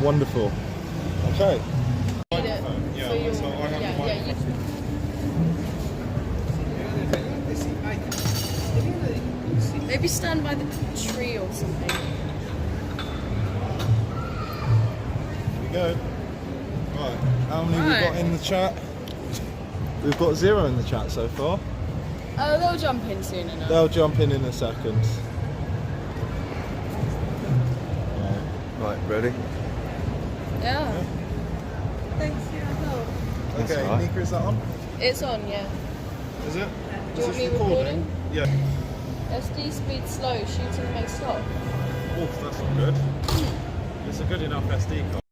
Wonderful. Okay. Yeah, so I have the microphone. Maybe stand by the tree or something. Here we go. Right, how many we got in the chat? We've got 0 in the chat so far. Oh, they'll jump in soon enough. They'll jump in a second. Right, ready? Yeah. Thanks for your help. Okay, right. Nika, is that on? It's on, yeah. Is it? Do you want me recording? Yeah. SD speed slow, shooting may stop. Oh, that's not good. It's a good enough SD card.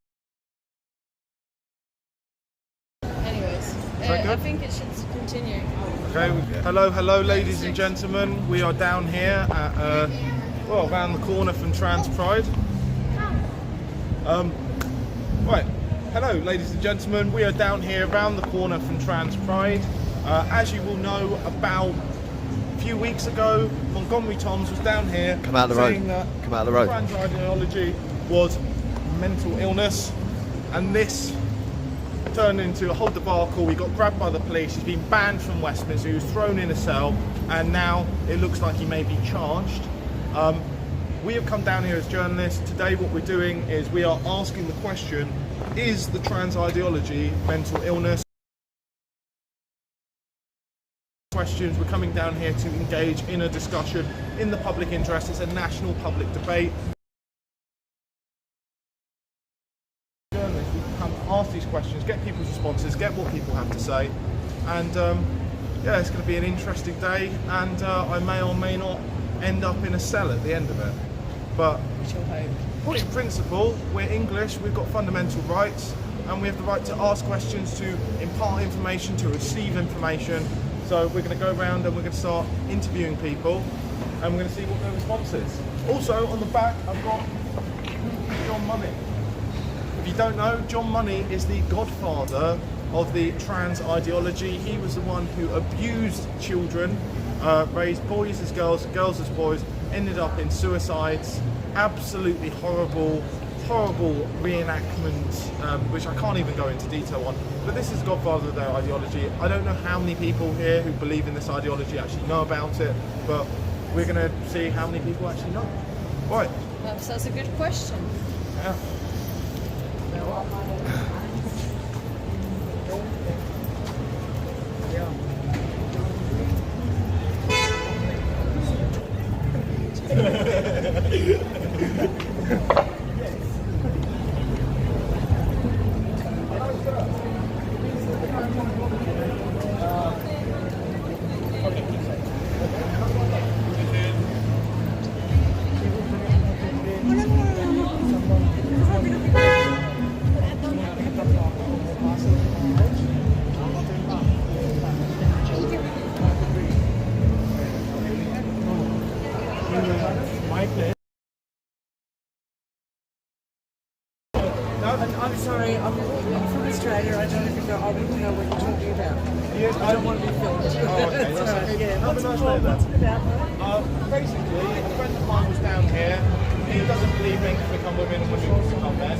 Anyways, that good? I think it should continue. Okay, hello ladies and gentlemen. We are down here at, well, around the corner from Trans Pride. Right, hello ladies and gentlemen. We are down here around the corner from Trans Pride. As you will know, about a few weeks ago, Montgomery Toms was down here saying that trans ideology was mental illness, and this turned into a whole debacle. We got grabbed by the police. He's been banned from Westminster. He was thrown in a cell, and now it looks like he may be charged. We have come down here as journalists. Today what we're doing is we are asking the question, is the trans ideology mental illness? Questions. We're coming down here to engage in a discussion in the public interest. It's a national public debate. Journalists, we can come ask these questions, get people's responses, get what people have to say, and yeah, it's going to be an interesting day, and I may or may not end up in a cell at the end of it. But in principle, we're English, we've got fundamental rights, and we have the right to ask questions, to impart information, to receive information. So we're going to go around and we're going to start interviewing people, and we're going to see what their response is. Also, on the back, I've got John Money. If you don't know, John Money is the godfather of the trans ideology. He was the one who abused children, raised boys as girls and girls as boys, ended up in suicides. Absolutely horrible reenactment, which I can't even go into detail on. But this is the godfather of their ideology. I don't know how many people here who believe in this ideology actually know about it, but we're going to see how many people actually know. Right. That's a good question. Yeah. I'm sorry, I'm from Australia. I don't even know. I wouldn't know what you're talking about. I don't want to be filmed. Oh, okay, that's okay. Yeah. Have a nice day then. What's it about, though? Basically, a friend of mine was down here. He doesn't believe men can become women and women can become men.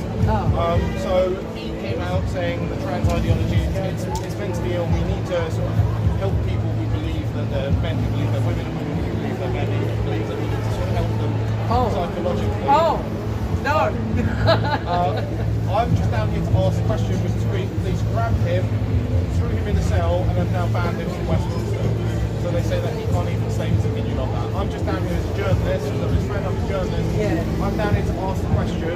So he came out saying the trans ideology is mentally ill. We need to sort of help people who believe that they're men who believe they're women and women who believe they're men who believe that we need to sort of help them psychologically. Oh, no. I'm just down here to ask a question, which is police grabbed him, threw him in a cell, and have now banned him from Westminster. So they say that he can't even say his opinion on that. I'm just down here as a journalist, as a friend of a journalist. Yeah. I'm down here to ask the question,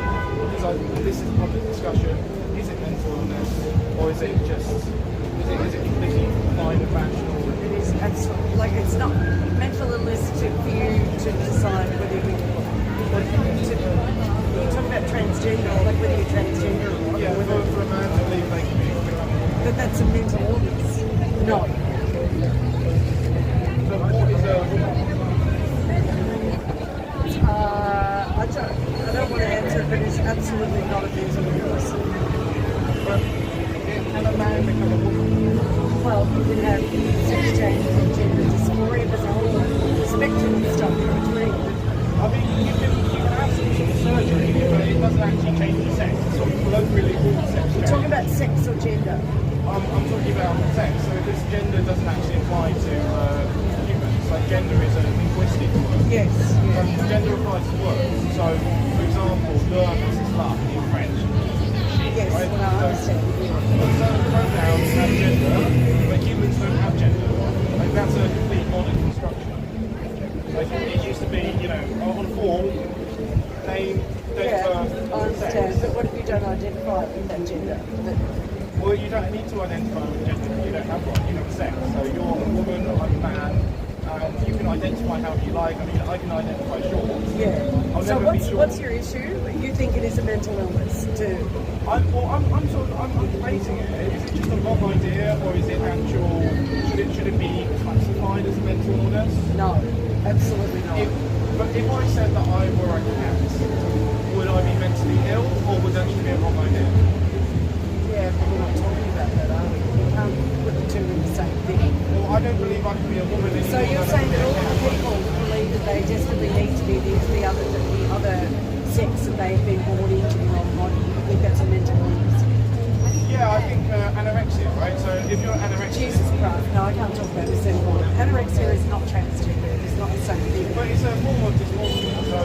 because this is a public discussion, is it mental illness, or is it just, is it completely fine and rational? It is absolutely, like, it's not mental illness for you to decide whether you talk about transgender, like whether you're transgender or not. Yeah, for a man to believe they can be. But that's a mental illness. No. So what is I don't want to answer, but it's absolutely not a mental illness. Have a man become a woman. Well, you can have sex change and gender dysphoria. There's a whole spectrum of stuff in between. I mean, you can have sort of surgery, but it doesn't actually change the sex. It's sort of colloquially called sex change. You're talking about sex or gender? I'm talking about sex, so this gender doesn't actually apply to humans. Like gender is a linguistic word. Yes. So gender applies to words. So, for example, le versus la in French. Yes, Right? well, I understand. Certain pronouns have gender, but humans don't have gender. Like that's a complete modern construction. Like it used to be, you know, on a form, name, date Yeah, of birth, I understand. sex. But what if you don't identify with that gender? Well, you don't need to identify with gender. You don't have one. You have sex. So you're a woman, I'm a man. You can identify however you like. I mean, I can identify short. Yeah. I'll So never be short. what's your issue? You think it is a mental illness too? I'm debating it. Is it just a wrong idea, or is it actual? Should it be classified as a mental illness? No, absolutely not. But if I said that I were a cat, would I be mentally ill, or would that just be a wrong idea? Yeah, but we're not talking about that, are we? We can't put the two in the same thing. Well, I don't believe I can be a woman anymore. So you're saying that all the people believe that they desperately need to be the other sex and they've been born into the wrong body. You think that's a mental illness? Yeah, I think anorexia, right? So if you're anorexic, Jesus Christ, no, I can't talk about this anymore. Anorexia is not transgender. It's not the same thing. but it's a form of dysmorphia. So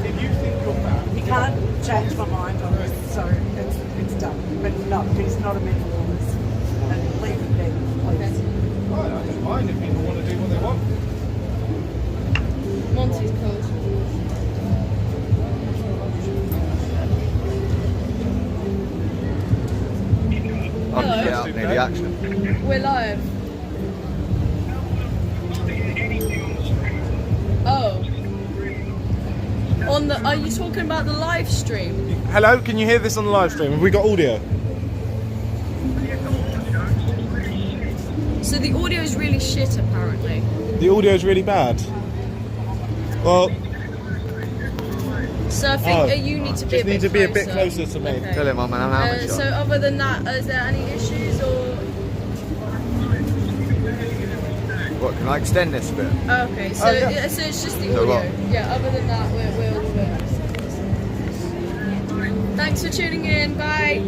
if you think you're fat, You can't change my mind on this, so it's done. But no, it's not a mental illness. And leave it there, please. I don't mind if people want to do what they want. Monty's cold. Hello. Yeah, maybe action. We're live. Oh. On the, are you talking about the live stream? Hello, can you hear this on the live stream? Have we got audio? So the audio is really shit, apparently. The audio is really bad. Well, So I think you need to be just a bit closer. closer to me. Okay. Tell him I'm an amateur. So other than that, is there any issues or? What, can I extend this a bit? Okay, so so it's just the So audio. what? Yeah. Other than that, we're all good. Thanks for tuning in. Bye.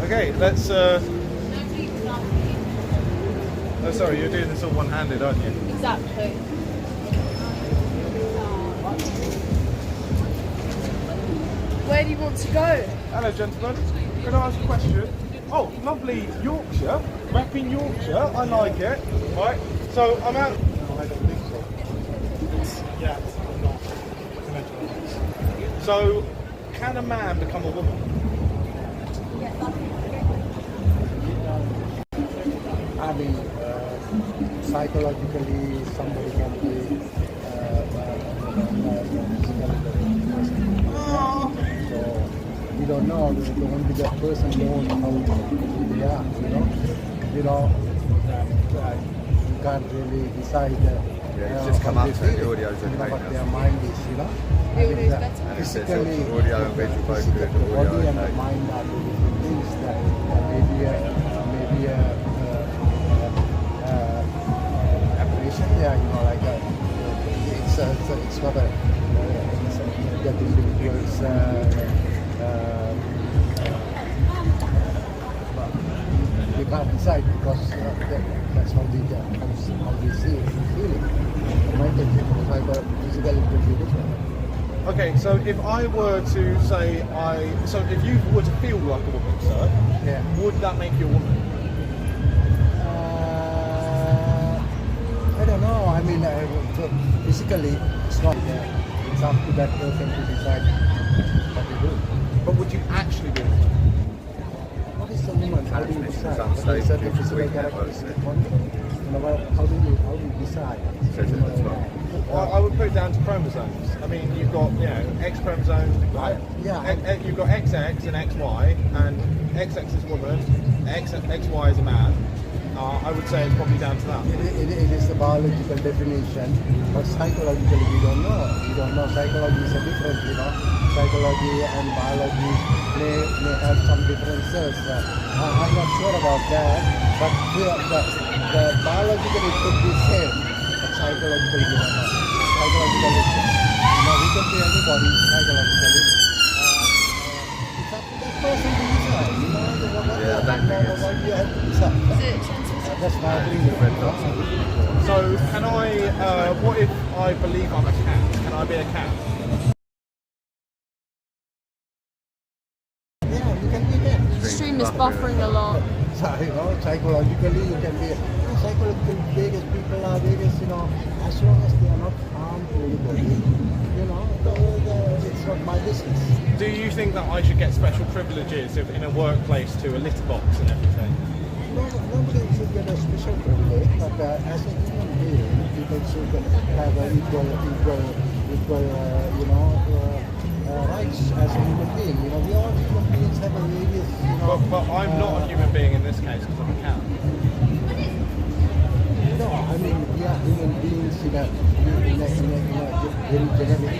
Okay, let's. Oh, sorry, you're doing this all one-handed, aren't you? Exactly. Where do you want to go? Hello, gentlemen. Can I ask a question? Oh, lovely Yorkshire. Rapping Yorkshire. I like it. Right. So I'm out. No, I don't think so. Yeah, I'm not. It's a mental illness. So, can a man become a woman? I mean, psychologically, somebody can be so we don't know. Only that person knows how they are. You can't really decide. It's just come up saying the audio's okay what now. their mind is. The audio is better. And it says Physically, audio and visual both good, the audio body and the okay. mind are two different things. That maybe aberration there, like it's not a that individuals we can't decide because that's how they see it and feel it. Mental, physical it could be different. Okay, so if I were to say so if you were to feel like a woman, sir, Yeah. would that make you a woman? I don't know. I mean, physically, it's not there. It's up to that person to decide what to do. But would you actually be a woman? What is a woman? How do you decide? Some What is state the physical weak characteristic? networks. How do you decide? Says it at the top. I would put it down to chromosomes. I mean, you've got X chromosomes. Yeah. You've got XX and XY, and XX is woman, XY is a man. I would say it's probably down to that. It is the biological definition, but psychologically we don't know. We don't know. Psychology is a different, psychology and biology may have some differences. I'm not sure about that, but the biologically it could be same, but psychologically we don't know. Psychologically, we can be anybody psychologically. It's up to that person to decide. Yeah, I don't think it's... What you have to decide. Is it transmissible? That's my opinion. So can I, what if I believe I'm a cat? Can I be a cat? Yeah, you can be that. The stream is buffering a lot. So, psychologically you can be, psychologically Vegas people are Vegas, as long as they are not harm to anybody, it's not my business. Do you think that I should get special privileges in a workplace to a litter box and everything? Nobody should get a special privilege, but as a human being, people should have equal rights as a human being. We all human beings have a various, But I'm not a human being in this case because I'm a cat. No, I mean, we are human beings in a very generic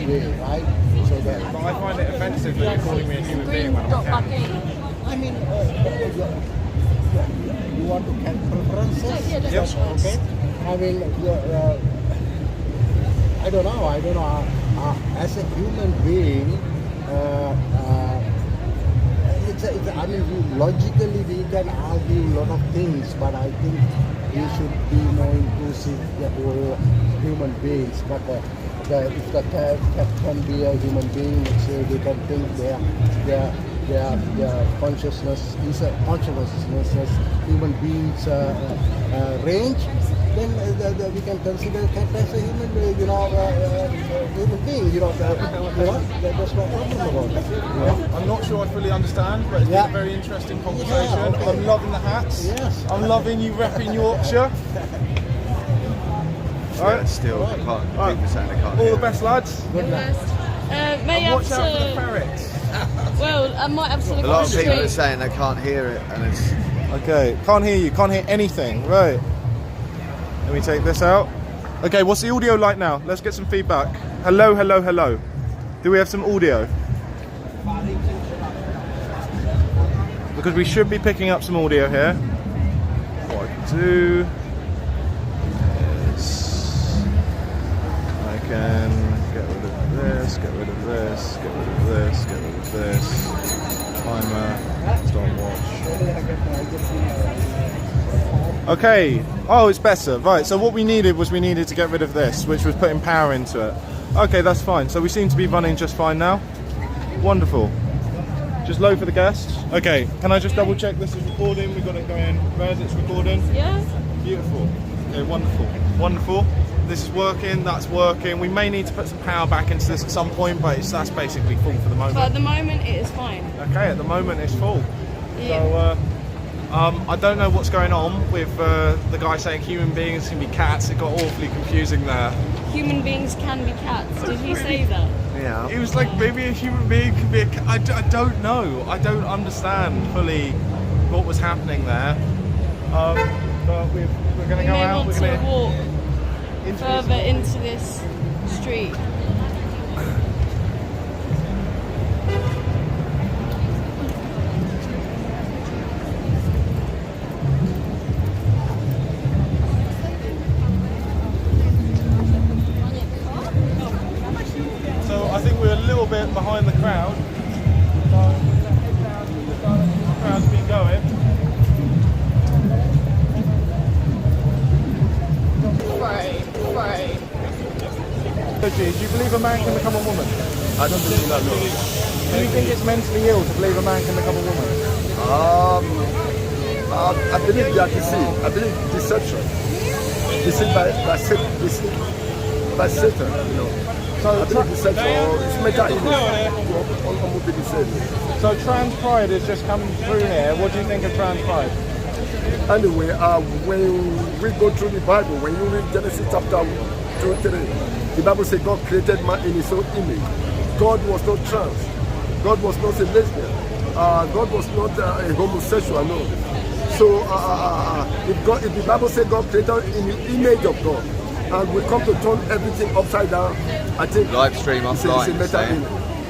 way, right? So that. But I find it offensive that you're calling me a human being when I'm a cat. I mean, you want to have preferences? Yeah, Yes. Okay. I mean, I don't know. As a human being, I mean, logically we can argue a lot of things, but I think we should be more inclusive the whole human beings. But if the cat can be a human being, let's say they can think their consciousness is a consciousness as human beings range, then we can consider cat as a human being. There's no problem about that. I'm not sure I fully understand, but it's been a very interesting conversation. Yeah, okay. I'm loving the hats. Yes. I'm loving you repping Yorkshire. Yeah, still, I can't, people saying they can't All hear the best, lads. May And I watch have out for the to? ferrets. Well, I might have to look A lot on of the people are street. saying they can't hear it, and it's... Okay, can't hear you, can't hear anything. Right. Let me take this out. Okay, what's the audio like now? Let's get some feedback. Hello, hello, hello. Do we have some audio? Because we should be picking up some audio here. What I can do is I can get rid of this, get rid of this, get rid of this, get rid of this. Timer, stopwatch. Okay. Oh, it's better. Right. So what we needed to get rid of this, which was putting power into it. Okay, that's fine. So we seem to be running just fine now. Wonderful. Just low for the guests. Okay. Can I just double check this is recording? We've got it going. Res, it's recording. Yeah. Beautiful. Okay. Wonderful. Wonderful. This is working. That's working. We may need to put some power back into this at some point, but that's basically full for the moment. But at the moment, it is fine. Okay. At the moment, it's full. Yeah. So. I don't know what's going on with the guy saying human beings can be cats. It got awfully confusing there. Human beings can be cats. Did he say that? Yeah. He was like, maybe a human being can be a cat. I don't know. I don't understand fully what was happening there. But we're going to We go may out. want We're to going walk into further into this street. So I think we're a little bit behind the crowd. So we're going to head down to the direction the crowd's been going. Right. So, do you believe a man can become a woman? I don't believe that, no. Do you think it's mentally ill to believe a man can become a woman? I believe they are deceived. I believe deception. Deceived by Satan, So, I believe deception is mental illness. One will be deceived. so trans pride has just come through here. What do you think of trans pride? Anyway, when we go through the Bible, when you read Genesis chapter 2-3, the Bible says God created man in his own image. God was not trans. God was not a lesbian. God was not a homosexual, no. So if the Bible says God created in the image of God, and we come to turn everything upside down, I think Live stream it's offline. a meta saying. image.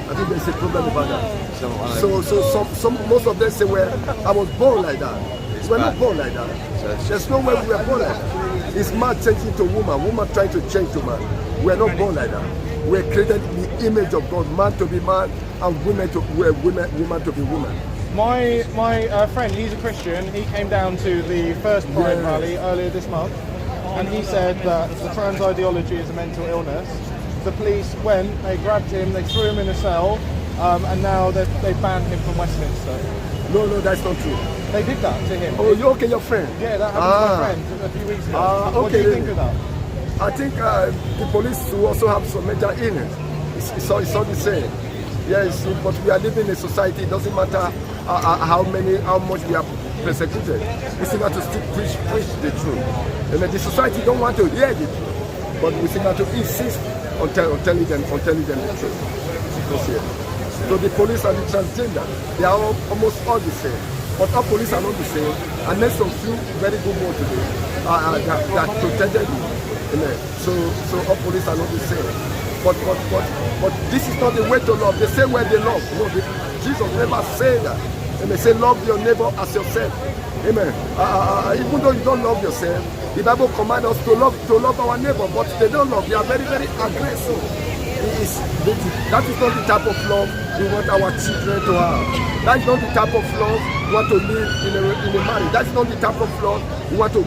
I think there's a problem about that. So, So most of them say, well, I was born like that. We're not bad. born like that. There's no way we were born like that. It's man changing to woman trying to change to man. We're not born like that. We're created in the image of God, man to be man and woman to be woman. My friend, he's a Christian. He came down to the first Pride rally earlier this month, and he said that the trans ideology is a mental illness. The police went, they grabbed him, they threw him in a cell, and now they've banned him from Westminster. No, that's not true. They did that to him. Oh, you okay, your friend? Yeah, that happened to my friend a few weeks ago. What do you think of that? I think the police will also have some mental illness. It's all the same. Yes, but we are living in a society. It doesn't matter how much we are persecuted. We still have to still preach the truth. And the society don't want to hear the truth, but we still have to insist on telling them the truth. So the police and the transgender, they are almost all the same. But all police are not the same. And there's some few very good ones today that protected me. So all police are not the same. But this is not the way to love. They say where they love. No, Jesus never said that. And they say love your neighbor as yourself. Amen. Even though you don't love yourself, the Bible commands us to love our neighbor, but they don't love. They are very, very aggressive. That is not the type of love we want our children to have. That is not the type of love we want to live in a marriage. That is not the type of love we want to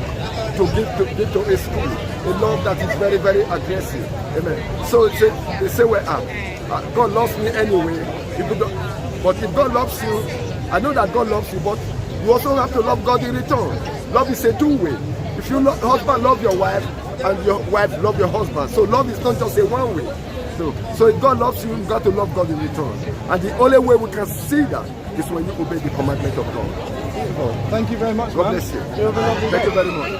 give to a school. A love that is very, very aggressive. Amen. So they say, well, God loves me anyway. But if God loves you, I know that God loves you, but you also have to love God in return. Love is a two-way. If your husband love your wife, and your wife love your husband. So love is not just a one-way. So if God loves you, you got to love God in return. And the only way we can see that is when you obey the commandment of God. Beautiful. Thank you very much, God man. bless you. You have a lovely Thank day. you very much.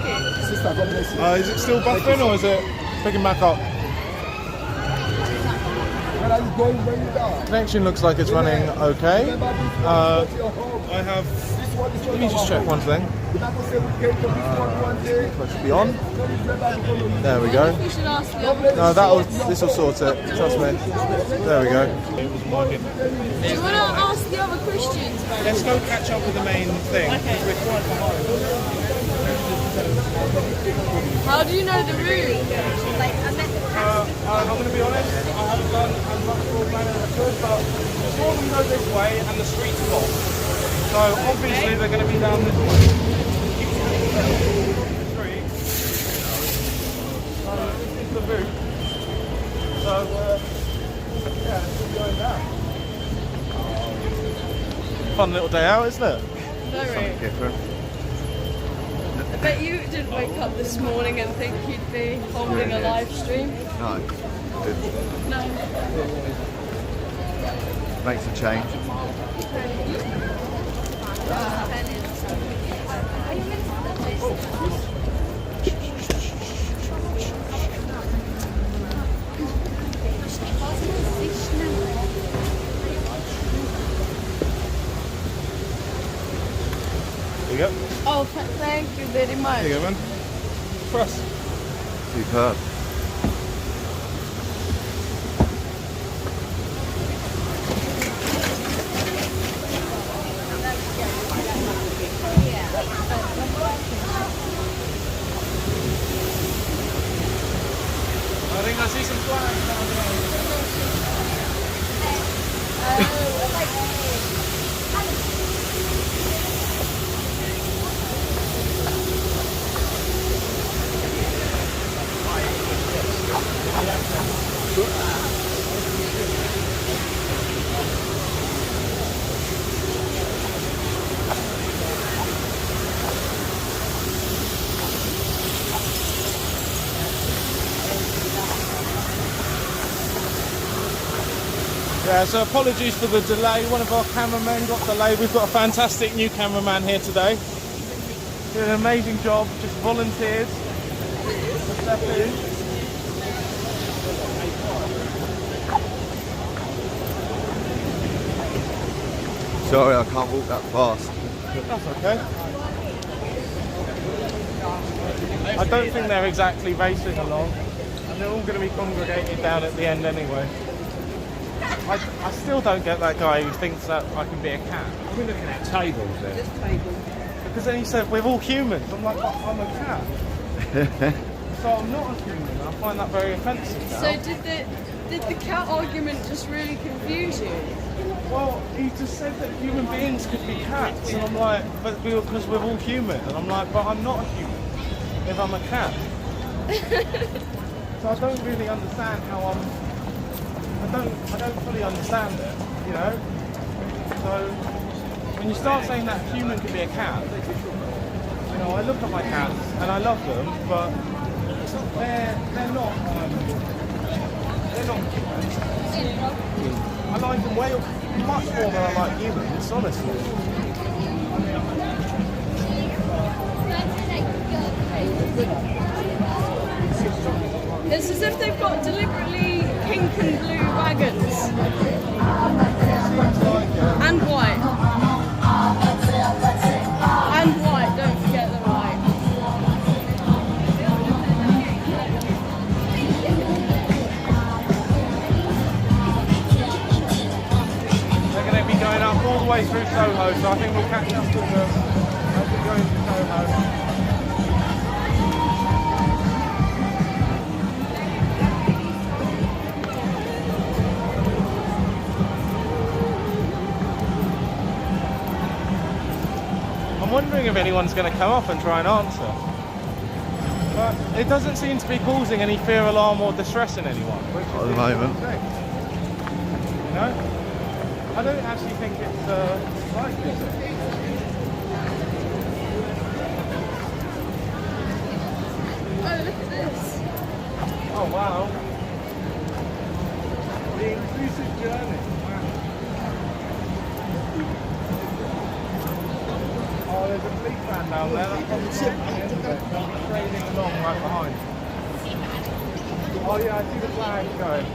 Sister, God bless you. Is it still buffering or is it picking back up? Where are you going when you die? Connection looks like it's running okay. Let me just check one thing. That should be on. There we go. You should ask the other. No, this will sort it. Trust me. There we go. Do you want to ask the other Christians about Let's go catch up with the main thing. Okay. How do you know the route? I'm going to be honest, I haven't done as much broad planning as I could, but the four of them go this way and the street's blocked. So obviously they're going to be down this way. Street. So this is the route. So yeah, it's still going down. Fun little day out, isn't it? Very. Different. I bet you didn't wake up this morning and think you'd be holding a live stream. No. Good. No. Makes a change. There you go. Oh, thank you very much. There you go, man. Press. Superb. I think I see some flags down Yeah, so apologies for the delay. One of our cameramen got delayed. We've got a fantastic new cameraman here today. Did an amazing job, just volunteered to step in. Sorry, I can't walk that fast. That's okay. I don't think they're exactly racing along, and they're all going to be congregated down at the end anyway. I still don't get that guy who thinks that I can be a cat. Are we looking at tables there? This table. Because then he said, we're all humans. I'm like, oh, I'm a cat. So I'm not a human, and I find that very offensive now. So did the cat argument just really confuse you? Well, he just said that human beings could be cats, and I'm like, but because we're all human, and I'm like, but I'm not a human if I'm a cat. So I don't really understand how I don't fully understand it, you know. So when you start saying that a human could be a cat, you know, I look at my cats and I love them, but they're not humans. I like them much more than I like humans, honestly. It's as if they've got deliberately pink and blue wagons. And white. And white, don't forget the white. They're going to be going up all the way through Soho, so I think we'll catch up with them as we go into Soho. I'm wondering if anyone's going to come up and try and answer. But it doesn't seem to be causing any fear, alarm or distress in anyone. Which Not at the moment. You know? I don't actually think it's right, is it? Oh, look at this. Oh wow. The inclusive journey. Wow. Oh, there's a police van down there. That's probably the end of it. They'll be trailing along right behind. Oh yeah, I see the flag going.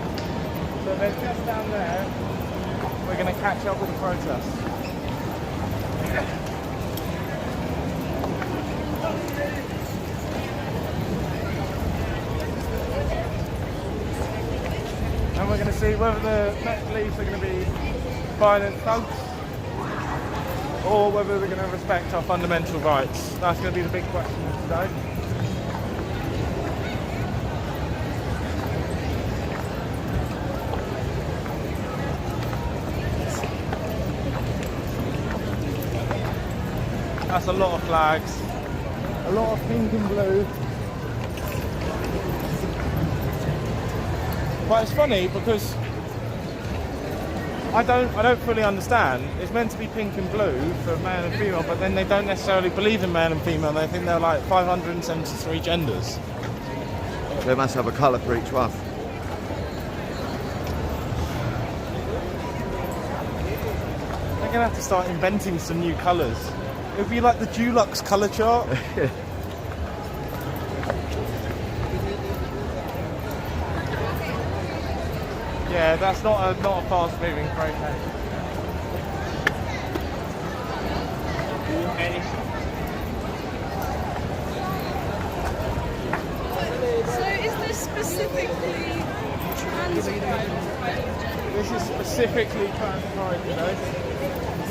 So they're just down there. We're going to catch up with the protest. And we're going to see whether the Met Police are going to be violent thugs or whether they're going to respect our fundamental rights. That's going to be the big question of today. That's a lot of flags, a lot of pink and blue. But it's funny because I don't fully understand. It's meant to be pink and blue for male and female, but then they don't necessarily believe in male and female. They think they're like 573 genders. They must have a colour for each one. They're gonna have to start inventing some new colours. It would be like the Dulux colour chart. Yeah, that's not a fast-moving protest. So is this specifically trans pride? This is specifically trans pride, you know.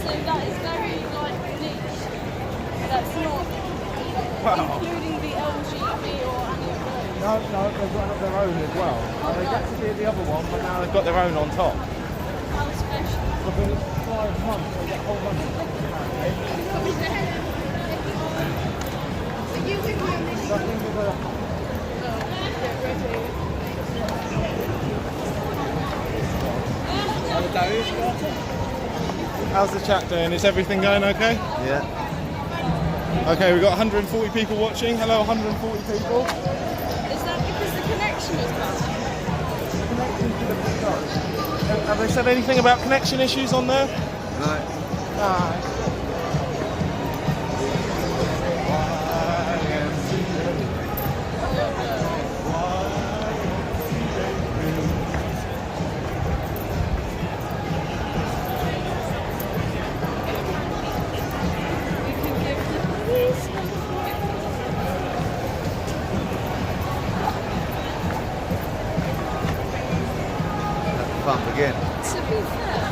So that is very like niche. That's not including the LGBT or any of those. No, they've got their own as well. They get to be the other one, but now they've got their own on top. How special. Because it's 5 months, they get a whole bunch of stuff. How's the chat doing? Is everything going okay? Yeah. Okay, we've got 140 people watching. Hello, 140 people. Is that because the connection is bad? Have they said anything about connection issues on there? No. fun begin. To be fair,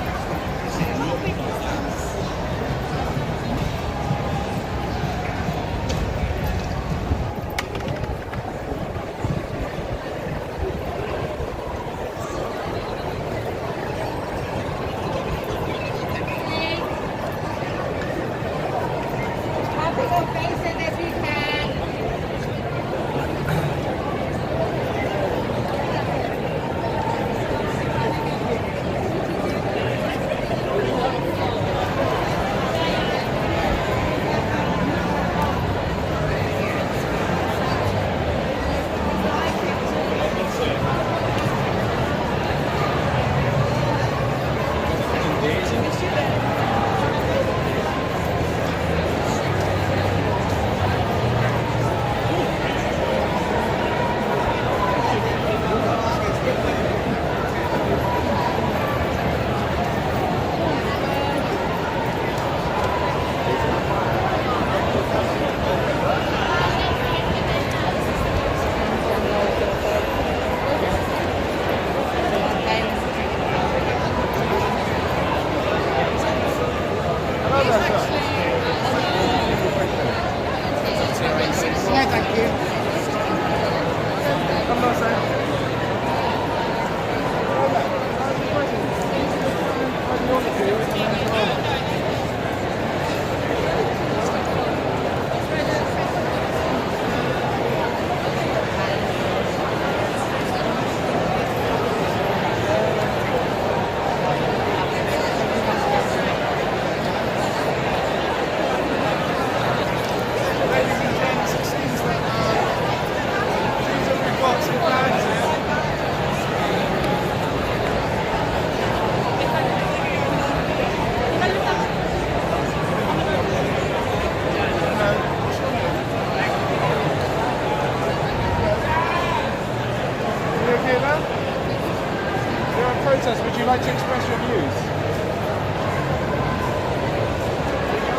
protest, would you like to express your views?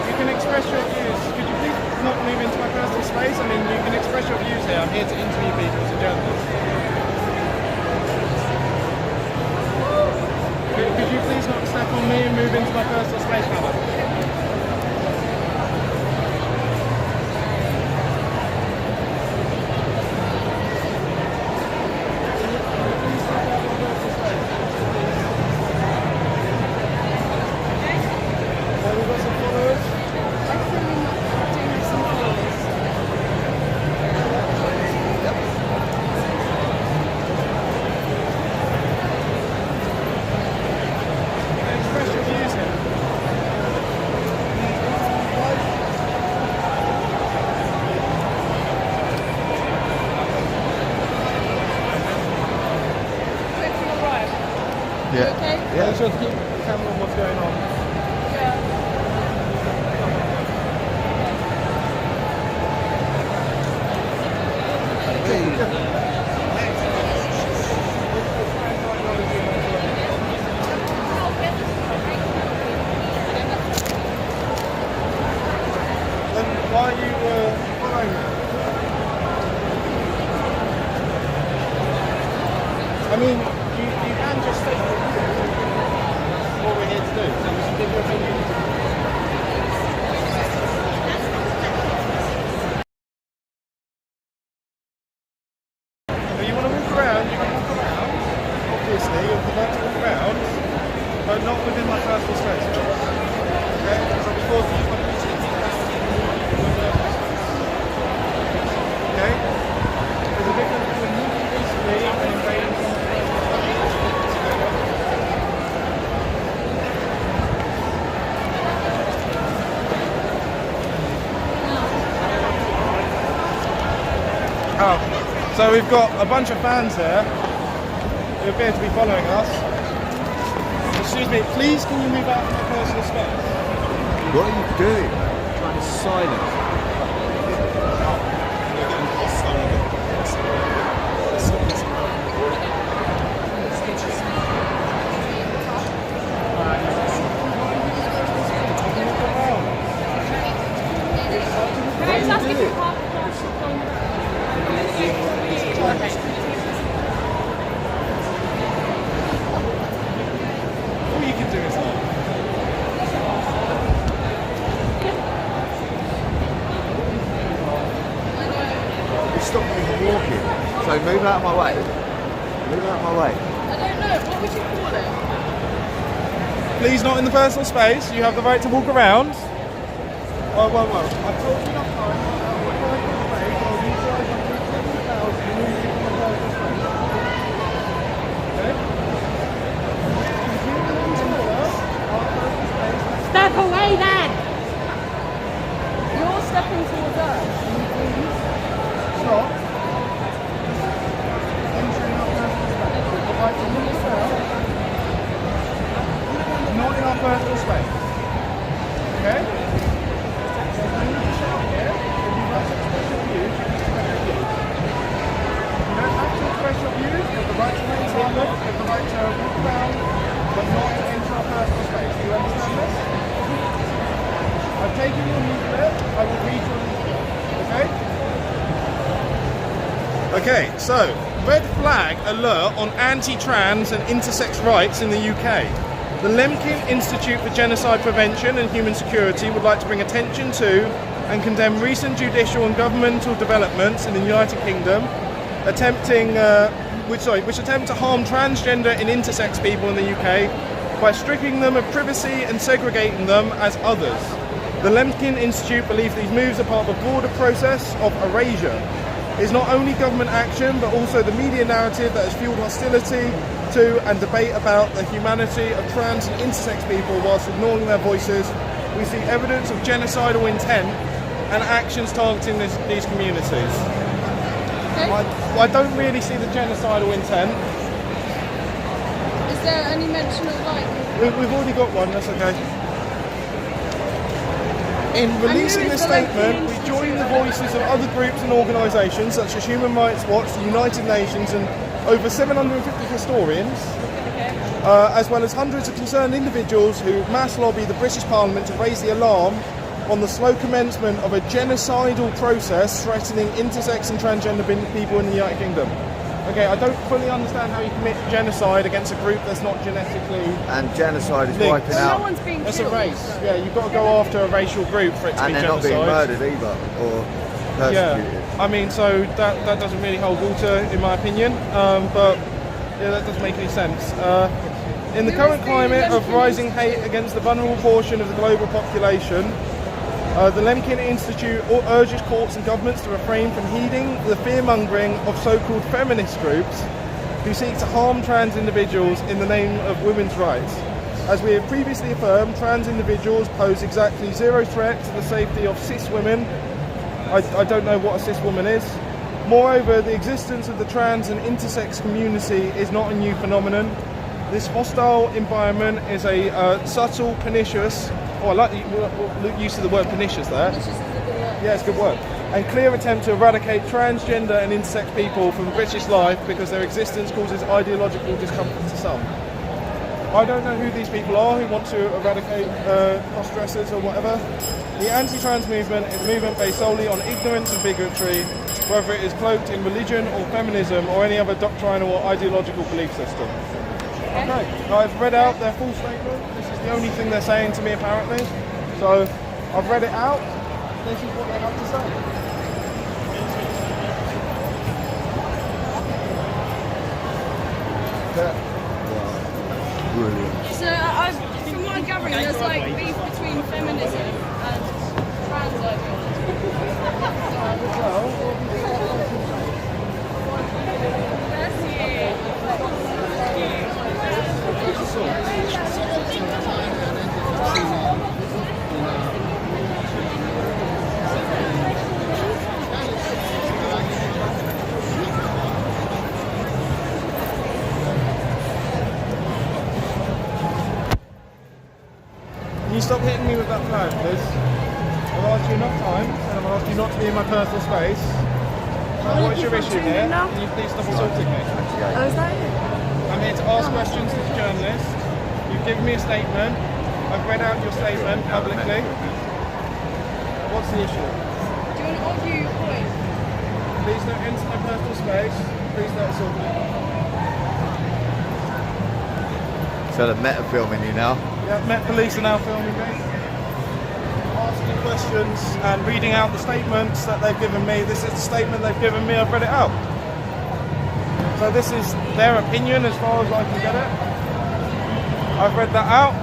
You can express your views. Could you please not move into my personal space? I mean, you can express your views here. I'm here to interview people as a journalist. Could you please not step on me and move into my personal space, Hannah? Yeah. okay? Yeah. Make sure to keep the camera on what's going on. Then why are you following me? I mean, you can just state what we're here to do. So you should give your opinion. If you want to walk around, you can walk around. Obviously, if you'd like to walk around, but not within my personal space. Okay? So before you come to okay? There's a difference between moving peacefully and invading someone's Oh, so we've got a bunch of fans here who appear to be following us. Excuse me, please can you move out of my personal space? What are you doing? Trying to silence. Can I just ask if you park the car from okay. out of my way. Move out of my way. I don't know. What would you call it? Please, not in the personal space. You have the right to walk around. Well. I've told you enough time. Step away then! You're stepping towards us. Stop. Entering our personal space. We would like to move yourself. Not in our personal space. Okay? There's no need to shout here. If you'd like to express your views, you can express your views. You don't have to express your views. You have the right to remain silent. You have the right to walk around, but not to enter our personal space. Do you understand this? I've taken your leaflet. I will read your leaflet. Okay? Okay, so red flag alert on anti-trans and intersex rights in the UK. The Lemkin Institute for Genocide Prevention and Human Security would like to bring attention to and condemn recent judicial and governmental developments in the United Kingdom which attempt to harm transgender and intersex people in the UK by stripping them of privacy and segregating them as others. The Lemkin Institute believes these moves are part of a broader process of erasure. It is not only government action, but also the media narrative that has fueled hostility to and debate about the humanity of trans and intersex people whilst ignoring their voices. We see evidence of genocidal intent and actions targeting these communities. Okay. I don't really see the genocidal intent. Is there any mention of like? We've already got one, that's okay. In releasing this statement, we join the voices of other groups and organisations such as Human Rights Watch, the United Nations and over 750 historians, as well as hundreds of concerned individuals who mass lobby the British Parliament to raise the alarm on the slow commencement of a genocidal process threatening intersex and transgender people in the United Kingdom. Okay, I don't fully understand how you commit genocide against a group that's not genetically... And genocide is linked. wiping No out. one's being That's killed. a race. Yeah, you've got to go after a racial group for it to And be they're not genocide. being murdered either, or persecuted. Yeah, I mean, so that doesn't really hold water in my opinion, but yeah, that doesn't make any sense. In the current climate of rising hate against the vulnerable portion of the global population, the Lemkin Institute urges courts and governments to refrain from heeding the fear-mongering of so-called feminist groups who seek to harm trans individuals in the name of women's rights. As we have previously affirmed, trans individuals pose exactly zero threat to the safety of cis women. I don't know what a cis woman is. Moreover, the existence of the trans and intersex community is not a new phenomenon. This hostile environment is a subtle, pernicious, I like the use of the word pernicious there. Yeah, it's good work. And clear attempt to eradicate transgender and intersex people from British life because their existence causes ideological discomfort to some. I don't know who these people are who want to eradicate cross-dressers or whatever. The anti-trans movement is a movement based solely on ignorance and bigotry, whether it is cloaked in religion or feminism or any other doctrinal or ideological belief system. Okay, I've read out their full statement. This is the only thing they're saying to me apparently. So I've read it out. This is what they have to say. Brilliant. So from my gathering, there's like beef between feminism and trans ideology. Can you stop hitting me with that flag, please? I've asked you enough times, and I've asked you not to be in my personal space. What's your issue here? Can you please stop assaulting me? Oh, is that it? I'm here to ask questions to the journalist. You've given me a statement. I've read out your statement publicly. What's the issue? Do you want to argue your point? Please don't enter my personal space. Please don't assault me. So they're meta filming you now. Yeah, Met Police are now filming me. Asking questions and reading out the statements that they've given me. This is the statement they've given me. I've read it out. So this is their opinion as far as I can get it. I've read that out.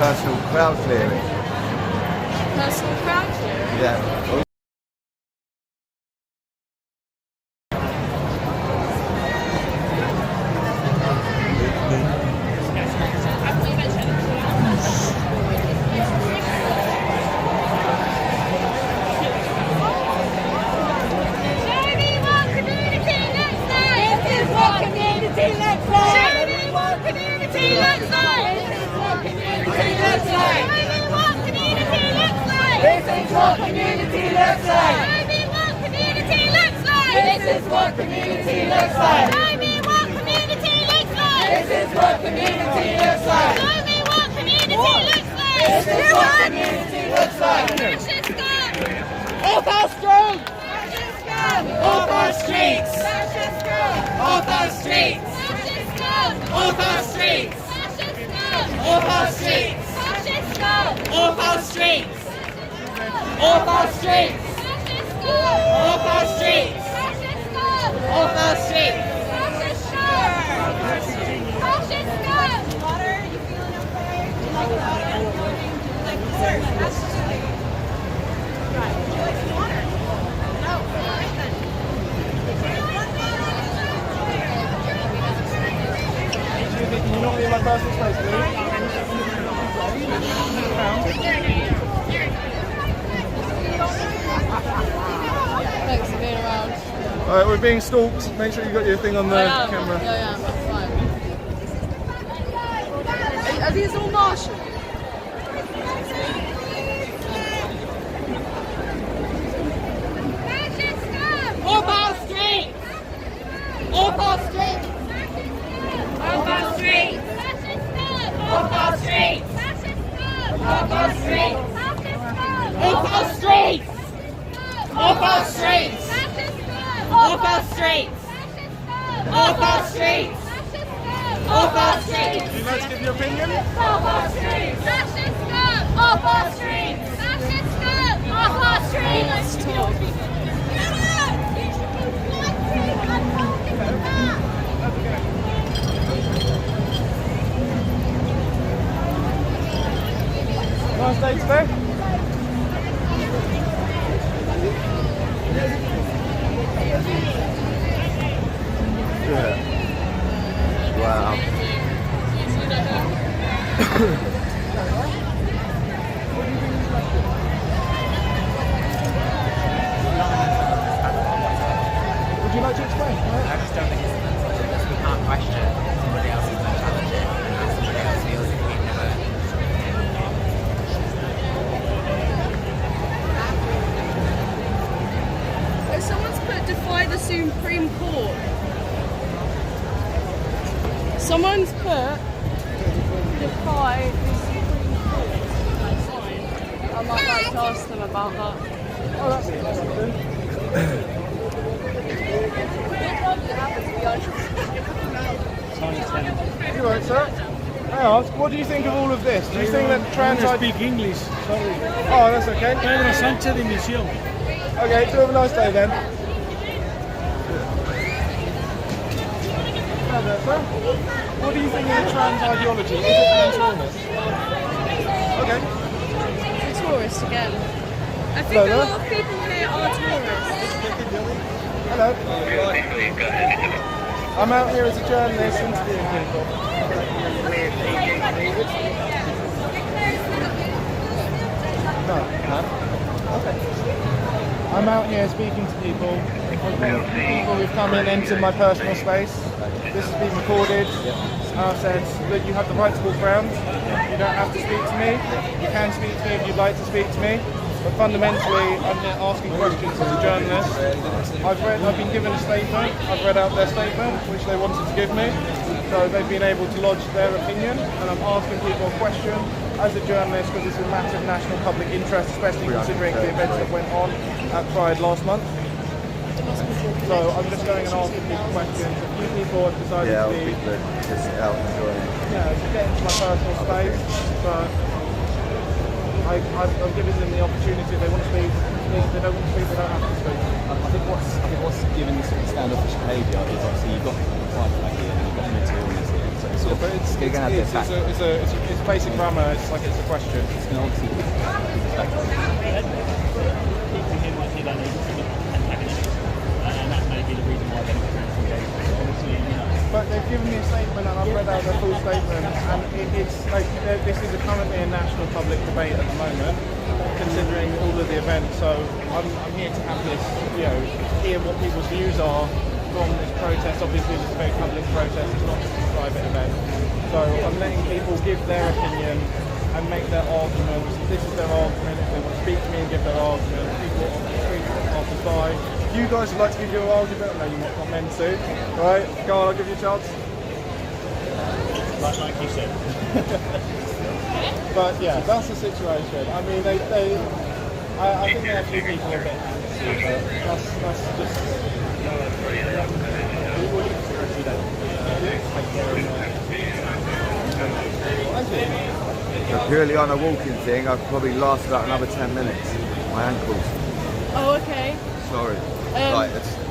Personal crowd clearing. Personal crowd clearing? Yeah. Can you not be in my personal space, please? Thanks for being around. Alright, we're being stalked. Make sure you got your thing on the camera. Yeah, that's fine. Are these all Martian? Off our streets! Off our streets! Off our streets! Off our streets! Off our streets! Off our streets! Off our streets! Off our streets! Off our streets! Off our streets! Would you like to give your opinion? Off our streets! Off our streets! Off our streets! Let's talk. Nice day today. Yeah. Wow. Would you like to explain? I just don't think it's because we can't question somebody else's mentality and how somebody else feels if we never. Someone's put defy the Supreme Court. Someone's put defy the Supreme Court. I might like to ask them about that. Oh, that's interesting. You right, sir? I ask, what do you think of all of this? Do you think that trans... I speak English, sorry. Oh, that's okay. Pedro Sánchez de Misión. Okay, do have a nice day then. Hello there, sir. What do you think of the trans ideology? Is it transformist? Okay. Tourist again. I think Hello a there. lot of people here are tourists. Hello. I'm out here as a journalist interviewing people. No. Okay. I'm out here speaking to people. People who've come in, entered my personal space. This has been recorded. I've said that you have the right to walk around. You don't have to speak to me. You can speak to me if you'd like to speak to me. But fundamentally, I'm here asking questions as a journalist. I've been given a statement. I've read out their statement, which they wanted to give me. So they've been able to lodge their opinion, and I'm asking people a question as a journalist because it's a matter of national public interest, especially considering the events that went on at Pride last month. So I'm just going and asking people questions. A few people have decided Yeah, to be, people are just out enjoying. to get into my personal space. But I'm giving them the opportunity. If they want to speak, if they don't want to speak, they don't have to speak. I think what's given this sort of standoffish behaviour is obviously you've got quite back here and you've got materials here. So it's sort of, But it's basic grammar. It's like it's a question. it's going to obviously People here might see that as antagonistic, and that may be the reason why they're not trying to engage. Obviously, But they've given me a statement and I've read out their full statement, and it's like this is currently a national public debate at the moment, considering all of the events. So I'm here to have this, hear what people's views are from this protest. Obviously, it's a very public protest; it's not just a private event. So I'm letting people give their opinion and make their arguments. This is their argument. If they want to speak to me and give their argument, people on the street passers by. You guys would like to give your argument? No, you're not meant to. Right, go on, I'll give you a chance. like you said. But yeah, that's the situation. I mean, I think there are a few people a bit antsy, but that's just. But purely on a walking thing, I've probably last about another 10 minutes. My ankles. Oh, okay. Sorry.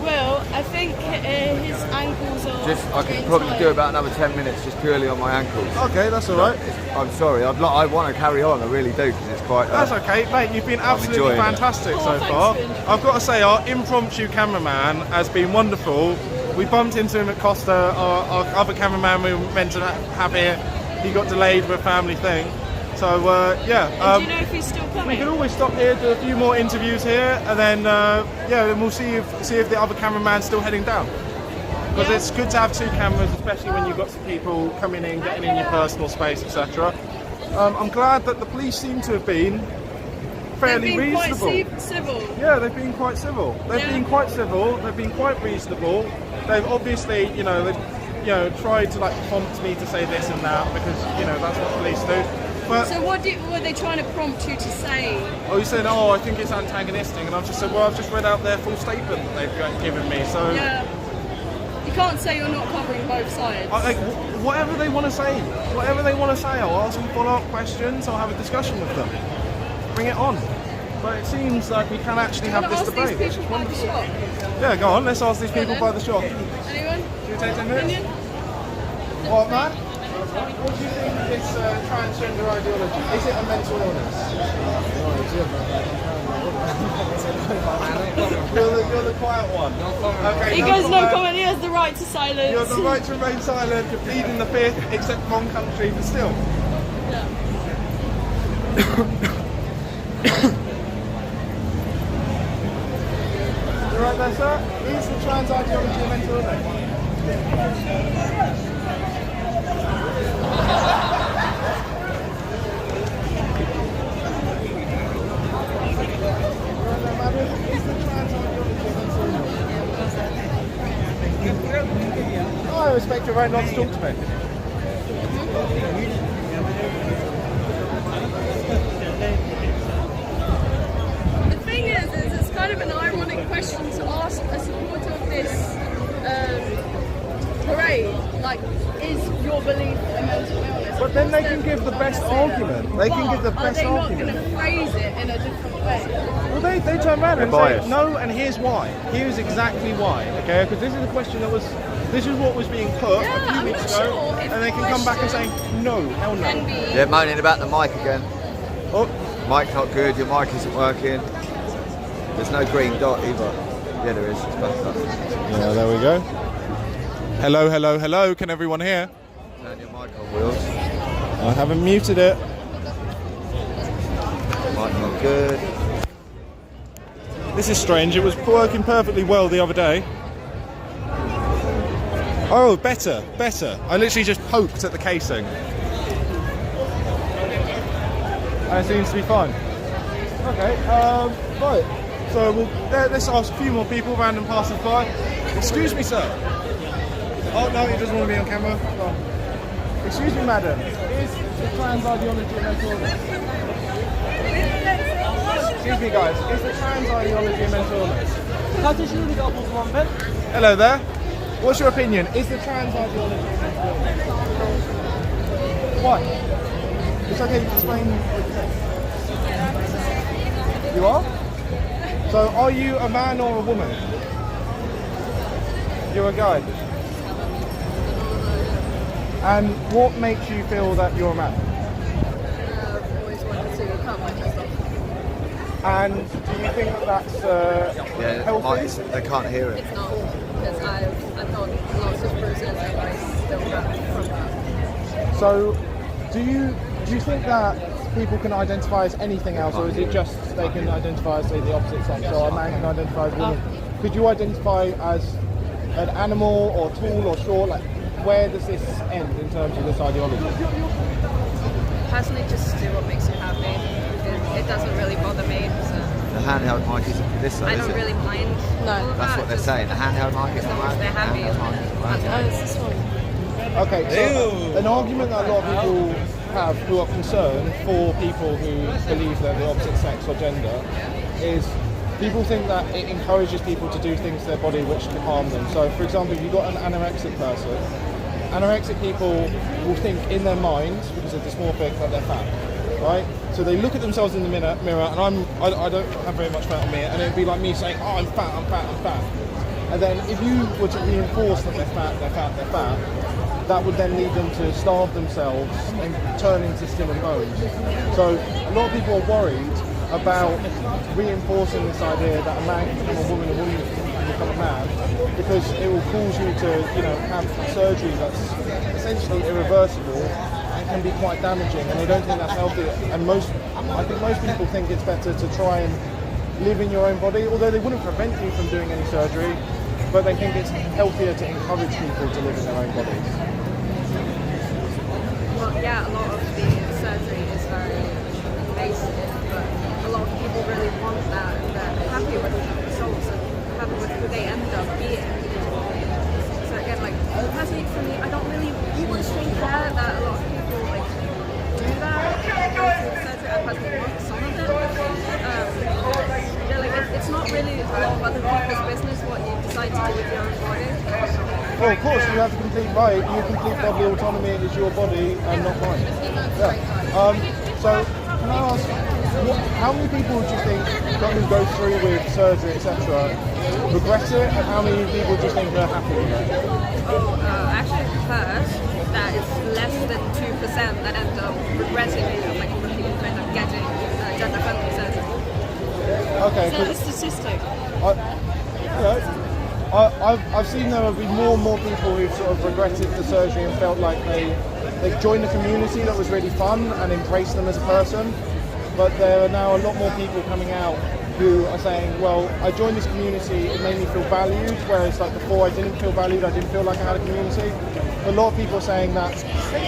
Well, I think his ankles are. I could probably do about another 10 minutes just purely on my ankles. Okay, that's all right. I'm sorry. I want to carry on. I really do because it's quite. That's okay, mate. You've been absolutely fantastic so far. I've got to say, our impromptu cameraman has been wonderful. We bumped into him at Costa. Our other cameraman we were meant to have here, he got delayed with a family thing. So yeah. Do you know if he's still coming? We can always stop here, do a few more interviews here, and then then we'll see if the other cameraman's still heading down. Because it's good to have two cameras, especially when you've got some people coming in, getting in your personal space, etc. I'm glad that the police seem to have been fairly reasonable. Quite civil. Yeah, they've been quite civil. They've been quite civil. They've been quite reasonable. They've obviously, they've tried to prompt me to say this and that because that's what police do. But, so what were they trying to prompt you to say? Oh, you said, I think it's antagonistic, and I've just said, well, I've just read out their full statement that they've given me, so... Yeah. You can't say you're not covering both sides. Whatever they want to say, I'll ask them follow-up questions, I'll have a discussion with them. Bring it on. But it seems like we can actually have this debate, which is wonderful. Yeah, go on, let's ask these people by the shop. Anyone? Should we take 10 minutes? What, man? What do you think of this transgender ideology? Is it a mental illness? You're the quiet one. Okay, he goes no comment, he has the right to silence. You have the right to remain silent, you're pleading the fifth, except one country, but still. Yeah. You right there, sir? Is the trans ideology a mental illness? I respect your right not to talk to me. The thing is it's kind of an ironic question to ask a supporter of this parade. Like, is your belief a mental illness? But then they can give the best argument. They can give the best argument. Are they not going to phrase it in a different way? Well, they turn around and say, no, and here's why. Here's exactly why, okay? Because this is a question that this is what was being put a few weeks ago, and they can come back and say, no, hell no. They're moaning about the mic again. Oh. Mic's not good, your mic isn't working. There's no green dot either. Yeah, there is, it's back up. Yeah, there we go. Hello, hello, hello, can everyone hear? Turn your mic on, Wheels. I haven't muted it. Mic not good. This is strange, it was working perfectly well the other day. Oh, better. I literally just poked at the casing. And it seems to be fine. Okay, right. So let's ask a few more people, random passers-by. Excuse me, sir. Oh, no, he doesn't want to be on camera. Oh. Excuse me, madam. Is the trans ideology a mental illness? Excuse me, guys. Is the trans ideology a mental illness? Hello there. What's your opinion? Is the trans ideology? Why? It's okay to explain what you think. You are? So are you a man or a woman? You're a guy. And what makes you feel that you're a man? I've always wanted to cut my chest off. And do you think that that's healthy? They can't hear it. It's not, because I've got lots of bruises and I still got from that. So do you think that people can identify as anything else, or is it just they can identify as, say, the opposite sex? So a man can identify as a woman. Could you identify as an animal or tall or short? Like, where does this end in terms of this ideology? Personally, just do what makes you happy. It doesn't really bother me. So. The handheld mic is this side, I is don't it? really mind. No. That's what they're saying. The handheld mic is As long as they're happy. Oh, it's this one. Okay, so an argument that a lot of people have who are concerned for people who believe they're the opposite sex or gender is people think that it encourages people to do things to their body which can harm them. So, for example, if you've got an anorexic person, anorexic people will think in their mind, because they're dysmorphic, that they're fat, right? So they look at themselves in the mirror, and I don't have very much fat on me, and it would be like me saying, oh, I'm fat, I'm fat, I'm fat. And then if you were to reinforce that they're fat, they're fat, they're fat, that would then lead them to starve themselves and turn into skin and bones. So a lot of people are worried about reinforcing this idea that a man can become a woman can become a man, because it will cause you to, have surgery that's essentially irreversible and can be quite damaging, and they don't think that's healthy. And I think most people think it's better to try and live in your own body, although they wouldn't prevent you from doing any surgery, but they think it's healthier to encourage people to live in their own bodies. Well, yeah, a lot of the surgery is very invasive, but a lot of people really want that, and they're happy with the results and happy with who they end up being. So again, like, personally for me, I don't really care that a lot of people do that, go through surgery. I personally want some of it. It's not really a lot of other people's business what you decide to do with your own body. Well, of course, you have complete right. You complete bodily autonomy. It is your body and not mine. Yeah. So, can I ask, how many people do you think who go through with surgery, etc., regret it, and how many people do you think are happy with it? I actually heard that it's less than 2% that end up regretting it, like people end up getting gender-friendly surgery. Okay. Is that a statistic? I've seen there have been more and more people who've sort of regretted the surgery and felt like they've joined a community that was really fun and embraced them as a person. But there are now a lot more people coming out who are saying, well, I joined this community, it made me feel valued, whereas like before I didn't feel valued, I didn't feel like I had a community. A lot of people are saying that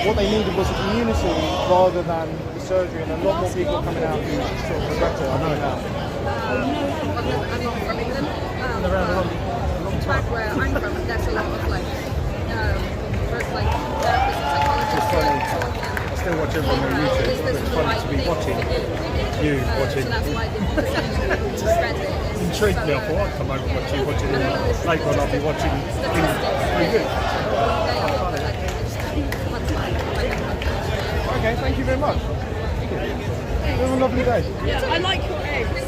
what they needed was a community rather than the surgery, and a lot more people coming out who sort of regret it. I know now. I'm not from England, back where I'm from, there's a lot of therapists and psychologists. I still watch everyone on YouTube, but it's funny to be watching you watching. So that's why the percentage spread it. Intrigued me, I thought I'd come over and watch you watching it. Later on I'll be watching very good. Okay, thank you very much. Have a lovely day. Yeah, I like your eggs.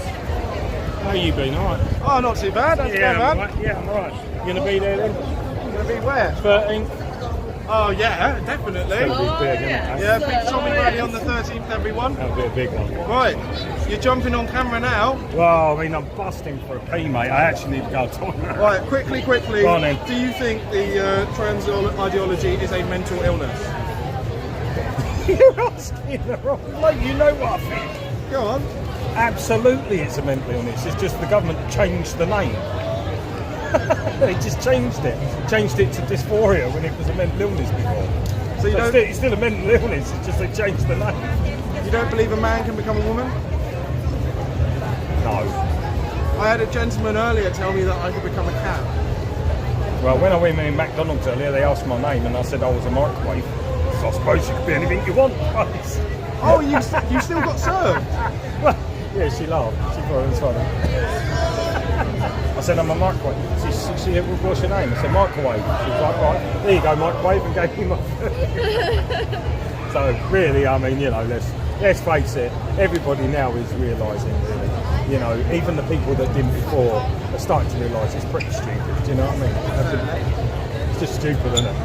How you been? All right? Oh, not too bad. Not too bad. I'm right. Yeah, I'm all right. You going to be there then? Going to be where? 13th. Oh yeah, definitely. Yeah, big Tommy Rally on the 13th, everyone. That'll be a big one. Right, you're jumping on camera now. Well, I mean, I'm busting for a pee, mate. I actually need to go to the toilet. Right, quickly. Go on then. Do you think the trans ideology is a mental illness? You're asking the wrong bloke. You know what I think. Go on. Absolutely, it's a mental illness. It's just the government changed the name. They just changed it to dysphoria when it was a mental illness before. So it's still a mental illness, it's just they changed the name. You don't believe a man can become a woman? No. I had a gentleman earlier tell me that I could become a cat. Well, when I went in McDonald's earlier, they asked my name and I said I was a microwave. So I suppose you could be anything you want. Oh, you still got served? Well, yeah, she laughed. She thought it was funny. I said, I'm a microwave. She said, what's your name? I said, microwave. She was like, right, there you go, microwave, and gave me my So really, I mean, you know, let's face it, everybody now is realising, really, you know, even the people that didn't before are starting to realise it's pretty stupid, do you know what I mean? It's just stupid, isn't it?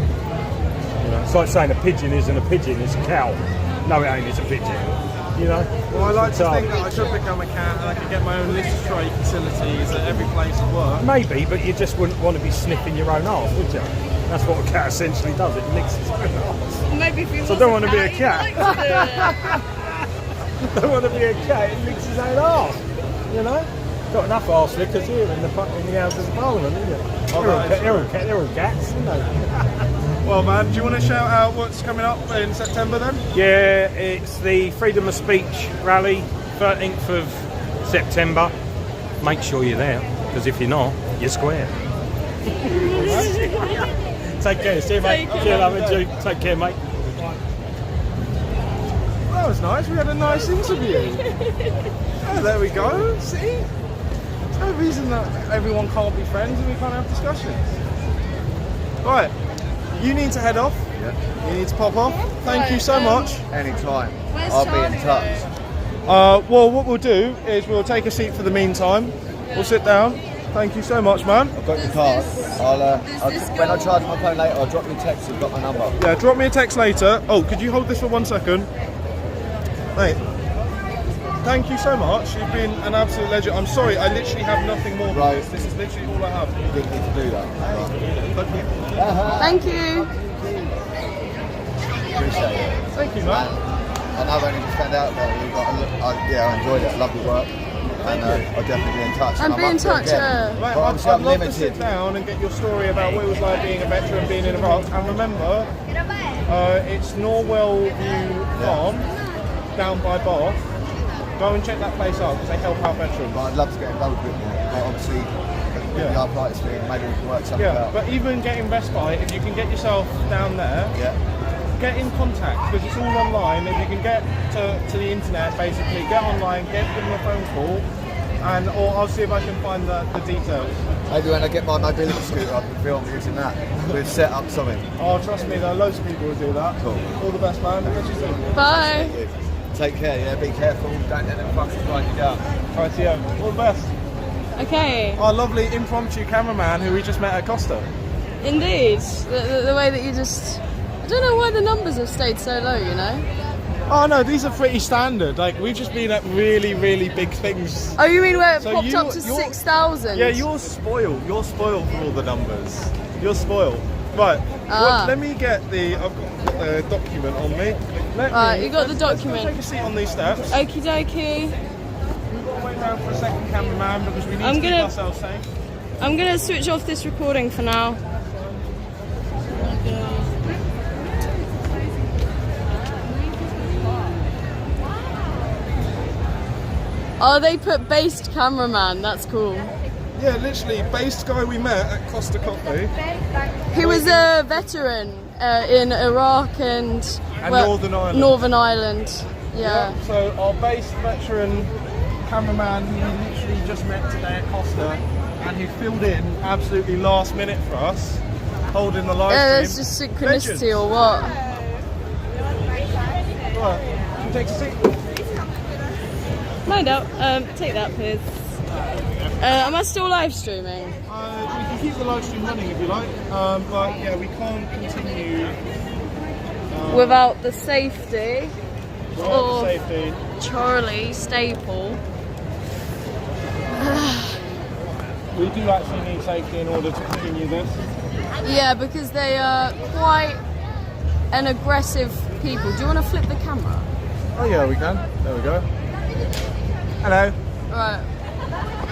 You know, it's like saying a pigeon isn't a pigeon, it's a cow. No, it ain't, it's a pigeon. You know? Well, I like to think that I could become a cat and I could get my own litter tray facilities at every place of work. Maybe, but you just wouldn't want to be sniffing your own arse, would you? That's what a cat essentially does, it licks its own arse. Maybe if you So I don't want to be a cat. Don't want to be a cat, it licks his own arse. You know? Got enough arse lickers here in the Houses of Parliament, haven't you? They're all cats, aren't they? Well, man, do you want to shout out what's coming up in September then? Yeah, it's the Freedom of Speech rally, 13th of September. Make sure you're there, because if you're not, you're square. Take care, see you, mate. See you, love you. Take care, mate. That was nice, we had a nice interview. Oh, there we go, see? There's no reason that everyone can't be friends and we can't have discussions. Right. You need to head off. Yeah. You need to pop off. Thank you so much. Anytime. Where's I'll be in Charlie, touch. Well, what we'll do is we'll take a seat for the meantime. We'll sit down. Thank you so much, man. I've got your card. When I charge my phone later, I'll drop you a text. You've got my number. Yeah, drop me a text later. Oh, could you hold this for 1 second? Mate, thank you so much. You've been an absolute legend. I'm sorry, I literally have nothing more. Right. This is literally all I have. You didn't need to do that. Thank you. Appreciate it. Thank you, man. And I've only just found out that you got. I enjoyed it. I love your work. And I'll definitely be in touch. And be in touch, Mate, But I'd obviously I'm love to limited. sit down and get your story about what it was like being a veteran, being in Iraq. And remember, it's Norwell View Farm, down by Bath. Go and check that place out because they help out veterans. But I'd love to get involved with it. But obviously, with the arthritis thing, maybe we can work something out. But even getting respite, if you can get yourself down there, get in contact because it's all online. If you can get to the internet, basically, get online, give them a phone call, or I'll see if I can find the details. Maybe when I get my mobility scooter, I can film using that. We'll set up something. Oh, trust me, there are loads of people who do that. Cool. All the best, man. Catch you soon. Bye. Take care, yeah, be careful, don't let them fucking grind you down. Alright, see you. All the best. Okay. Our lovely impromptu cameraman who we just met at Costa. Indeed. The way that you just... I don't know why the numbers have stayed so low, you know? Oh no, these are pretty standard. Like, we've just been at really, really big things. Oh, you mean where it So popped up to you're- 6,000? Yeah, you're spoiled. You're spoiled for all the numbers. You're spoiled. Right, let me get I've got the document on me. You got the document. Let's take a seat on these steps. Okie dokie. We've got to wait around for a second, cameraman, because we need to keep ourselves safe. I'm gonna switch off this recording for now. Oh, they put based cameraman. That's cool. Yeah, literally, based guy we met at Costa Coffee. He was a veteran in Iraq and Northern Ireland. Northern Ireland. Yeah. So our based veteran cameraman who we literally just met today at Costa, and who filled in absolutely last minute for us, holding the live stream. It's just synchronicity or what? Right, can you take a seat? No doubt. Take that, please. Am I still live streaming? We can keep the live stream running if you like, but yeah, we can't continue without the safety of safety. Charlie Staple. We do actually need safety in order to continue this. Yeah, because they are quite an aggressive people. Do you want to flip the camera? Oh yeah, we can. There we go. Hello. Right.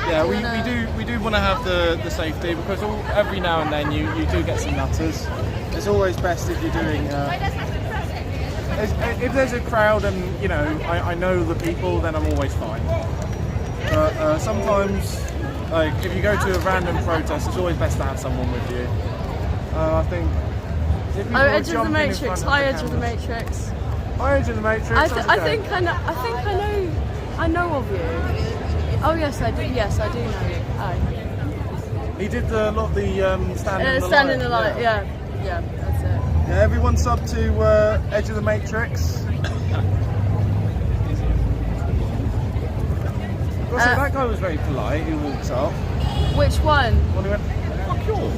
Yeah, we do want to have the safety because every now and then you do get some nutters. It's always best if you're doing. If there's a crowd and I know the people, then I'm always fine. But sometimes, like if you go to a random protest, it's always best to have someone with you. I think. Edge of the Matrix. Hi, Edge of the Matrix. Hi, Edge of the Matrix. I think I know of you. Oh yes, I do. Yes, I do know you. Hi. He did a lot of the Stand in the light. Yeah, that's it. Yeah, everyone sub to Edge of the Matrix. Also, that guy was very polite. He walks up. Which one? Well, he went, "Fuck you."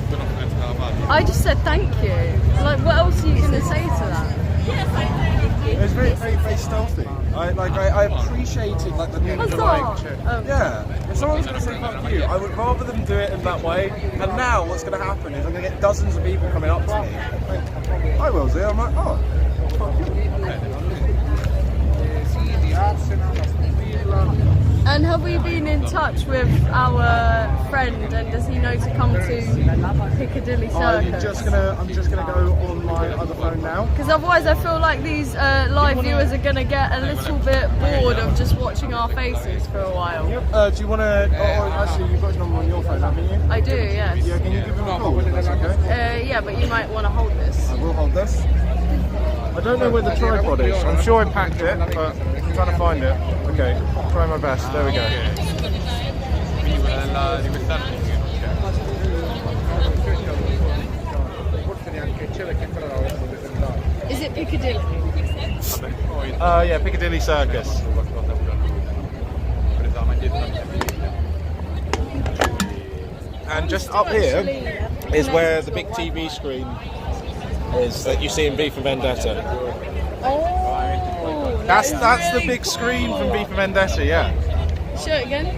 I just said thank you. Like, what else are you going to say to that? It was very, very, very stealthy. I appreciated like the ninja like. Yeah, if someone was going to say fuck you, I would rather them do it in that way. And now what's going to happen is I'm going to get dozens of people coming up to me. Like, I will do. I'm like, oh, fuck you. And have we been in touch with our friend, and does he know to come to Piccadilly Circus? I'm just gonna go on my other phone now. Because otherwise I feel like these live viewers are going to get a little bit bored of just watching our faces for a while. Do you want to... actually, you've got his number on your phone, haven't you? I do, yes. Yeah, can you give him a call? That's okay. Yeah, but you might want to hold this. I will hold this. I don't know where the tripod is. I'm sure I packed it, but I'm trying to find it. Okay, try my best. There we go. Is it Piccadilly? Yeah, Piccadilly Circus. And just up here is where the big TV screen is that you see in V for Vendetta. Oh, That's the big screen from V for Vendetta, yeah. Show it again.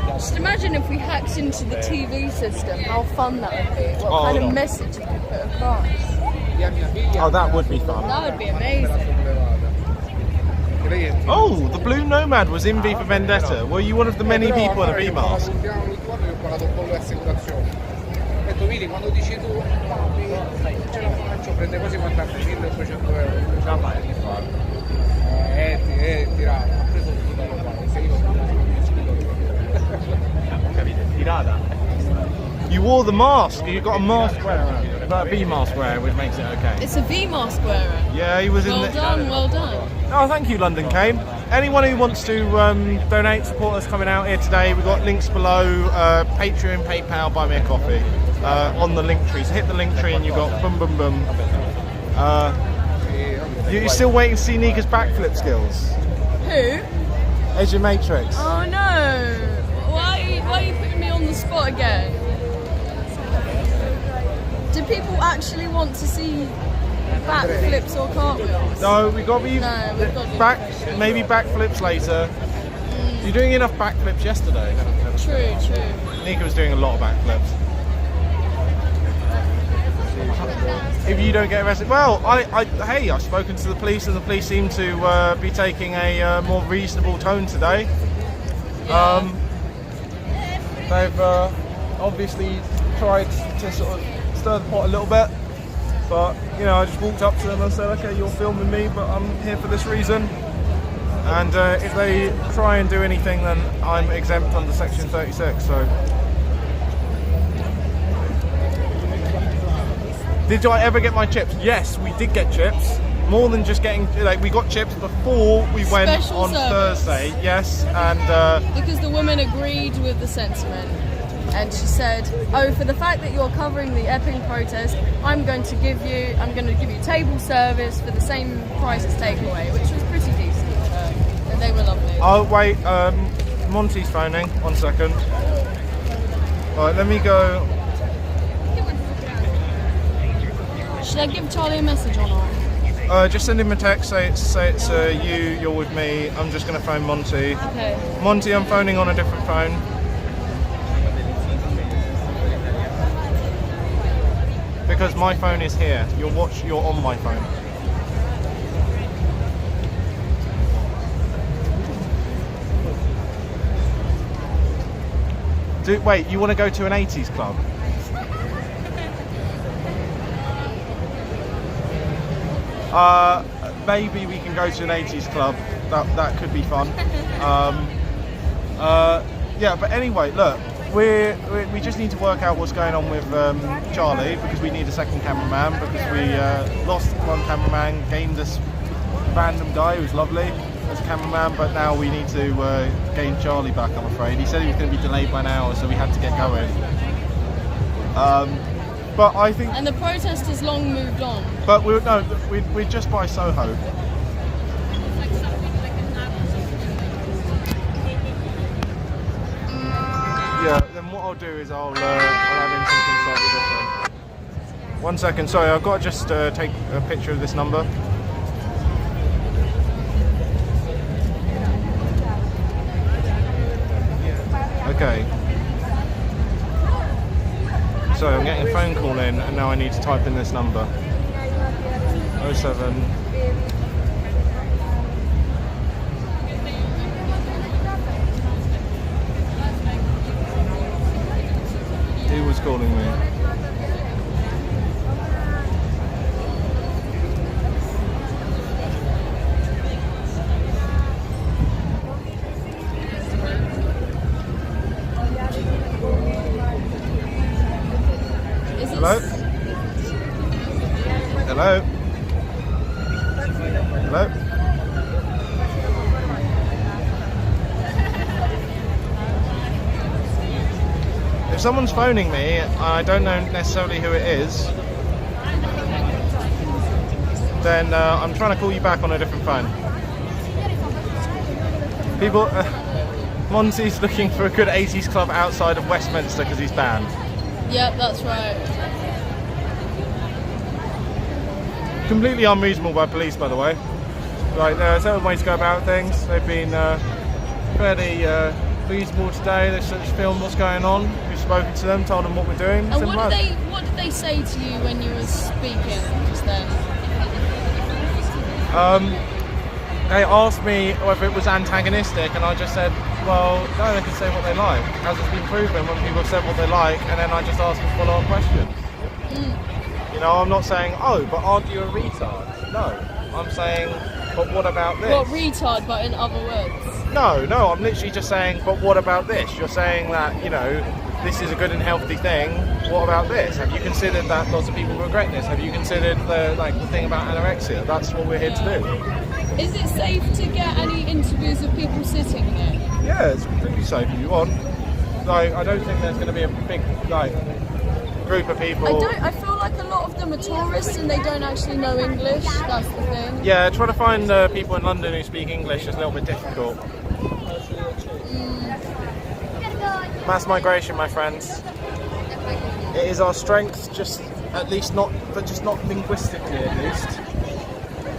Just imagine if we hacked into the TV system, how fun that would be. What kind of message you could put across. Oh, that would be fun. That would be amazing. Oh, the Blue Nomad was in V for Vendetta. Were you one of the many people in a V mask? Vedi, quando dici tu, ce la faccio, prende quasi quanto a 1.200 euro. Ce la fai di farlo. Tirato, ha preso tutto da qua, se io Tirada. You wore the mask. You got a mask wearer. But a V mask wearer, which makes it okay. It's a V mask wearer. Yeah, he was in the... Well done. Oh, thank you, London Came. Anyone who wants to donate, support us coming out here today, we've got links below, Patreon, PayPal, buy me a coffee, on the link tree. So hit the link tree and you've got boom, boom, boom. You're still waiting to see Nika's backflip skills? Who? Edge of Matrix. Oh no! Why are you putting me on the spot again? Do people actually want to see backflips or cartwheels? No, we've got to be maybe backflips later. You're doing enough backflips yesterday. True. Nika was doing a lot of backflips. If you don't get arrested, well, hey, I've spoken to the police and the police seem to be taking a more reasonable tone today. They've obviously tried to sort of stir the pot a little bit, but you know, I just walked up to them and said, okay, you're filming me, but I'm here for this reason, and if they try and do anything, then I'm exempt under section 36. So did I ever get my chips? Yes, we did get chips. More than just getting, like, we got chips before we went Special on service. Thursday. Yes, and because the woman agreed with the sentiment, and she said, "Oh, for the fact that you're covering the Epping protest, I'm going to give you table service for the same price as takeaway," which was pretty decent. And they were lovely. Oh wait, Monty's phoning. 1 second. All right, let me go. Should I give Charlie a message or not? Just send him a text. Say it's you're with me. I'm just going to phone Monty. Okay. Monty, I'm phoning on a different phone. Because my phone is here. You're on my phone. Wait, you want to go to an 80s club? Maybe we can go to an 80s club. That could be fun. Yeah, but anyway, look, we just need to work out what's going on with Charlie, because we need a second cameraman, because we lost one cameraman, gained this random guy who's lovely. as a cameraman, but now we need to gain Charlie back, I'm afraid. He said he was going to be delayed by an hour, so we had to get going. But I think... And the protest has long moved on. But we're just by Soho. Yeah, then what I'll do is I'll add in something slightly different. 1 second, sorry, I've got to just take a picture of this number. Okay. So I'm getting a phone call in and now I need to type in this number. 07. Who was calling me? Hello? Hello? Hello? If someone's phoning me, I don't know necessarily who it is, then I'm trying to call you back on a different phone. People, Monty's looking for a good 80s club outside of Westminster because he's banned. Yep, that's right. Completely unreasonable by police, by the way. Right, there's certain ways to go about things. They've been fairly reasonable today. They've sort of filmed what's going on. We've spoken to them, told them what we're doing. And what did they say to you when you were speaking just then? They asked me whether it was antagonistic, and I just said, well, no, they can say what they like, as it's been proven when people have said what they like, and then I just asked them follow-up questions. You know, I'm not saying, oh, but aren't you a retard? No, I'm saying, but what about this? What, retard, but in other words? No, I'm literally just saying, but what about this? You're saying that, you know, this is a good and healthy thing. What about this? Have you considered that lots of people regret this? Have you considered the thing about anorexia? That's what we're here to do. Is it safe to get any interviews of people sitting here? Yeah, it's completely safe if you want. Like, I don't think there's going to be a big group of people. I feel like a lot of them are tourists and they don't actually know English. That's the thing. Yeah, trying to find people in London who speak English is a little bit difficult. Mass migration, my friends. It is our strength, just not linguistically at least.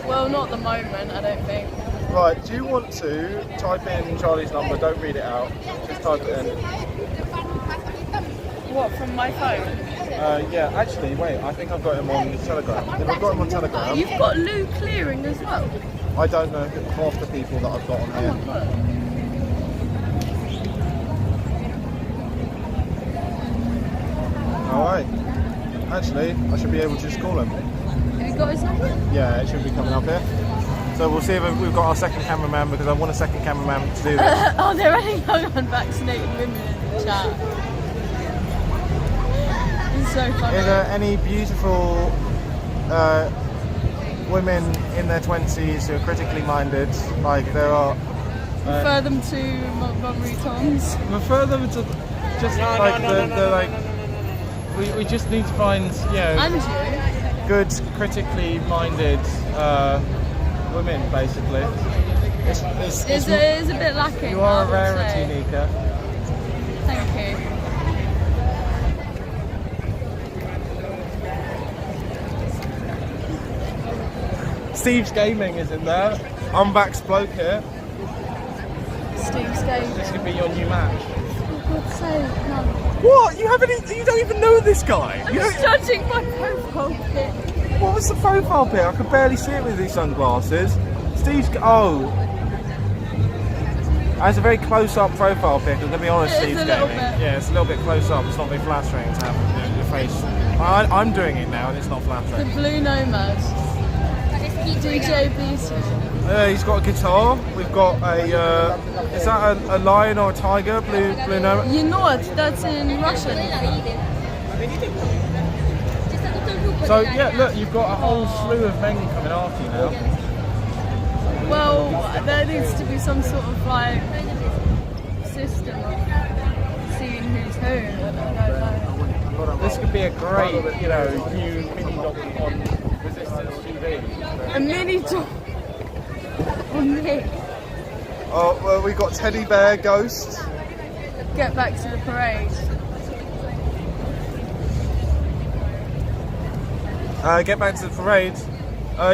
Well, not at the moment, I don't think. Right, do you want to type in Charlie's number? Don't read it out. Just type it in. What, from my phone? Yeah, actually, wait, I think I've got him on Telegram. If I've got him on Telegram... You've got Lou Clearing as well? I don't know half the people that I've got on here. Alright. Actually, I should be able to just call him. Have you got his number? Yeah, it should be coming up here. So we'll see if we've got our second cameraman, because I want a second cameraman to do this. Oh, they're only young unvaccinated women in the chat. It's so funny. Are there any beautiful women in their 20s who are critically minded? Like there are... refer them to Montgomery Toms. Refer them to just we just need to find, you know, Andrew? good, critically minded women, basically. It's a bit lacking. You are a rarity, Nika. Thank you. Steve's Gaming is in there. Unvaxxed bloke here. Steve's Gaming. This could be your new match. For God's sake, no. What? You don't even know this guy? I'm just judging my profile pic. What was the profile pic? I could barely see it with these sunglasses. Steve's... Oh. It's a very close-up profile pic, I'm going to be honest, Steve's Gaming. Yeah, it's a little bit close-up. It's not very flattering to have your face. I'm doing it now and it's not flattering. The Blue Nomad. DJ Beaton. He's got a guitar. We've got a... is that a lion or a tiger? Blue Nomad? You know it, that's in Russian. So, yeah, look, you've got a whole slew of men coming after you now. Well, like there needs to be some sort of like system of seeing who's who. I don't know. This could be a great, new mini doc on Resistance TV. A mini doc on me. Oh, well, we got Teddy Bear Ghost. Get back to the parade. Get back to the parade.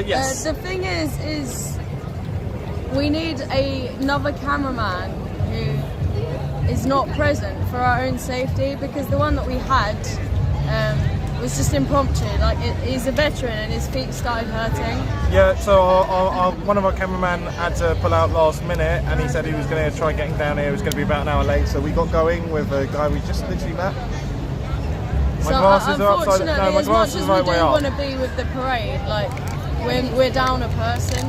Yes. The thing is we need another cameraman who is not present for our own safety, because the one that we had was just impromptu. Like he's a veteran and his feet started hurting. Yeah, so our one of our cameramen had to pull out last minute, and he said he was going to try getting down here. It was going to be about an hour late, so we got going with a guy we just literally met. My glasses are upside down. No, my glasses are right way up. As much as we do want to be with the parade, like we're down a person,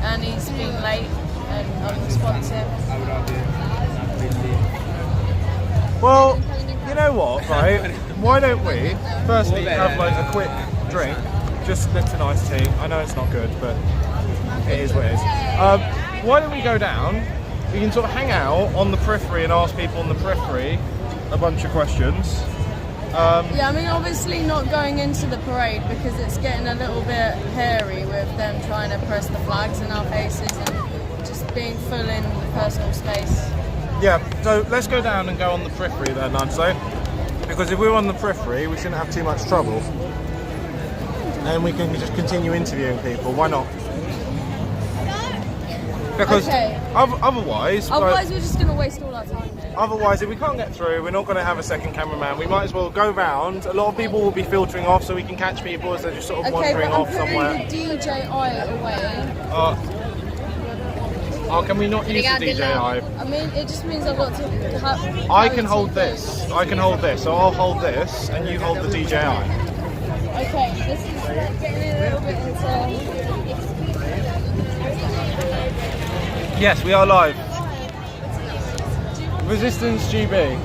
and he's been late and unresponsive. Well, you know what, right? Why don't we firstly have like a quick drink, just Lipton iced tea. I know it's not good, but it is what it is. Why don't we go down? We can sort of hang out on the periphery and ask people on the periphery a bunch of questions. Yeah, I mean, obviously not going into the parade, because it's getting a little bit hairy with them trying to press the flags in our faces and just being full in the personal space. Yeah, so let's go down and go on the periphery then, I'd say. Because if we're on the periphery, we shouldn't have too much trouble. And we can just continue interviewing people, why not? Because otherwise we're just going to waste all our time here. Otherwise, if we can't get through, we're not going to have a second cameraman. We might as well go round. A lot of people will be filtering off, so we can catch people as they're just sort of wandering off somewhere. Okay, but I'm putting the DJI away. Can we not use the DJI? I mean, it just means I've got to have... I can hold this. So I'll hold this, and you hold the DJI. Okay, this is getting a little bit into... Yes, we are live. Resistance GB.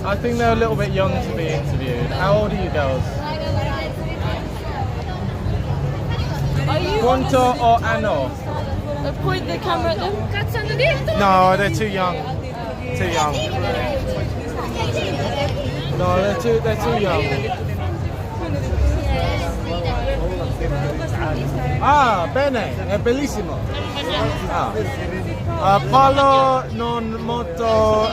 I think they're a little bit young to be interviewed. How old are you girls? Quanto or anno? Point the camera at them. No, they're too young. Too young. No, they're too young. Ah, bene, è bellissimo. Parlo non molto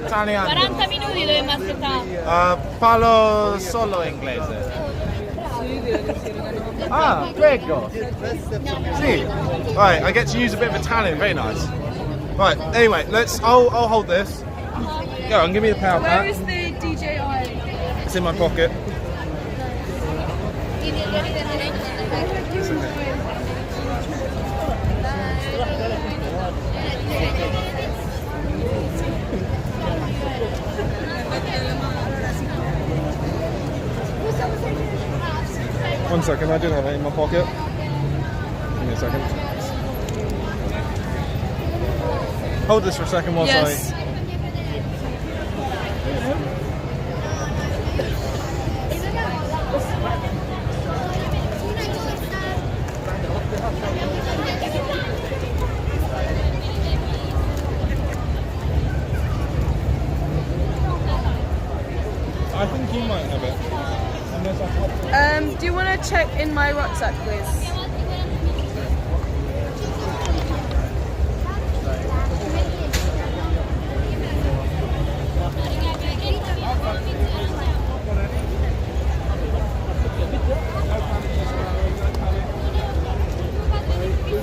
italiano. 40 minuti dovremmo aspettare. Parlo solo inglese. Ah, prego. See, right, I get to use a bit of Italian. Very nice. Right. Anyway, I'll hold this. Go on, give me the power pack. Where is the DJI? It's in my pocket. One second, I did have it in my pocket. Give me a second. Hold this for a second whilst Yes. I think you might have it. Do you want to check in my rucksack, please?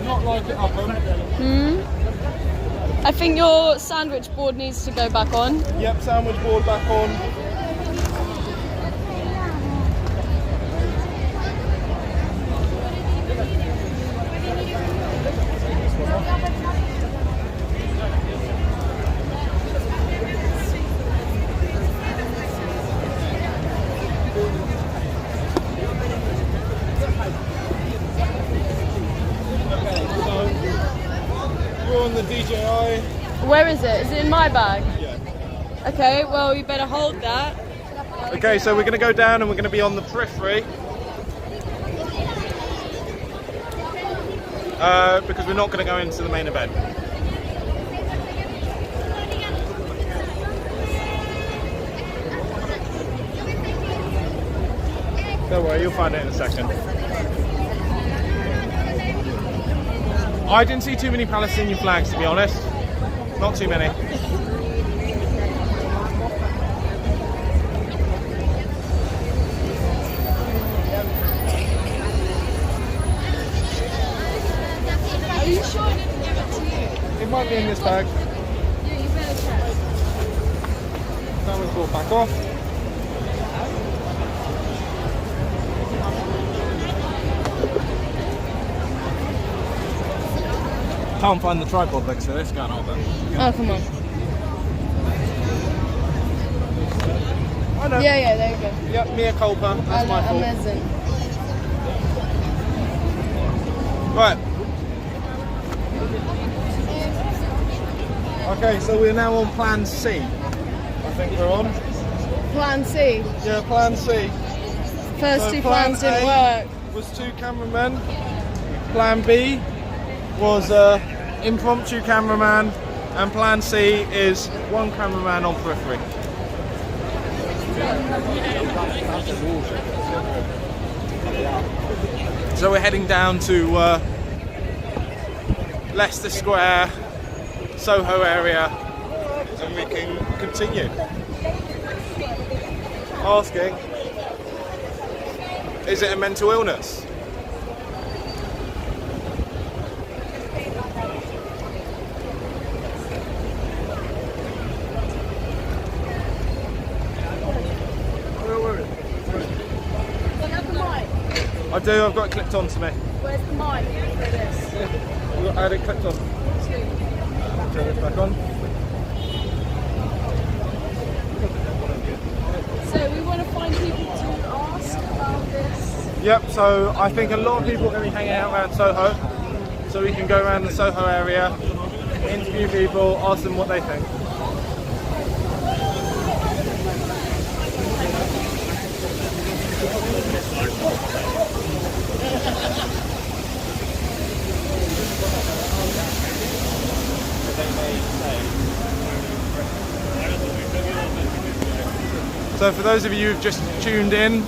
Not like it up on. I think your sandwich board needs to go back on. Yep, sandwich board back on. On the DJI. Where is it? Is it in my bag? Yeah. Okay, well, you better hold that. Okay, so we're going to go down and we're going to be on the periphery. because we're not going to go into the main event. Don't worry, you'll find it in a second. I didn't see too many Palestinian flags, to be honest. Not too many. Are you sure I didn't give it to you? It might be in this bag. Yeah, you better check. That one's brought back off. Can't find the tripod next to this, can't I? Oh, come on. I know. Yeah, there you go. Yep, mea culpa. That's my fault. Amazing. Right. Okay, so we're now on Plan C. I think we're on. Plan C. Yeah, Plan C. First So two plan plans didn't A work. was 2 cameramen. Plan B was impromptu cameraman, and Plan C is 1 cameraman on periphery. So we're heading down to Leicester Square, Soho area, and we can continue asking, is it a mental illness? I do, I've got it clipped onto me. Where's the mic for this? I had it clipped on. Turn this back on. So we want to find people to ask about this. Yep, so I think a lot of people are going to be hanging out around Soho. So we can go around the Soho area, interview people, ask them what they think. So for those of you who've just tuned in,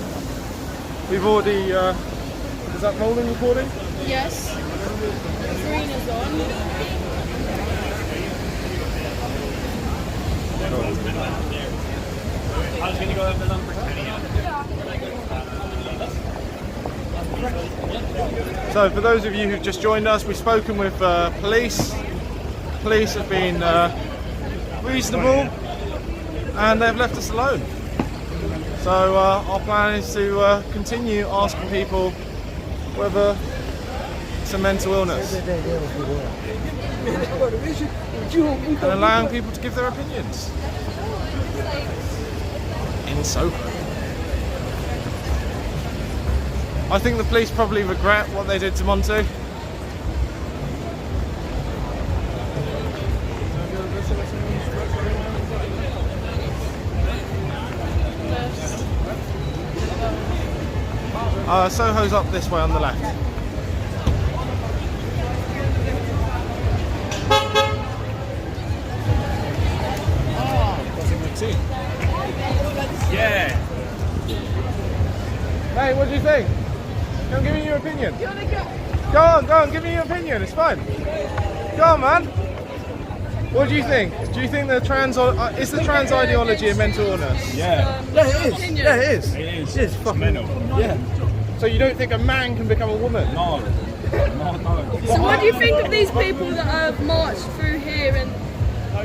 we've already, is that rolling recording? Yes. Green is on. I was going to go over the number 10. So for those of you who've just joined us, we've spoken with police. Police have been reasonable and they've left us alone. So our plan is to continue asking people whether it's a mental illness and allowing people to give their opinions. In Soho. I think the police probably regret what they did to Monty. Soho's up this way on the left. Yeah. Hey, what do you think? Come give me your opinion. Go on, give me your opinion. It's fine. Go on, man. What do you think? Do you think the is the trans ideology a mental illness? Yeah. Yeah, it is. Yeah, it is. It is. It's fucking mental. Yeah. So you don't think a man can become a woman? No. So what do you think of these people that have marched through here and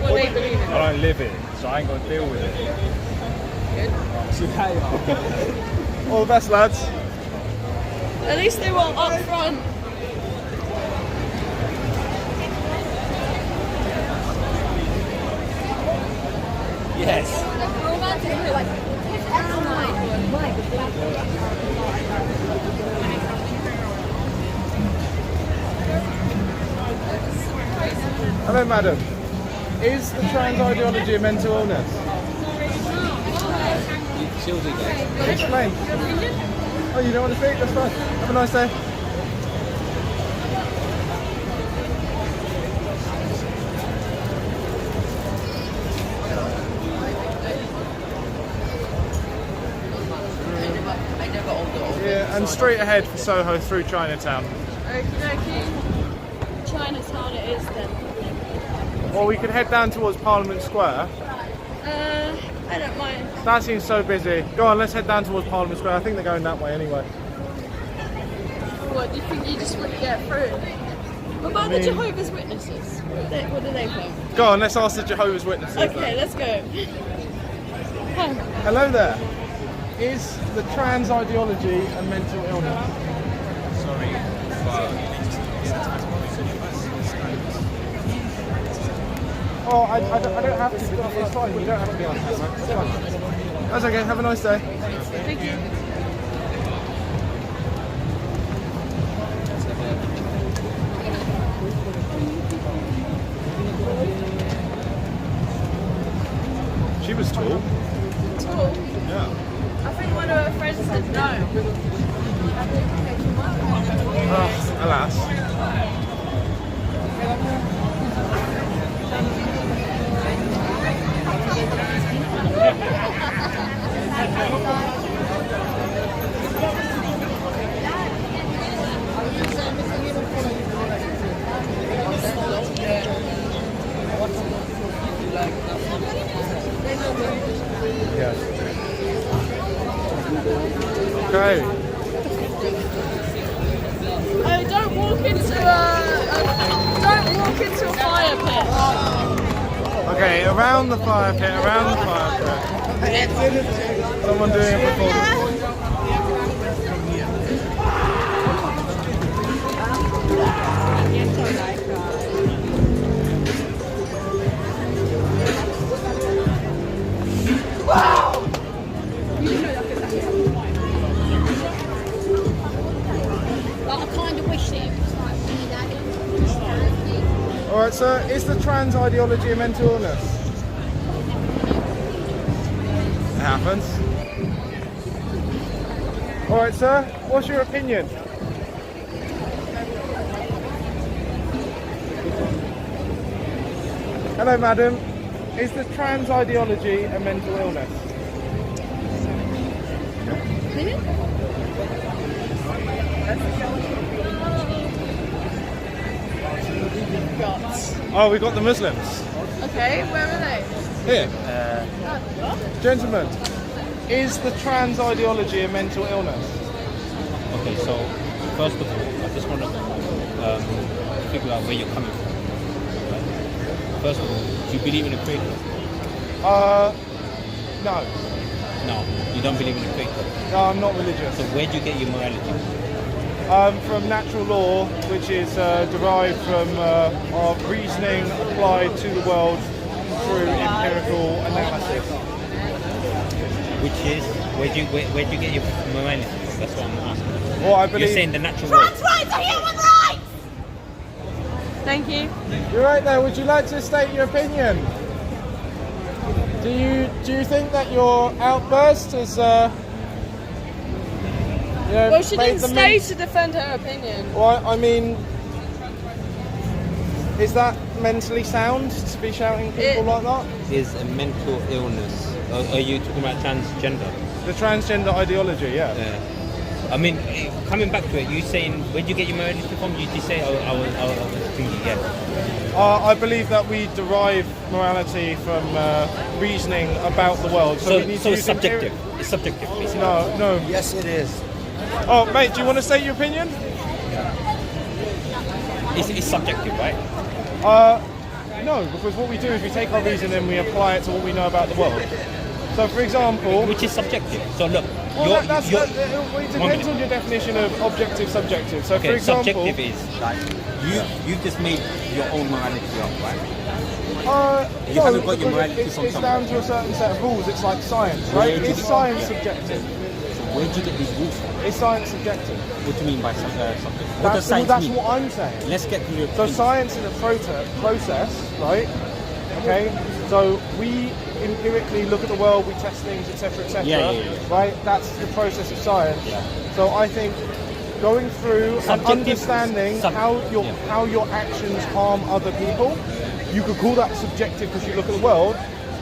what they believe in? I don't live it, so I ain't got to deal with it. All the best, lads. At least they were up front. Yes. Hello, madam. Is the trans ideology a mental illness? Explain. Oh, you don't want to speak? That's fine. Have a nice day. Yeah, and straight ahead for Soho through Chinatown. Okie dokie. Chinatown it is then. Or we could head down towards Parliament Square. I don't mind. That seems so busy. Go on, let's head down towards Parliament Square. I think they're going that way anyway. What, do you think you just wouldn't get through? What about the Jehovah's Witnesses? What do they think? Go on, let's ask the Jehovah's Witnesses. Okay, let's go. Hello there. Is the trans ideology a mental illness? Sorry, Oh, I don't have to. It's fine. You don't have to be on camera. It's fine. That's okay. Have a nice day. Thank you. She was tall. Tall? Yeah. I think one of her friends said no. Oh, alas. Yes. Okay. Oh, don't walk into a fire pit. Okay, around the fire pit, around the fire pit. Someone doing it before. I kind of wish it was like me, Daddy. Alright, sir, is the trans ideology a mental illness? It happens. Alright, sir, what's your opinion? Hello, madam. Is the trans ideology a mental illness? Oh, we got the Muslims. Okay, where are they? Here. Gentlemen, is the trans ideology a mental illness? Okay, so first of all, I just want to figure out where you're coming from. Right? First of all, do you believe in a creator? No. No, you don't believe in a creator. No, I'm not religious. So where do you get your morality? From natural law, which is derived from our reasoning applied to the world through empirical analysis. Which is where do you get your morality from? That's what I'm asking. Well, I believe you're saying the natural law. Trans rights are human rights! Thank you. You're right there. Would you like to state your opinion? Do you think that your outburst is Well, she didn't stay to defend her opinion. Well, I mean, is that mentally sound to be shouting at people like that? Is a mental illness. Are you talking about transgender? The transgender ideology, yeah. I mean, coming back to it, you saying, where do you get your morality from? You just say, I was thinking, yeah. I believe that we derive morality from reasoning about the world. So it's subjective. It's subjective, basically. No. Yes, it is. Oh, mate, do you want to state your opinion? It's subjective, right? No, because what we do is we take our reason and we apply it to what we know about the world. So, for example... Which is subjective. So, look... Well, it depends on your definition of objective, subjective. So, okay, for example... subjective is, like, you've just made your own morality up, right? You haven't got your morality from it's down to a certain set of rules. It's like science, right? Is science subjective? Where do you get these rules from? Is science subjective? What do you mean by subjective? What does science mean? That's what I'm saying. Let's get to your So science is a process, right? Okay? So we empirically look at the world, we test things, etc., etc. Yeah. Right? That's the process of science. Yeah. So I think going through and understanding how your actions harm other people, you could call that subjective because you look at the world,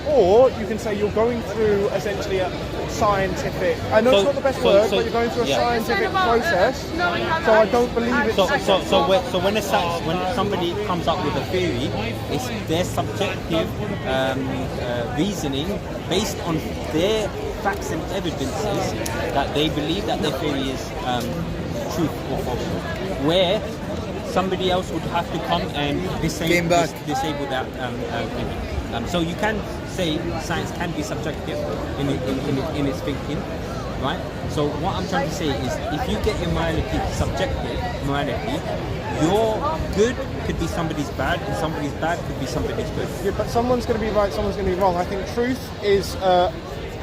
or you can say you're going through essentially a scientific. I know it's not the best word, but you're going through a scientific process. So I don't believe it's. So when somebody comes up with a theory, it's their subjective reasoning based on their facts and evidences that they believe that their theory is truth or false. Where somebody else would have to come and disable that opinion. So you can say science can be subjective in its thinking, right? So what I'm trying to say is, if you get your morality subjective morality, your good could be somebody's bad, and somebody's bad could be somebody's good. Yeah, but someone's going to be right, someone's going to be wrong. I think truth is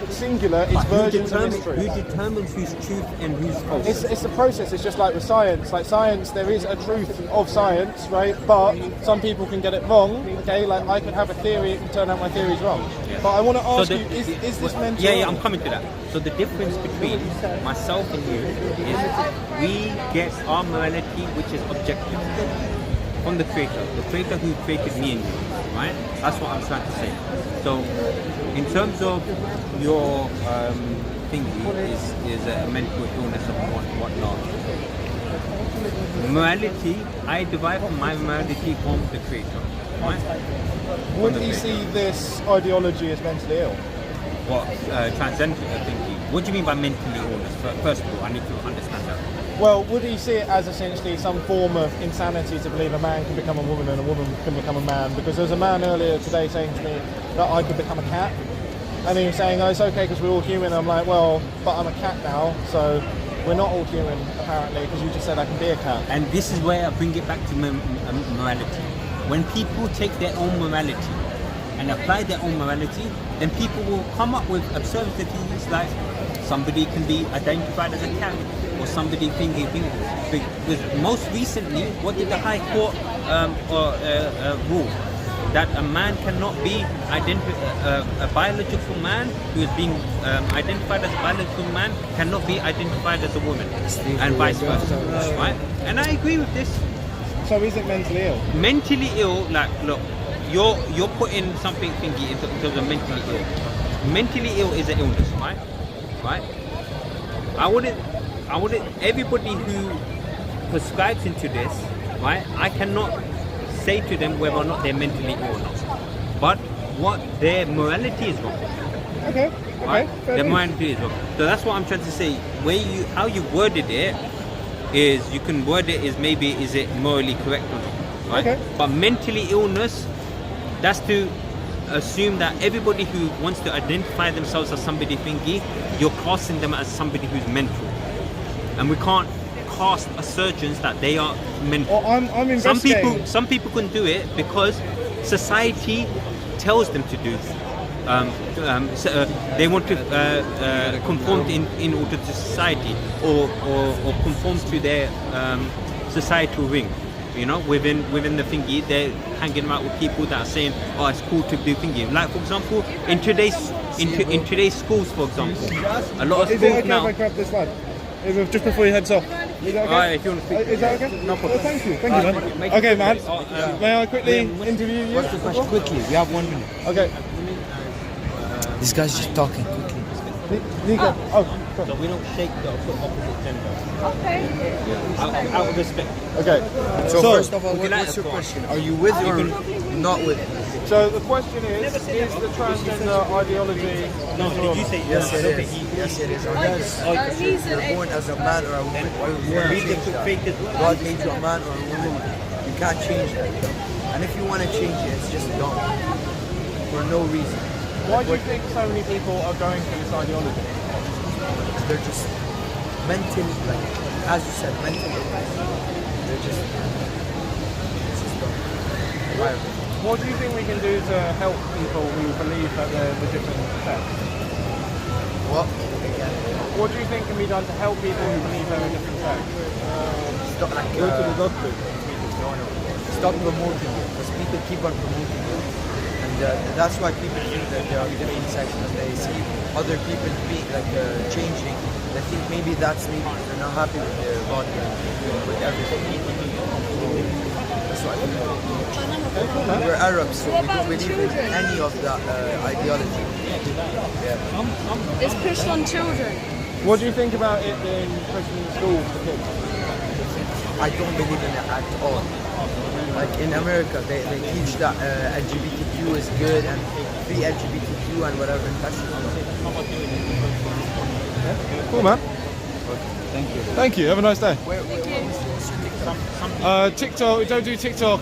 singular. It's virgins and mysteries. Who determines who's truth and who's false? It's the process. It's just like with science. Like science, there is a truth of science, right? But some people can get it wrong. Okay, like I could have a theory, it can turn out my theory's wrong. Yeah. But I want to ask you: is this mental? Yeah, I'm coming to that. So the difference between myself and you is we get our morality, which is objective, from the creator who created me and you, right? That's what I'm trying to say. So in terms of your thingy is a mental illness and whatnot. Morality, I derive from my morality from the creator, right? Would you see this ideology as mentally ill? What, transcendent thinking? What do you mean by mentally illness? First of all, I need to understand that. Well, would he see it as essentially some form of insanity to believe a man can become a woman and a woman can become a man? Because there was a man earlier today saying to me that I could become a cat. And he was saying, oh, it's okay because we're all human. I'm like, well, but I'm a cat now, so we're not all human, apparently, because you just said I can be a cat. And this is where I bring it back to morality. When people take their own morality and apply their own morality, then people will come up with absurdities like somebody can be identified as a cat, or somebody thinking. Because most recently, what did the High Court rule? That a man cannot be a biological man who is being identified as a biological man cannot be identified as a woman, and vice versa, right? And I agree with this. So is it mentally ill? Mentally ill, like, look, you're putting something thingy in terms of mentally ill. Mentally ill is an illness, right? Right? I wouldn't. Everybody who prescribes into this, right? I cannot say to them whether or not they're mentally ill or not, but what their morality is wrong. Okay. Right? Their morality is wrong. So that's what I'm trying to say. How you worded it is, you can word it as maybe is it morally correct or not, right? Okay. But mentally illness, that's to assume that everybody who wants to identify themselves as somebody thingy, you're classing them as somebody who's mental, and we can't cast assertions that they are mental. Well, I'm investigating. Some people can do it because society tells them to do. They want to conform in order to society, or conform to their societal ring. You know, within the thingy, they're hanging out with people that are saying, "Oh, it's cool to do thingy." Like, for example, in today's schools, for example, a lot of schools now. Is it okay if I grab this lad? Just before he heads off. Is that okay? If you want to speak. Is that okay? No problem. Oh, thank you, man. Okay, man. May I quickly interview you? What's the question? Quickly, we have 1 minute. Okay. This guy's just talking quickly. Nico. So we don't shake the opposite gender. Okay. Yeah. Out of respect. Okay. So first of all, what's your question? Are you with or not with? So the question is the transgender ideology? No, did you say yes? It is. Yes, it is. You're born as a man or a woman. God made you a man or a woman. You can't change that. And if you want to change it, it's just dumb for no reason. Why do you think so many people are going for this ideology? They're just mentally, like, as you said, mentally. They're just dumb. What do you think we can do to help people who believe that they're the different sex? What? What do you think can be done to help people who believe they're a different sex? Stop, like, go to the doctor. Stop promoting it, because people keep on promoting it. And that's why people think that there are different sexes. When they see other people being changing, they think maybe they're not happy with their body and with everything. That's what I think. We're Arabs, so we don't believe in any of that ideology. Yeah. It's pushed on children. What do you think about it being pushed in schools for kids? I don't believe in it at all. Like in America, they teach that LGBTQ is good and free LGBTQ and whatever. That's Cool, man. Thank you. Thank you. Have a nice day. TikTok. We don't do TikTok.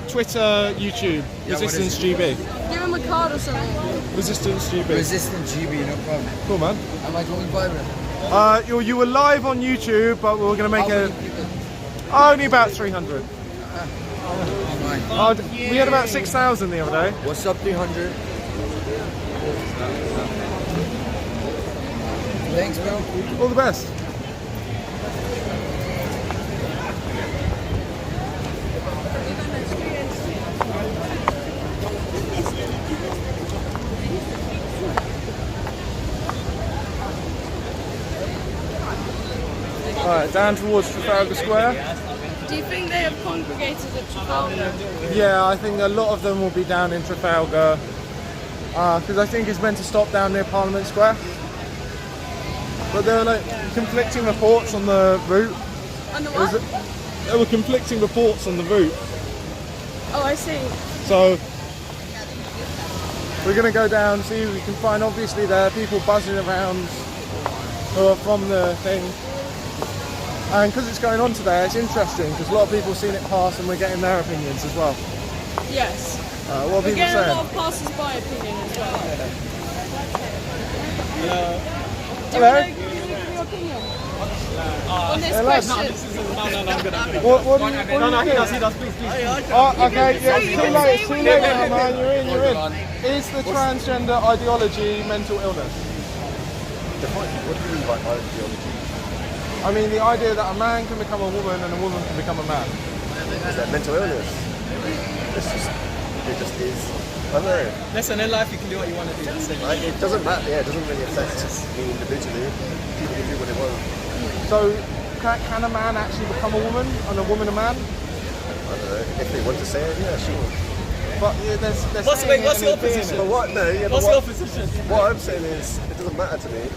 Twitter, YouTube. Resistance GB. Give him a card or something. Resistance GB. Resistance GB, no problem. Cool, man. Am I going viral? You were live on YouTube, but we were going to make only about 300. We had about 6,000 the other day. What's up, 300? Thanks, bro. All the best. Alright, down towards Trafalgar Square. Do you think they have congregated at Trafalgar? Yeah, I think a lot of them will be down in Trafalgar. Because I think it's meant to stop down near Parliament Square. But there were like conflicting reports on the route. On the what? There were conflicting reports on the route. Oh, I see. So we're going to go down, see if we can find. Obviously there are people buzzing around who are from the thing. And because it's going on today, it's interesting because a lot of people have seen it pass and we're getting their opinions as well. Yes. What are We're people getting saying? a lot of passers-by opinion as well. Hello. Do you want to give me your opinion on this Hello. question? No, I'm good. What do you think? Please. Oh, okay, yeah, it's too late now, man. You're in. Is the transgender ideology mental illness? What do you mean by ideology? I mean, the idea that a man can become a woman and a woman can become a man. Is that mental illness? It just is. I don't know. Listen, in life you can do what you want to do. That's it. Like, it doesn't matter. Yeah, it doesn't really affect me individually. People can do what they want. So, can a man actually become a woman and a woman a man? I don't know. If they want to say it, yeah, sure. But yeah, there's What's your position? But what? No, yeah, What's your position? What I'm saying is, it doesn't matter to me.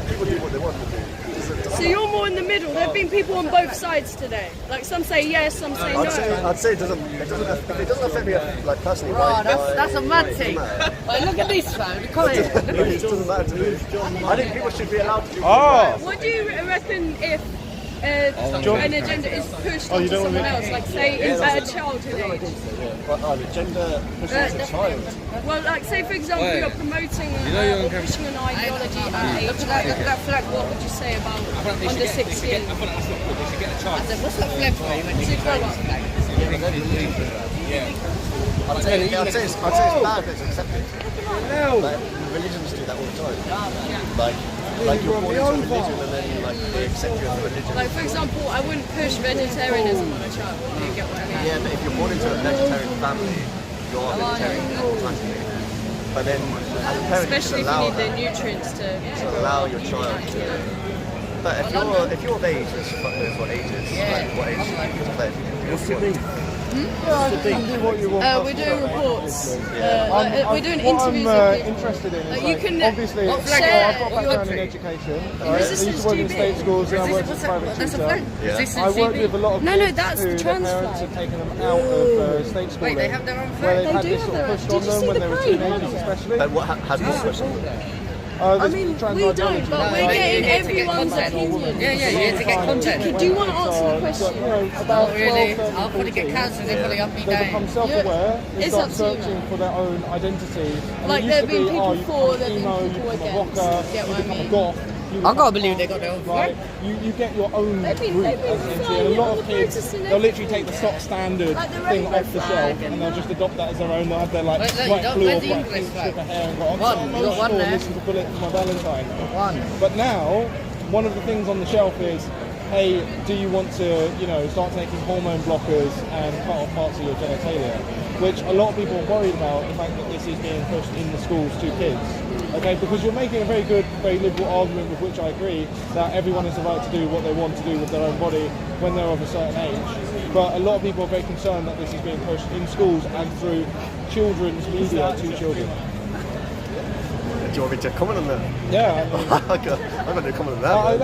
People do what they want to do. So you're more in the middle. There have been people on both sides today. Like some say yes, some say no. I'd say it doesn't. If it doesn't affect me, like personally. That's a mad thing. Like, look at this man. Come here. It doesn't matter to me. I think people should be allowed to do. What do you reckon if an agenda is pushed onto someone else? Like say at a childhood age. The gender pushed onto a child. Well, like say for example you're promoting or pushing an ideology at age. That flag. What would you say about under 16? I thought that's not good. They should get a child. What's that flag for? To grow up. I'd say it's bad that it's accepted. Like, religions do that all the time. Like you're born into a religion and then like they accept you as a religion. Like for example, I wouldn't push vegetarianism on a child. Do you get what I mean? Yeah, but if you're born into a vegetarian family, you're a vegetarian automatically. But then as a parent, Especially you if should you allow need the nutrients to allow your child to. But if you're of age, which fuck knows what age is, like what age you can play. What's your thing? Yeah, you can do what you want. we're doing reports. We're doing interviews What I'm with people. interested in is You can obviously, share I've got your background in education. Right? I used Resistance to work in GB. state schools and I worked as a private tutor. I worked with a lot of kids that's who the their trans parents flag. had taken them out of state schooling. They have their own where flag. they had do this have sort their of own. pushed Did on you them see when the they were parade? teenagers especially. And what has been pushed on them? I mean, we don't, but we're getting everyone's opinion. Yeah, to get content. Do you want to answer the question? Not really. I'll probably get cancelled if they up me They become down. self-aware, they It's start up to you, searching man. for their own identity. And Like, it there used have been to be, people you for, become there have emo, been you people become a against. rocker, Get you what I become a mean? goth. I can't believe they got their own Like, flag. you get your own They've been group identity, flying and a lot on of the kids, protesting they'll literally take the stock standard Like the thing rainbow off the flag shelf, and and they'll just adopt that as their own. They'll have their like Wait, look, white blue or where's the white English pink flag? strip of hair and go, I'm One, so you got one emotional, there. listen to Bullet for my Valentine. One. But now, one of the things on the shelf is, hey, do you want to, start taking hormone blockers and cut off parts of your genitalia? Which a lot of people are worried about, the fact that this is being pushed in the schools to kids. Okay, because you're making a very good, very liberal argument with which I agree, that everyone has the right to do what they want to do with their own body when they're of a certain age. but a lot of people are very concerned that this is being pushed in schools and through children's media to children. Do you want me to comment on that? Yeah. I've got no comment on that.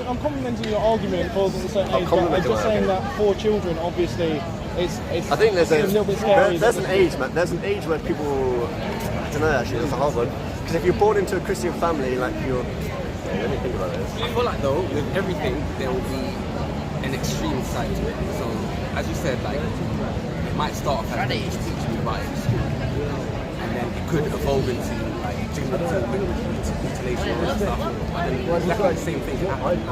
I'm complimenting your argument for a certain age, but I'm just saying that for children, obviously, it's I think there's a little bit scary. There's an age, man. There's an age where people, I don't know actually, that's a hard one. Because if you're born into a Christian family, like you're, let me think about this. I feel like though, with everything, there will be an extreme side to it. So, as you said, like, it might start off as teaching you about it in school, and then it could evolve into like mutilation and stuff. But then exactly the same thing happens.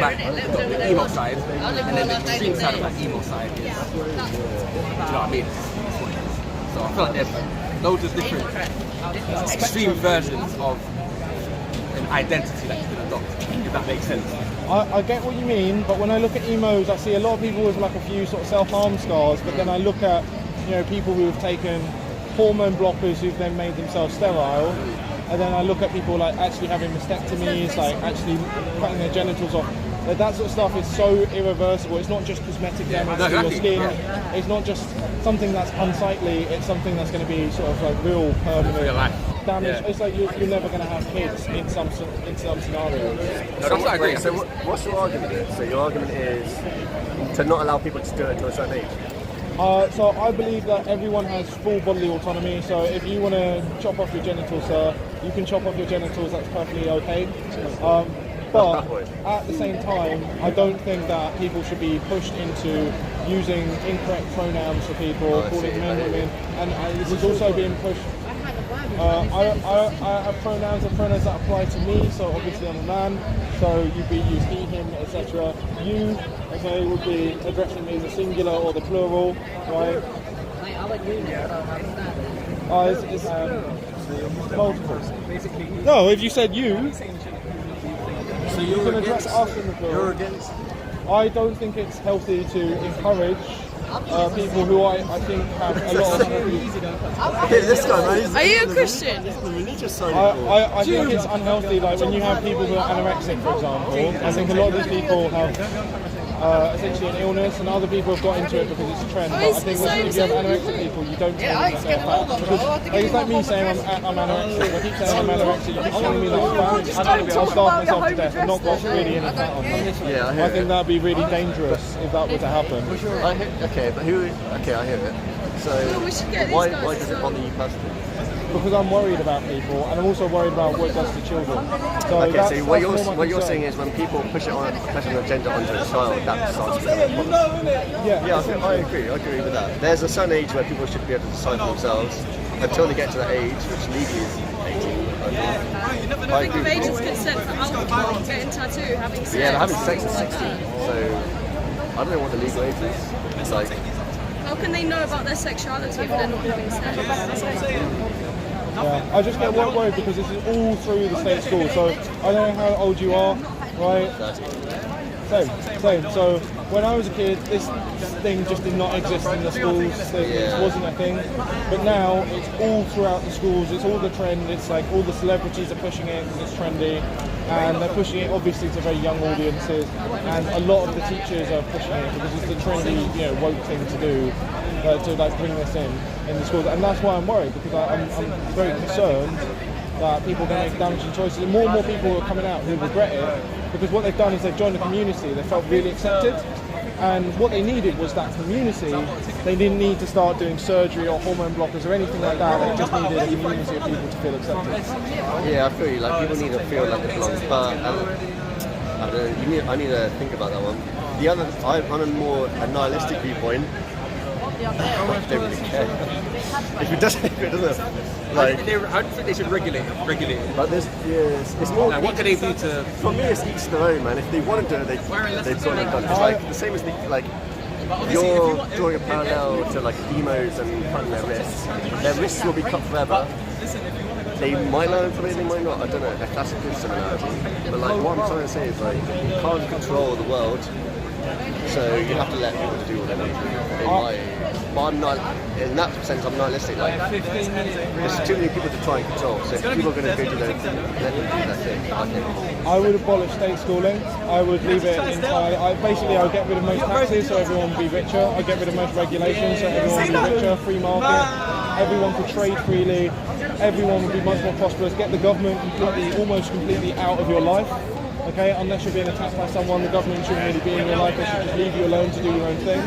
Like, the emo side, and then the extreme side of that emo side is, do you know what I mean? It's what it is. So I feel like there's loads of different extreme versions of an identity that you can adopt, if that makes sense. I get what you mean, but when I look at emos, I see a lot of people with like a few sort of self-harm scars, but then I look at, people who have taken hormone blockers who've then made themselves sterile, and then I look at people like actually having mastectomies, like actually cutting their genitals off. That sort of stuff is so irreversible. It's not just cosmetic damage to your skin. It's not just something that's unsightly. It's something that's going to be sort of like real permanent damage. It's like you're never going to have kids in some scenarios. So, I agree. So what's your argument? So your argument is to not allow people to do it to a certain age. So I believe that everyone has full bodily autonomy. So if you want to chop off your genitals, sir, you can chop off your genitals. That's perfectly okay. But at the same time, I don't think that people should be pushed into using incorrect pronouns for people, calling men women, and this is also being pushed. I have pronouns that apply to me, so obviously I'm a man, so you'd be used he, him, etc. You, okay, would be addressing me in the singular or the plural, right? It's multiple. No, if you said you, so you can address us in the plural. You're against? I don't think it's healthy to encourage people who I think have a lot of... This guy, man, are you a Christian? This is the religious side I think it's unhealthy, like when you have people who are anorexic, for example. I think a lot of these people have essentially an illness, and other people have got into it because it's a trend. But I think if you have anorexic people, you don't tell them that they're fat. Because it's like me saying I'm anorexic. I keep saying I'm anorexic, you keep telling me that I'm fat. I'll starve myself to death and not got really any fat on me. Yeah, I think that would be really dangerous if that were to happen. I hear it. So why does it bother you personally? Because I'm worried about people, and I'm also worried about what it does to children. So what you're saying is when people push an agenda onto a child, that starts to become a problem. Yeah, I agree with that. There's a certain age where people should be able to decide for themselves until they get to that age, which legally is 18. I think of age of consent for alcohol, getting tattoo, having sex. Yeah, having sex is 16. So I don't know what the legal age is. It's like, how can they know about their sexuality if they're not having sex? Yeah, I just get worried because this is all through the state school. So I don't know how old you are, right? Same. So when I was a kid, this thing just did not exist in the schools. It wasn't a thing. But now it's all throughout the schools. It's all the trend. It's like all the celebrities are pushing it because it's trendy, and they're pushing it obviously to very young audiences. And a lot of the teachers are pushing it because it's the trendy, woke thing to do. To like bring this in the schools, and that's why I'm worried, because I'm very concerned that people are going to make damaging choices, and more people are coming out who regret it, because what they've done is they've joined a community, they felt really accepted, and what they needed was that community. They didn't need to start doing surgery or hormone blockers or anything like that. They just needed a community of people to feel accepted. Yeah, I feel you. Like people need to feel like they belong, but I need to think about that one. The other, I'm a more nihilistic viewpoint. I don't really care. If it doesn't, like, how do you think they should regulate it? But it's more. Like, what can they do to? For me, it's each their own, man. If they want to do it, they've got it done. It's like the same as you're drawing a parallel to like emos and cutting their wrists. Their wrists will be cut forever. They might learn from it, they might not. I don't know if that's a good similarity. But like what I'm trying to say is like you can't control the world. So you have to let people do what they want to do. but I'm not, in that sense, I'm nihilistic. Like, there's too many people to try and control, so if people are going to go to let them do that thing, I think. I would abolish state schooling. I would leave it entirely. I would get rid of most taxes so everyone would be richer. I'd get rid of most regulations so everyone would be richer. Free market. Everyone could trade freely. Everyone would be much more prosperous. Get the government almost completely out of your life. Okay, unless you're being attacked by someone, the government shouldn't really be in your life. They should just leave you alone to do your own thing.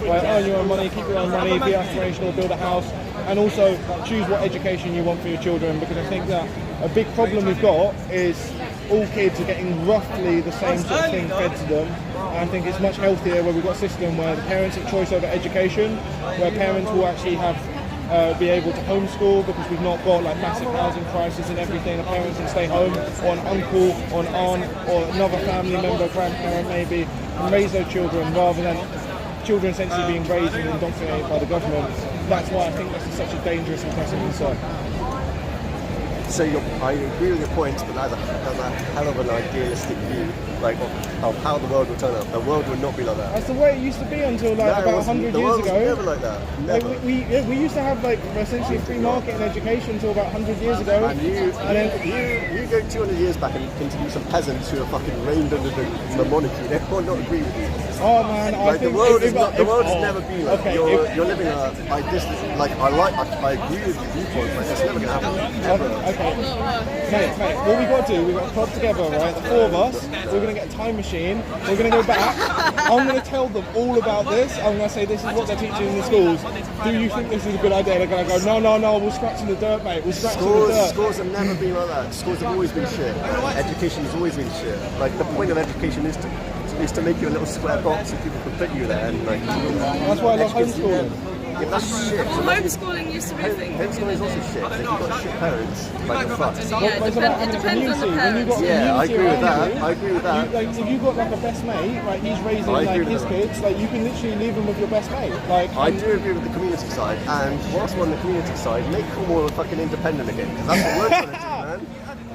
Right? Earn your own money, keep your own money, be aspirational, build a house, and also choose what education you want for your children. Because I think that a big problem we've got is all kids are getting roughly the same sort of thing fed to them. And I think it's much healthier where we've got a system where the parents have choice over education, where parents will actually have be able to homeschool because we've not got like massive housing crisis and everything. The parents can stay home, or an uncle, or an aunt, or another family member, grandparent maybe, and raise their children rather than children essentially being raised and indoctrinated by the government. That's why I think this is such a dangerous and pressing concern. So I agree with your points, but that's a hell of an idealistic view, like of how the world will turn out. The world would not be like that. That's the way it used to be until like about 100 years ago. Never like that. Never. Like, we used to have like essentially free market and education until about 100 years ago. And you go 200 years back and interview some peasants who are fucking reigned under the monarchy. They will not agree with you. Oh man, I think the world has never been like okay, you're living I agree with your viewpoint, but it's never gonna happen. Ever. Okay. Mate, what we got to do, we've got to club together, right? The four of us, we're going to get a time machine, we're going to go back, I'm going to tell them all about this, I'm going to say this is what they're teaching in the schools. Do you think this is a good idea? They're going to go, no, we'll scratch in the dirt, mate, we'll scratch in the dirt. Schools have never been like that. Schools have always been shit. Education has always been shit. Like, the point of education is to make you a little square box so people can put you there and like... That's why I love homeschooling. Yeah, that's shit. Well, homeschooling used to be a thing. Homeschooling is also shit. Like, you've got shit parents, like you're fucked. Yeah, it depends on the parents. Yeah, I agree with that. I agree with that. Like, if you've got like a best mate, right, he's raising like his kids, like you can literally leave them with your best mate. Like, I do agree with the community side, and whilst we're on the community side, make Cornwall fucking independent again, because that's what we're trying to do, man.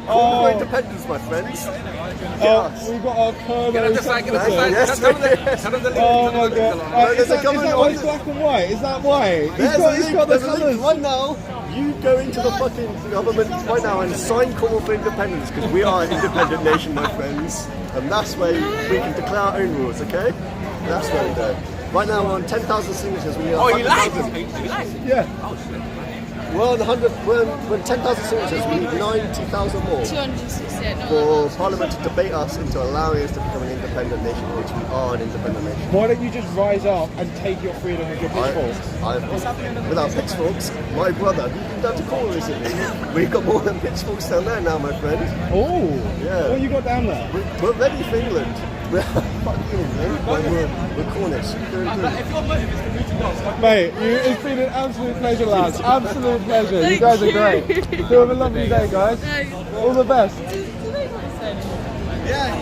Cornwall independence, my friends. We've got our Colonel. Oh my god. Is that why it's black and white? Is that why? He's got the colours. Right now, you go into the fucking government right now and sign Cornwall for independence, because we are an independent nation, my friends. And that's where we can declare our own rules, okay? That's where we go. Right now, we're on 10,000 signatures. We are you like this? Yeah. We're on 10,000 signatures. We need 90,000 more 268. for Parliament to debate us into allowing us to become an independent nation, which we are an independent nation. Why don't you just rise up and take your freedom with your pitchforks? Without pitchforks, my brother, you've been down to Cornwall recently. We've got more than pitchforks down there now, my friend. Oh, yeah. What you got down there? We're ready for England. We're fucking England. We're Cornish. Mate, it's been an absolute pleasure, lads. Absolute pleasure. You guys are great. Have a lovely day, guys. All the best. Yeah,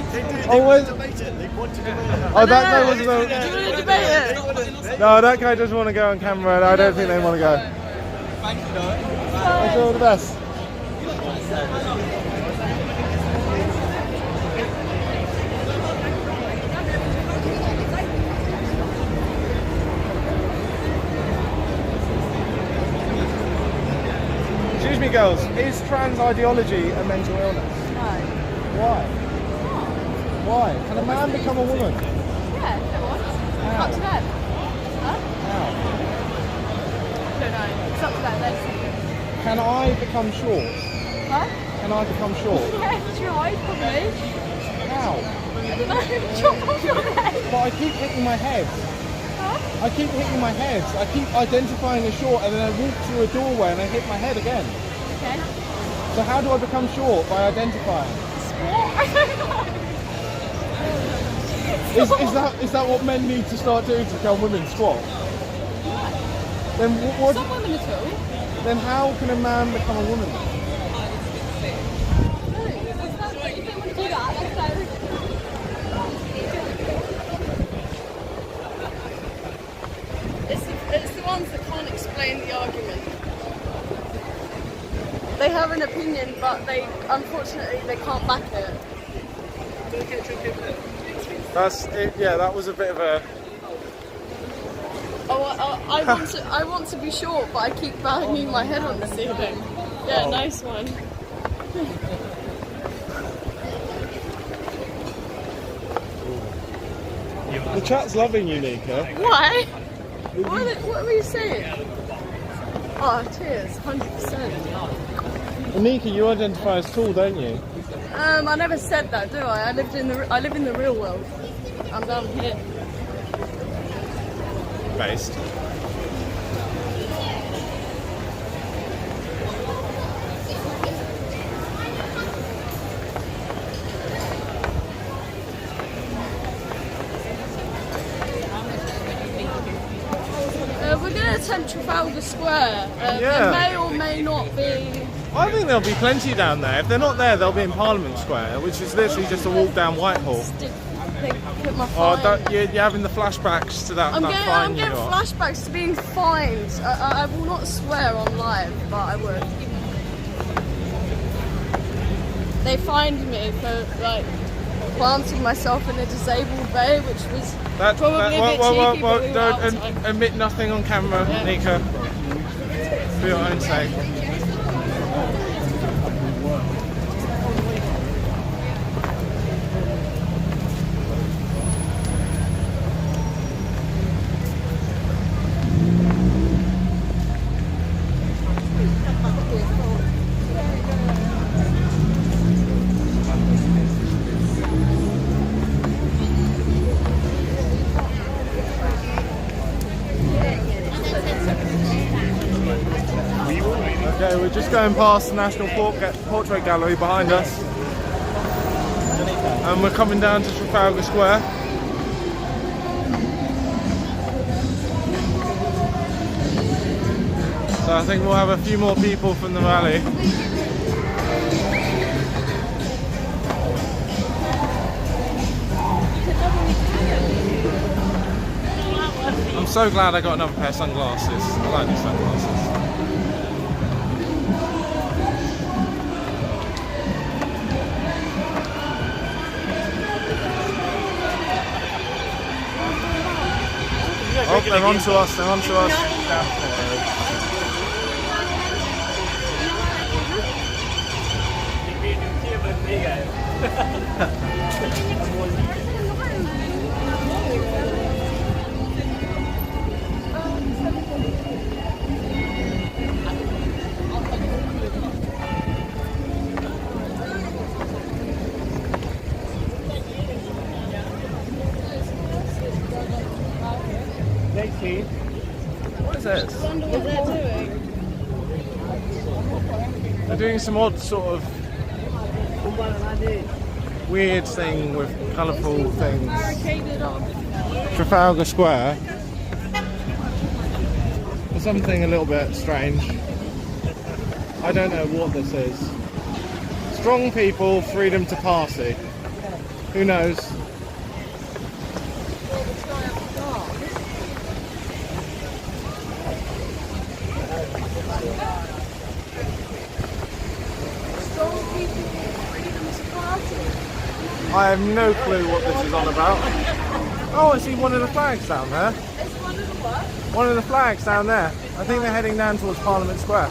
they want to debate it. They want to debate it. Oh, that guy was. Do you want to debate it? No, that guy doesn't want to go on camera. I don't think they want to go. Thank you, Wish you all the best. Excuse me, girls. Is trans ideology a mental illness? No. Why? Why? Can a man become a woman? Yeah, if it wants. How? Up to them. Huh? How? I don't know. It's up to them. Let's see. Can I become short? Huh? Can I become short? Yeah, try, probably. How? I don't know. Chop off your head. But I keep hitting my head. Huh? I keep hitting my head. I keep identifying as short and then I walk through a doorway and I hit my head again. Okay. So how do I become short? By identifying. What? I don't know. Is that what men need to start doing to become women? Squat? Then what? Some women at all. Then how can a man become a woman? No, if you don't want to do that, let's go. It's the ones that can't explain the argument. They have an opinion, but unfortunately they can't back it. That's it. Yeah, that was a bit of a. I want to be short, but I keep banging my head on the ceiling. Yeah, nice one. The chat's loving you, Nika. Why? What were you saying? Oh, cheers, 100%. Well, Nika, you identify as tall, don't you? I never said that, do I? I live in the real world. I'm down here. Based. We're going to attempt Trafalgar Square. Yeah. There may or may not be. I think there'll be plenty down there. If they're not there, they'll be in Parliament Square, which is literally just a walk down Whitehall. Put my Oh, fine. you're having the flashbacks to that I'm fine getting you got. flashbacks to being fined. I will not swear on live, but I would. They fined me for planting myself in a disabled bay, which was probably a bit cheeky, but we were don't admit nothing on camera, Yeah. Nika. For your own sake. Okay, we're just going past the National Portrait Gallery behind us, and we're coming down to Trafalgar Square. So I think we'll have a few more people from the rally. I'm so glad I got another pair of sunglasses. I like these sunglasses. Oh, they're on to us, they're on to us. What is this? I wonder what they're doing. They're doing some odd sort of weird thing with colourful things. Barricaded off. Trafalgar Square. There's something a little bit strange. I don't know what this is. Strong people, freedom to party. Who knows? I have no clue what this is on about. Oh, I see one of the flags down there. One of the flags down there. I think they're heading down towards Parliament Square.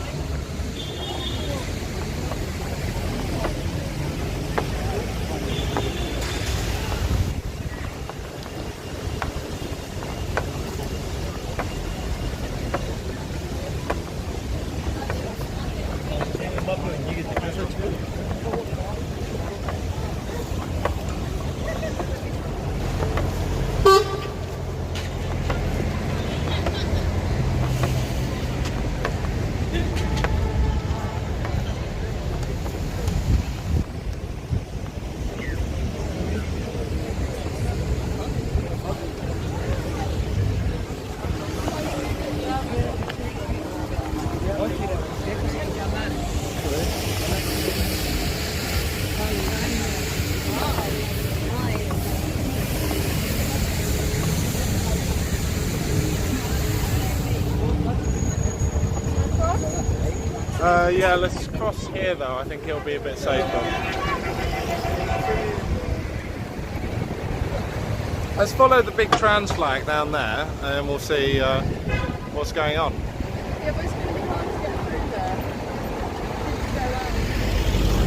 Yeah, let's cross here though. I think it'll be a bit safer. Let's follow the big trans flag down there, and we'll see what's going on. Yeah, but it's going to be hard to get through there.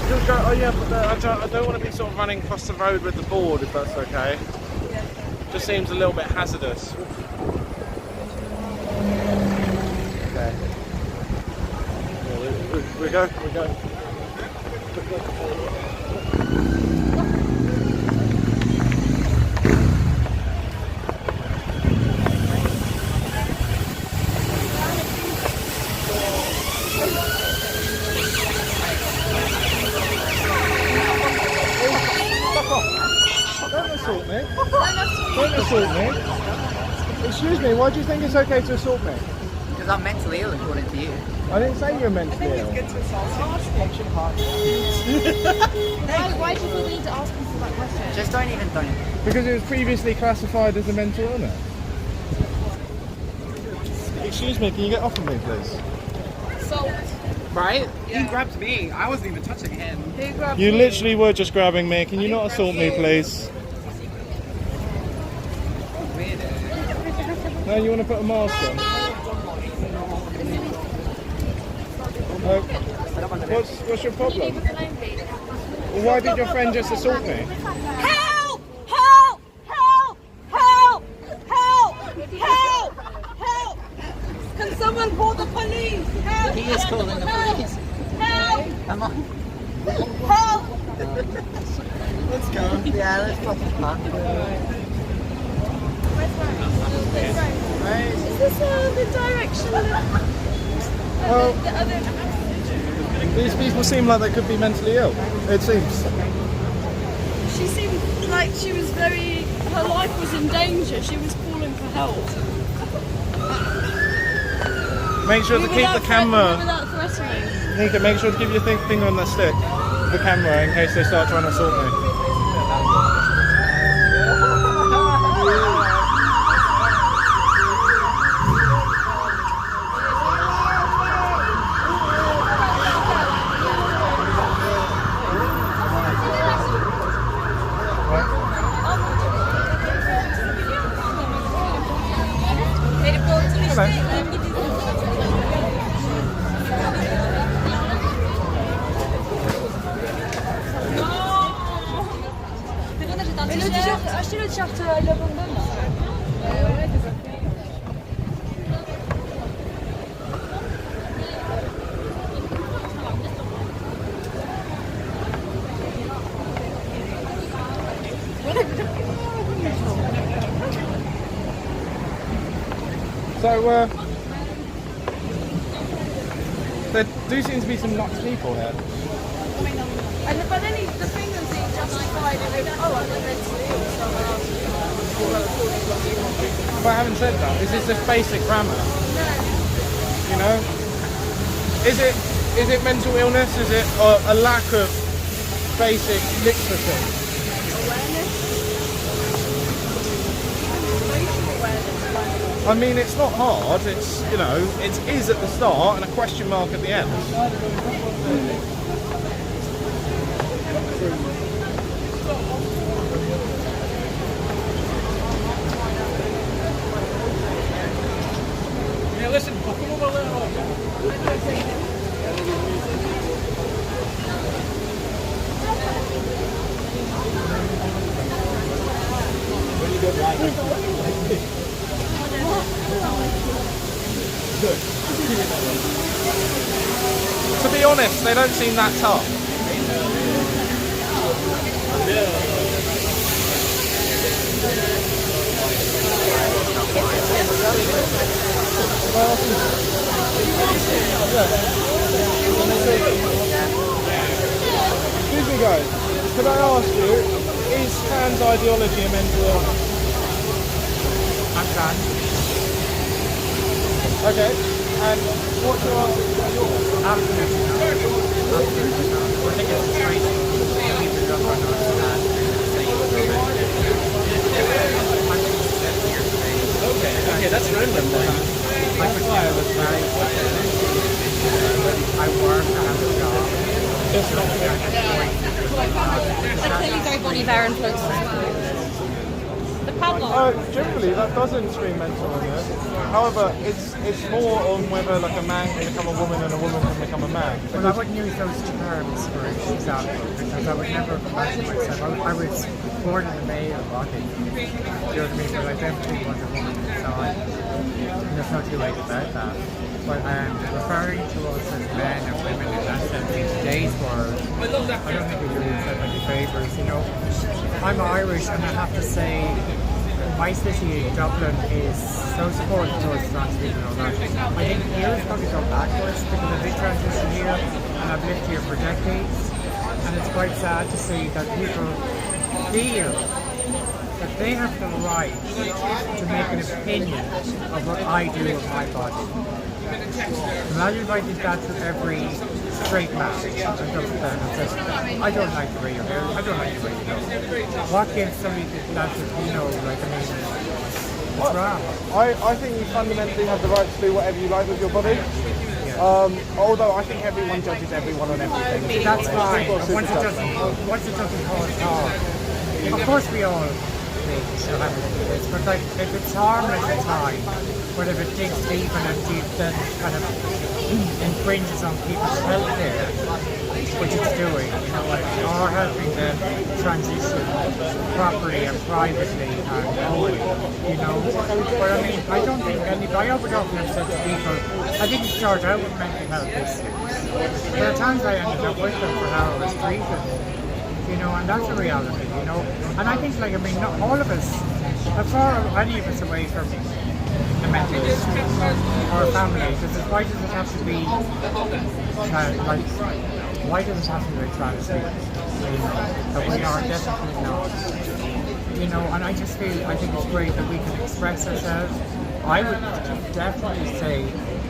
Just go, oh yeah, but I don't want to be sort of running across the road with the board, if that's okay. Just seems a little bit hazardous. Okay. Yeah, we go. Don't assault me. Don't assault me. Excuse me, why do you think it's okay to assault me? Because I'm mentally ill, according to you. I didn't say you're mentally ill. Why do you feel the need to ask people that question? Just don't. Because it was previously classified as a mental illness. Excuse me, can you get off of me, please? Assault. Right? Yeah. He grabbed me. I wasn't even touching him. Who grabbed You me? literally were just grabbing me. Can you not assault me, please? No, you want to put a mask on? What's your problem? Well, why did your friend just assault me? Help! Help! Help! Help! Help! Help! Help! Can someone call the police? Help! He is calling the police. Help! Come on. Help! Let's go. Yeah, let's pop this back. Is this the direction Well, the other... these people seem like they could be mentally ill. It seems. She seemed like she was her life was in danger. She was calling for help. Make sure to keep the camera. Without threatening. Nika, make sure to keep your finger on the stick, the camera, in case they start trying to assault me. Acheter le t-shirt I Love London. So, there do seem to be some nuts people here. But then the thing is, he justified it. Oh, I'm mentally ill, so But having said that, this is just basic grammar. You know? Is it mental illness? Is it a lack of basic literacy? I mean, it's not hard. It's, you know, it is at the start and a question mark at the end. Yeah, listen, I'll come over later. Really good line. To be honest, they don't seem that tough. Excuse me guys, could I ask you, is trans ideology a mental illness? I'm trans. Okay, and what's your answer to yours? Absolutely not. I think it's disgraceful. People who are not trans Okay, that's random then. I could say I was married. I work, I have a job. They're clearly very Bon Iver influenced. The Generally, that doesn't scream mental illness. However, it's more on whether like a man can become a woman and a woman can become a man. Well, I wouldn't use those terms for example, because I would never imagine myself. I was born in a male body. Do you know what I mean? But I definitely was a woman inside. And there's no two ways about that. But referring to us as men and women in that sense in today's world, I don't think it really does any favours. You know, I'm Irish, and I have to say, my city, Dublin, is so supportive towards trans people and all that. I think here it's probably gone backwards because of the transition here, and I've lived here for decades, and it's quite sad to see that people feel that they have the right to make an opinion of what I do with my body. Imagine if I did that to every straight man and comes down and says, I don't like the way your hair is, I don't like the way you look. What gives somebody that, you know, like, I mean, it's wrong. I think you fundamentally have the right to do whatever you like with your body. Although I think everyone judges everyone on everything. That's fine. Once it doesn't cause harm. Of course we all think should have to do this, but like if it's harmless at time, but if it digs deep and then kind of infringes on people's health care, which it's doing, you know, or helping them transition properly and privately and fully, you know. But I mean, I don't think I would often have said to people, I think it started out with mental health issues. There are times I ended up with them for how I was treated, you know, and that's a reality, you know. And I think, like, I mean, not all of us, how far are any of us away from a mental issue or a family? Why does it have to be, why does it have to be a trans people? You know, that we are definitely not. You know, and I just feel, I think it's great that we can express ourselves. I would definitely say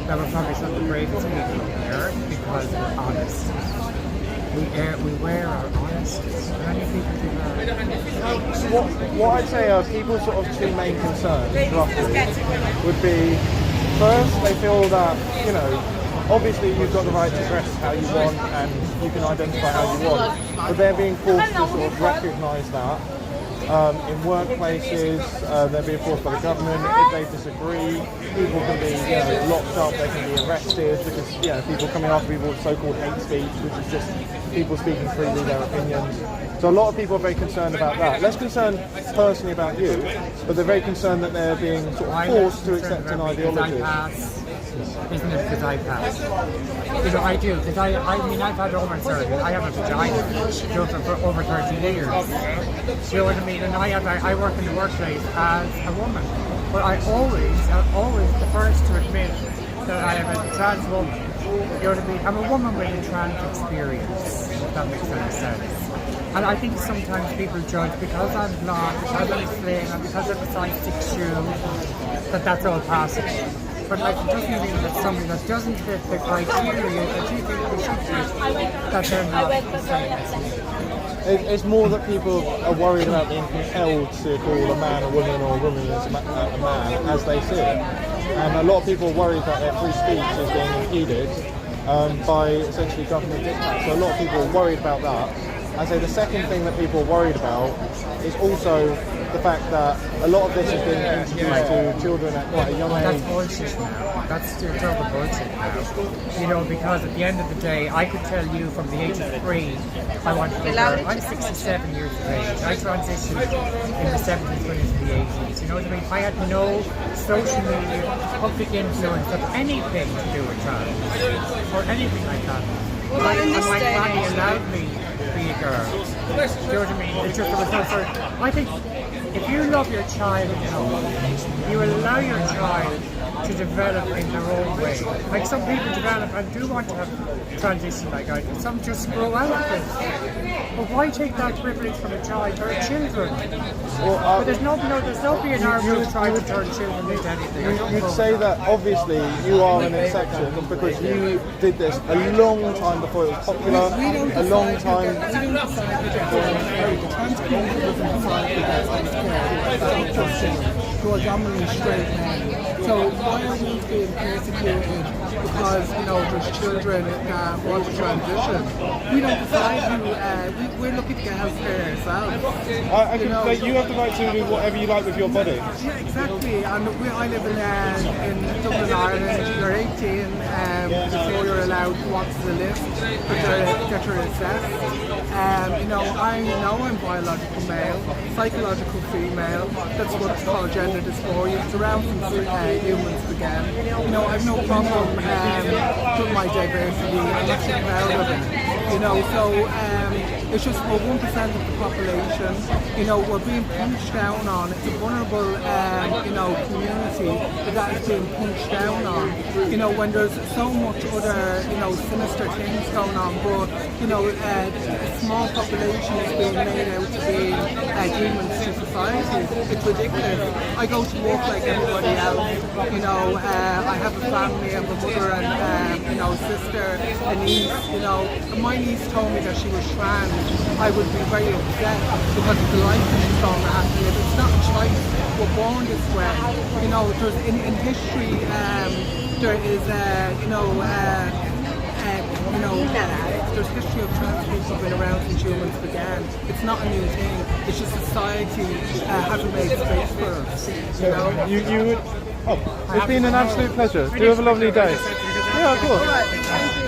that we're probably some of the bravest people on the earth because we're honest. We wear our honesty. Many people do that. What I'd say are people's sort of two main concerns, roughly, would be, first, they feel that, you know, obviously you've got the right to dress how you want and you can identify how you want, but they're being forced to sort of recognise that. In workplaces, they're being forced by the government. If they disagree, people can be, you know, locked up. They can be arrested because, you know, people coming after people with so-called hate speech, which is just people speaking freely their opinions. So a lot of people are very concerned about that. Less concerned personally about you, but they're very concerned that they're being sort of forced to accept an ideology. Isn't it because I pass? You know, I do, because I mean, I've had hormone surgery. I have a vagina for over 30 years. You know what I mean? And I work in the workplace as a woman. But I'm always the first to admit that I am a trans woman. You know what I mean? I'm a woman with a trans experience, if that makes any sense. And I think sometimes people judge because I'm blonde, because I'm slim, and because I'm a size 6 shoe, that's all possible. But like, it doesn't mean that somebody that doesn't fit the criteria that you think we should fit, that they're not the same. It's more that people are worried about being compelled to call a man a woman or a woman as a man as they see it. And a lot of people are worried that their free speech is being impeded by essentially government diktats. So a lot of people are worried about that. I'd say the second thing that people are worried about is also the fact that a lot of this is being introduced to children at quite a young age. That's bullshit now. That's total bullshit now. You know, because at the end of the day, I could tell you from the age of 3, I wanted to learn. I'm 67 years of age. I transitioned in the 70s, going into the 80s. You know what I mean? I had no social media, public influence of anything to do with trans or anything like that. Well, my in this family day, allowed me to be a girl. Do you know what I mean? It's just there was no sort of, I think if you love your child enough, you allow your child to develop in their own way. Like some people develop and do want to have transition like I do. Some just grow out of it. But why take that privilege from a child? They're children. But there's no B&R rules trying to turn children into anything. You'd say that obviously you are an exception because you did this a long time before it was popular, a long time. predominantly straight men. So why are we being persecuted because, you know, there's children that want to transition? We don't decide who, we're looking to get healthcare ourselves. You have the right to do whatever you like with your body. Yeah, exactly. And I live in Dublin, Ireland. You're 18 before you're allowed to watch the list, get your assessed. You know I'm biological male, psychological female. That's what's called gender dysphoria. It's around since humans began. You know, I've no problem with my diversity. I'm actually proud of it. You know, so it's just we're 1% of the population. You know, we're being punched down on. It's a vulnerable, you know, community that is being punched down on. You know, when there's so much other, you know, sinister things going on, but you know, a small population is being made out to be demons to society. It's ridiculous. I go to work like everybody else. You know, I have a family. I have a mother and you know, sister, a niece. You know, my niece told me that she was trans. I would be very upset because of the life that she's going to have to live. It's not a choice. We're born this way. You know, there's in history there is you know, there's history of trans people been around since humans began. It's not a new thing. It's just society hasn't made space for us. You know. You would. Oh, it's been an absolute pleasure. Do have a lovely day. Yeah, of course.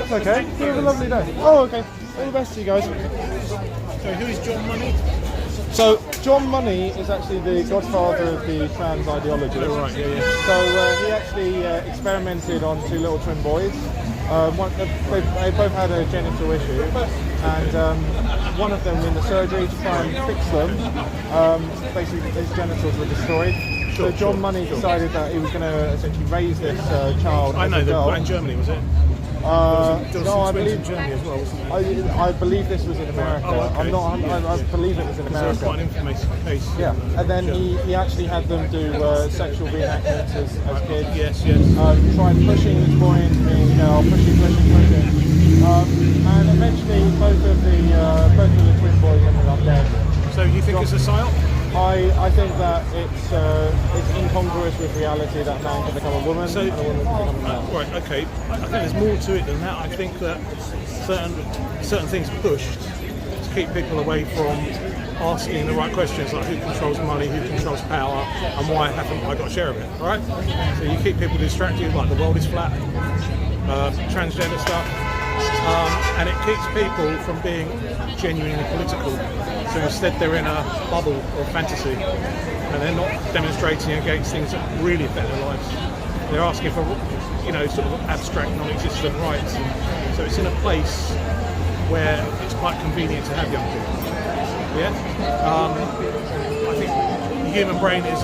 It's okay. Do have a lovely day. Oh, okay. All the best to you guys. So who is John Money? So John Money is actually the godfather of the trans ideology. Oh, right, yeah. So he actually experimented on two little twin boys. They both had a genital issue, and one of them in the surgery to try and fix them, basically his genitals were destroyed. So John Money decided that he was going to essentially raise this child. I know, girl. in Germany, was it? No, I believe Germany as well, wasn't it? I believe this was in America. Oh, okay. I believe it was in America. It's quite an infamous case. Yeah, and then he actually had them do sexual reenactments as kids. Yes. Tried pushing this boy into being a girl, pushing. And eventually both of the twin boys ended up dead. So you think it's a psyop? I think that it's incongruous with reality that a man can become a woman and a woman can become a man. Right, okay. I think there's more to it than that. I think that certain things are pushed to keep people away from asking the right questions, like who controls money, who controls power, and why haven't I got a share of it, all right? So you keep people distracted, like the world is flat, transgender stuff, and it keeps people from being genuinely political. So instead they're in a bubble of fantasy and they're not demonstrating against things that really affect their lives. They're asking for, you know, sort of abstract non-existent rights. So it's in a place where it's quite convenient to have young people. Yeah? I think the human brain is,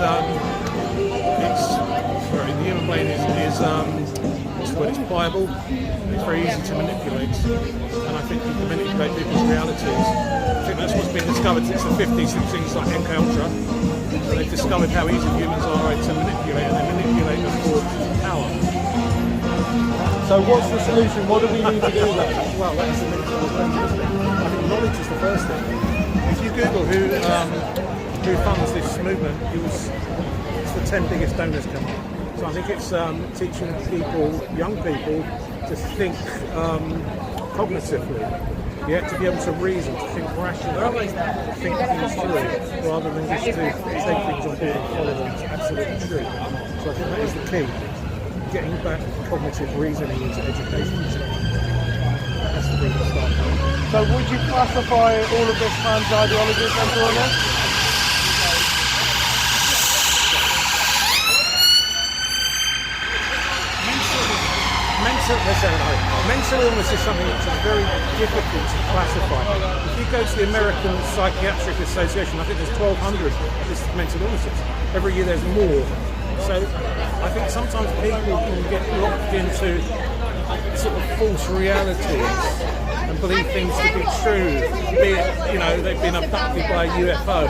it's pliable, it's very easy to manipulate, and I think you can manipulate people's realities. I think that's what's been discovered since the 50s, since things like MK Ultra. So they've discovered how easy humans are to manipulate, and they manipulate them for power. So what's the solution? What do we need to do then? Well, that's the minute. I think knowledge is the first thing. If you Google who funds this movement, it's the 10 biggest donors come up. So I think it's teaching young people, to think cognitively, to be able to reason, to think rationally, to think things through, rather than just to take things on board and follow them. It's absolutely true. So I think that is the key, getting back cognitive reasoning into education. That has to be the start. So would you classify all of this trans ideology as mental illness? Mental illness is something which is very difficult to classify. If you go to the American Psychiatric Association, I think there's 1,200 mental illnesses. Every year there's more. So I think sometimes people can get locked into sort of false realities and believe things to be true, be it, you know, they've been abducted by a UFO,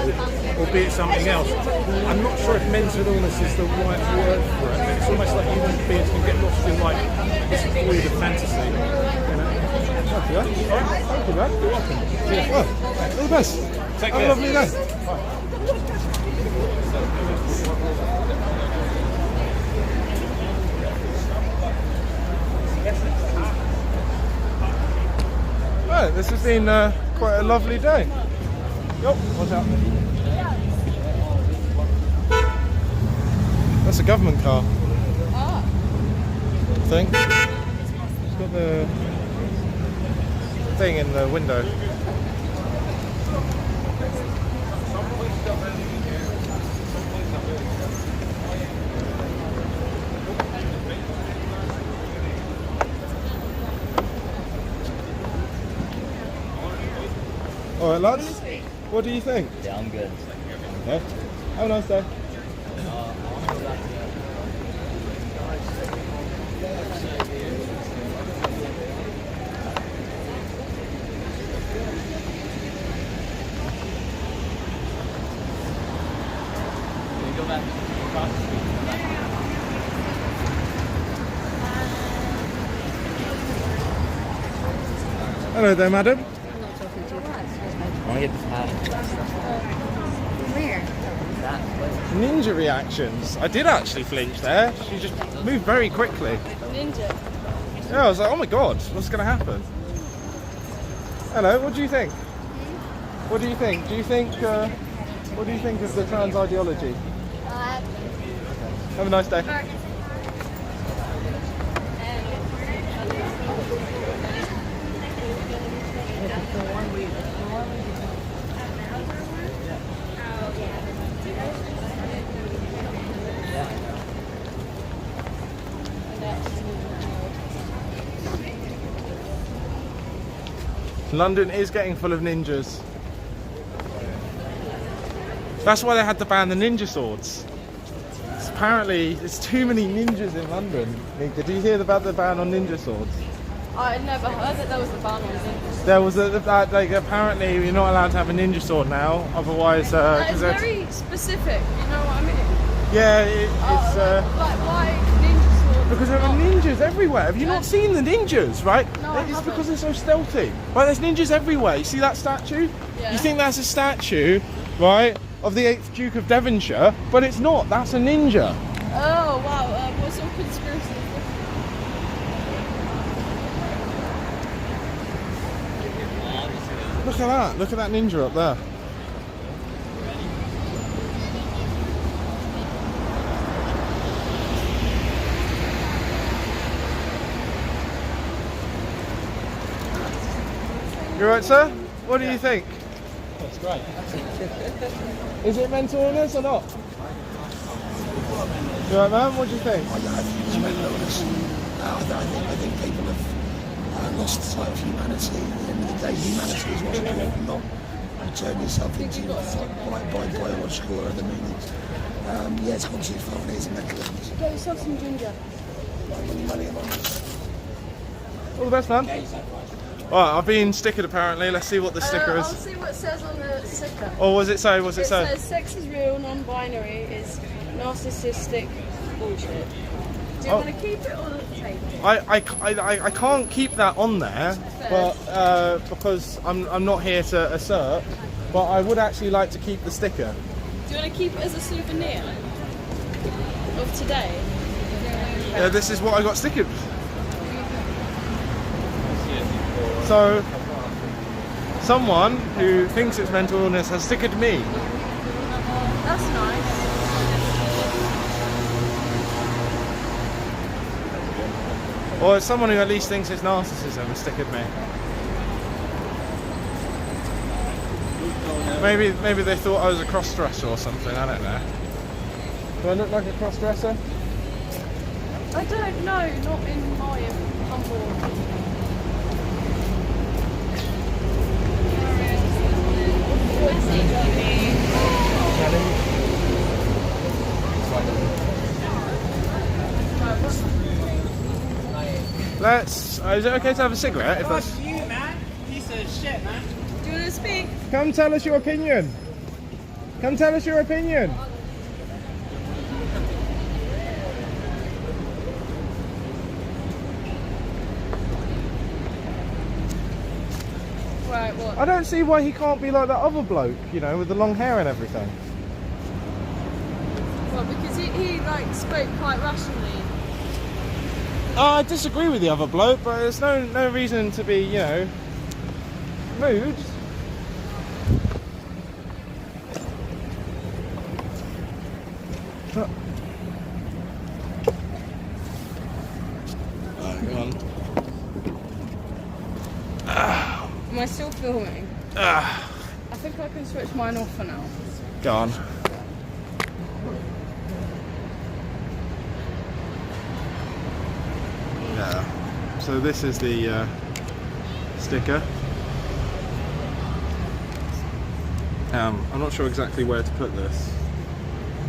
or be it something else. I'm not sure if mental illness is the right word for it. It's almost like human beings can get lost in like this void of fantasy. You know? Thank you, Thank you, man. You're welcome. Yeah. Well, all the best. Take Have care. a lovely day. Bye. this has been quite a lovely day. Yup, watch out. That's a government car. I think. It's got the thing in the window. Alright lads, what do you think? Yeah, I'm good. Okay. Have a nice day. Hello there, madam. I'm not talking to you. I want to get this hat. Where? Ninja reactions. I did actually flinch there. She just moved very quickly. Ninja. Yeah, I was like, oh my god, what's going to happen? Hello, what do you think? What do you think? Do you think, what do you think of the trans ideology? Have a nice day. London is getting full of ninjas. That's why they had to ban the ninja swords. Apparently, there's too many ninjas in London. Did you hear about the ban on ninja swords? I never heard that there was a ban on ninjas. There was like apparently you're not allowed to have a ninja sword now. Otherwise, That is very specific. You know what I mean? yeah, it's Like why ninja swords? because there are ninjas everywhere. Have you not seen the ninjas? Right? No, I It's haven't. because they're so stealthy. Right? There's ninjas everywhere. You see that statue? Yeah. You think that's a statue, right, of the 8th Duke of Devonshire? But it's not. That's a ninja. Oh wow! What's some conspiracy? Look at that. Look at that ninja up there. You right, sir? What do you think? That's great. Is it mental illness or not? You right, man? What do you think? I think people have lost sight of humanity. At the end of the day, humanity is what's important, not turn yourself into by biological or other meanings. Yeah, it's obviously fun, it is a mental illness. Get yourself some ginger. Money. All the best, man. Right, I've been stickered apparently. Let's see what the sticker I'll is. see what it says on the sticker. Oh, was it say? Was it It say? says sex is real, non-binary is narcissistic bullshit. Do you Oh. want to keep it or take it? I can't keep that on there, but because I'm not here to assert, but I would actually like to keep the sticker. Do you want to keep it as a souvenir of today? Yeah, this is what I got stickered. So, someone who thinks it's mental illness has stickered me. That's nice. Or someone who at least thinks it's narcissism has stickered me. Maybe they thought I was a cross-dresser or something, I don't know. Do I look like a cross-dresser? I don't know, not in my humble. Is it okay to have a cigarette? If that's... you, man. Piece of shit, man. Do you want to speak? Come tell us your opinion. Come tell us your opinion. Right, what? I don't see why he can't be like that other bloke, you know, with the long hair and everything. Well, because he like spoke quite rationally. I disagree with the other bloke, but there's no reason to be, you know, Rude. Hang on. Am I still filming? I think I can switch mine off for now. Go on. Yeah. So this is the sticker. I'm not sure exactly where to put this.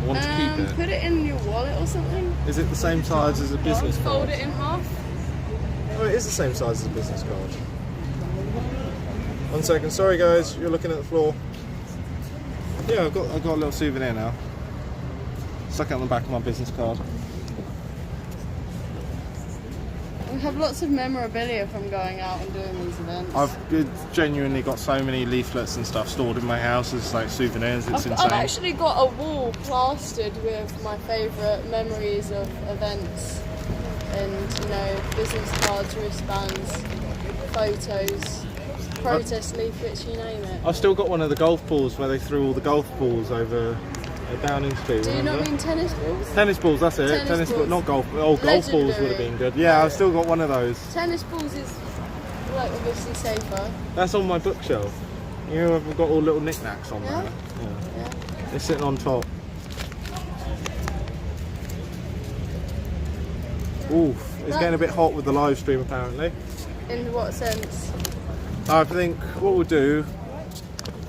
I want to keep it. Put it in your wallet or something. Is it the same size as a business card? Fold it in half. Oh, it is the same size as a business card. 1 second. Sorry guys, you're looking at the floor. Yeah, I've got a little souvenir now. Stuck it on the back of my business card. We have lots of memorabilia from going out and doing these events. I've genuinely got so many leaflets and stuff stored in my house as like souvenirs. It's insane. I've actually got a wall plastered with my favourite memories of events, and you know, business cards, wristbands, photos, protest leaflets, you name it. I've still got one of the golf balls where they threw all the golf balls over Downing Street. Do you not mean tennis balls? Tennis balls, that's it. Tennis balls. Not golf. Oh, golf balls would have been good. Yeah, I've still got one of those. Tennis balls is like obviously safer. That's on my bookshelf. You know, I've got all little knickknacks on there. Yeah. They're sitting on top. Oof, it's getting a bit hot with the live stream apparently. In what sense? I think what we'll do.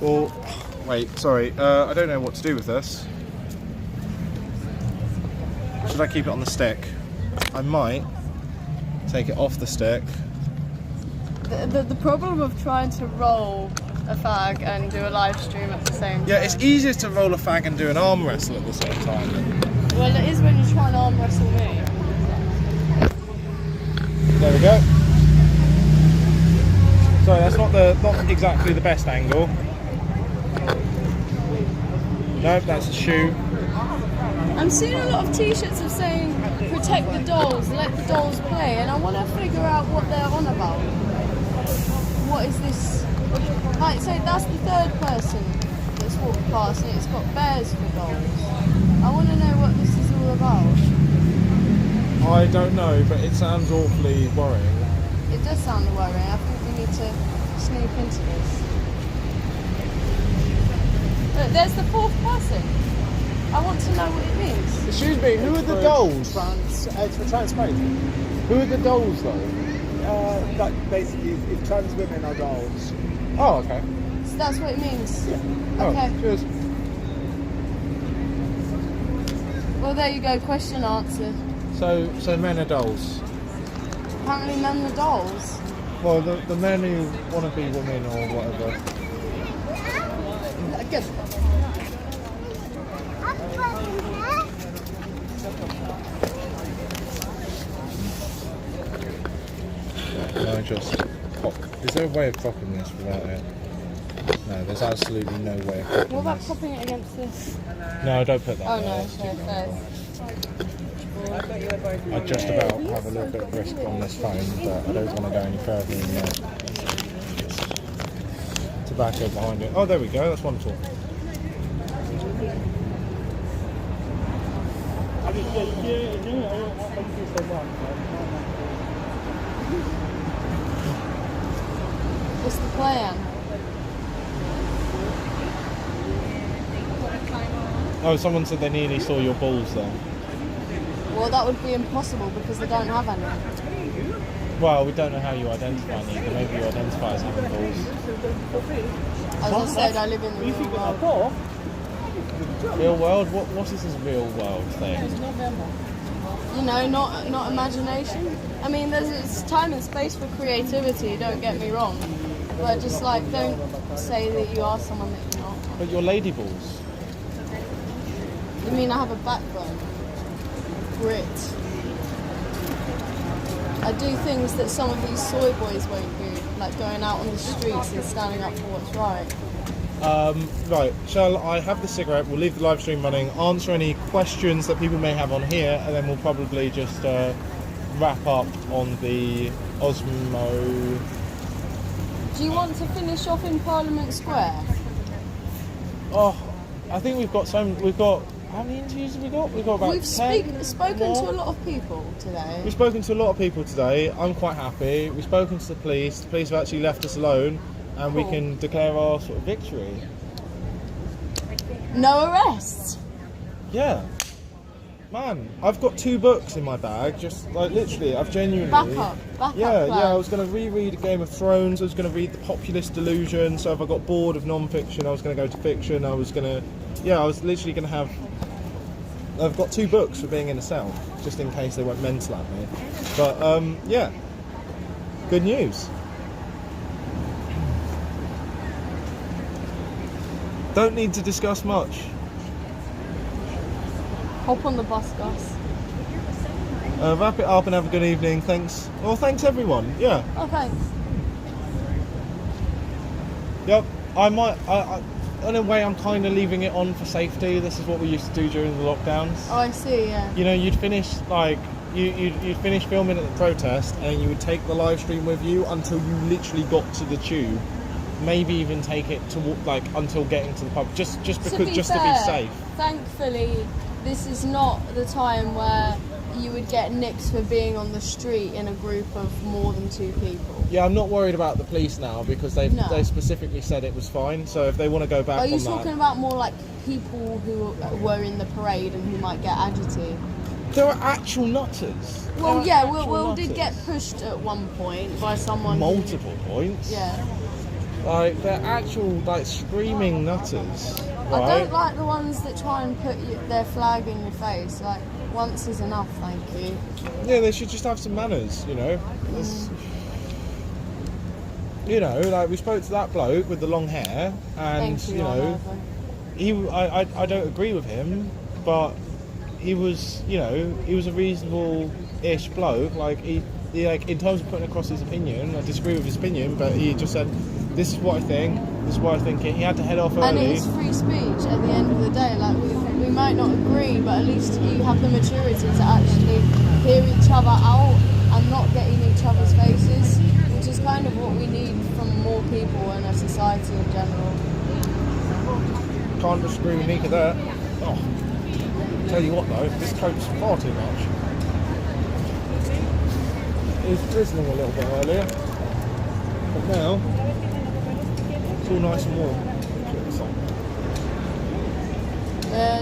Well, wait, sorry. I don't know what to do with this. Should I keep it on the stick? I might take it off the stick. The problem of trying to roll a fag and do a live stream at the same time. Yeah, it's easier to roll a fag and do an arm wrestle at the same time. Well, it is when you try and arm wrestle me. There we go. Sorry, that's not exactly the best angle. Nope, that's a shoe. I'm seeing a lot of t-shirts of saying protect the dolls, let the dolls play, and I want to figure out what they're on about. What is this? Like, say that's the third person that's walked past and it's got bears for dolls. I want to know what this is all about. I don't know, but it sounds awfully worrying. It does sound worrying. I think we need to sneak into this. Look, there's the fourth person. I want to know what it means. Excuse me, who are the dolls? It's for trans women. Who are the dolls though? That basically, if trans women are dolls. Oh, okay. So that's what it means? Yeah. Okay. Oh, cheers. Well, there you go, question answered. So men are dolls? Apparently men are dolls. Well, the men who want to be women or whatever. Good. Can I just pop? Is there a way of popping this without it? No, there's absolutely no way of popping What about this. popping it against this? No, don't put that Oh there. no, That's okay, too fair. I just about have a little bit of risk on this phone, but I don't want to go any further than that. Tobacco behind it. Oh, there we go. That's wonderful. What's the plan? Oh, someone said they nearly saw your balls then. Well, that would be impossible because they don't have any. Well, we don't know how you identify neither. Maybe you identify as having balls. As I said, I live in the real world. Real world? What is this real world thing? You know, not imagination. I mean, there's time and space for creativity, don't get me wrong. But just like, don't say that you are someone that you're not. But you're lady balls. You mean I have a backbone? Grit. I do things that some of these soy boys won't do, like going out on the streets and standing up for what's right. Right, shall I have the cigarette? We'll leave the live stream running, answer any questions that people may have on here, and then we'll probably just wrap up on the Osmo Do you want to finish off in Parliament Square? Oh, I think we've got how many interviews have we got? We've got about We've 10 spoken more. to a lot of people today. We've spoken to a lot of people today. I'm quite happy. We've spoken to the police. The police have actually left us alone, and we can declare our sort of victory. No arrests. Yeah. Man, I've got 2 books in my bag, just like literally, I've genuinely... Backup Yeah, plan. I was going to reread Game of Thrones, I was going to read The Populist Delusion, so if I got bored of non-fiction, I was going to go to fiction, I was literally going to have... I've got 2 books for being in a cell, just in case they went mental at me. But, yeah, good news. Don't need to discuss much. Hop on the bus, Gus. Wrap it up and have a good evening. Thanks. Well, thanks everyone. Yeah. Oh, thanks. Yep. In a way, I'm kind of leaving it on for safety. This is what we used to do during the lockdowns. Oh, I see. Yeah. You know, you'd finish you'd finish filming at the protest, and you would take the live stream with you until you literally got to the tube. Maybe even take it to until getting to the pub, just to be safe. Thankfully, this is not the time where you would get nicked for being on the street in a group of more than 2 people. Yeah, I'm not worried about the police now because they specifically said it was fine. So if they want to go back, Are you talking about more like people who were in the parade and who might get agitated? There are actual nutters. Well, yeah, Will did get pushed at one point by someone. Multiple points. Yeah. Like they're actual screaming nutters. Right? I don't like the ones that try and put their flag in your face. Like, once is enough, thank you. Yeah, they should just have some manners, you know. You know, like we spoke to that bloke with the long hair, and Thank you, you know, I don't agree with him, but he was a reasonable-ish bloke. Like he in terms of putting across his opinion, I disagree with his opinion, but he just said, "This is what I think. This is what I think." He had to head off early. And it is free speech at the end of the day. Like we might not agree, but at least you have the maturity to actually hear each other out and not get in each other's faces, which is kind of what we need from more people in a society in general. Can't disagree with Nika there. Oh, tell you what though, this coat's far too much. It was drizzling a little bit earlier, but now it's all nice and warm.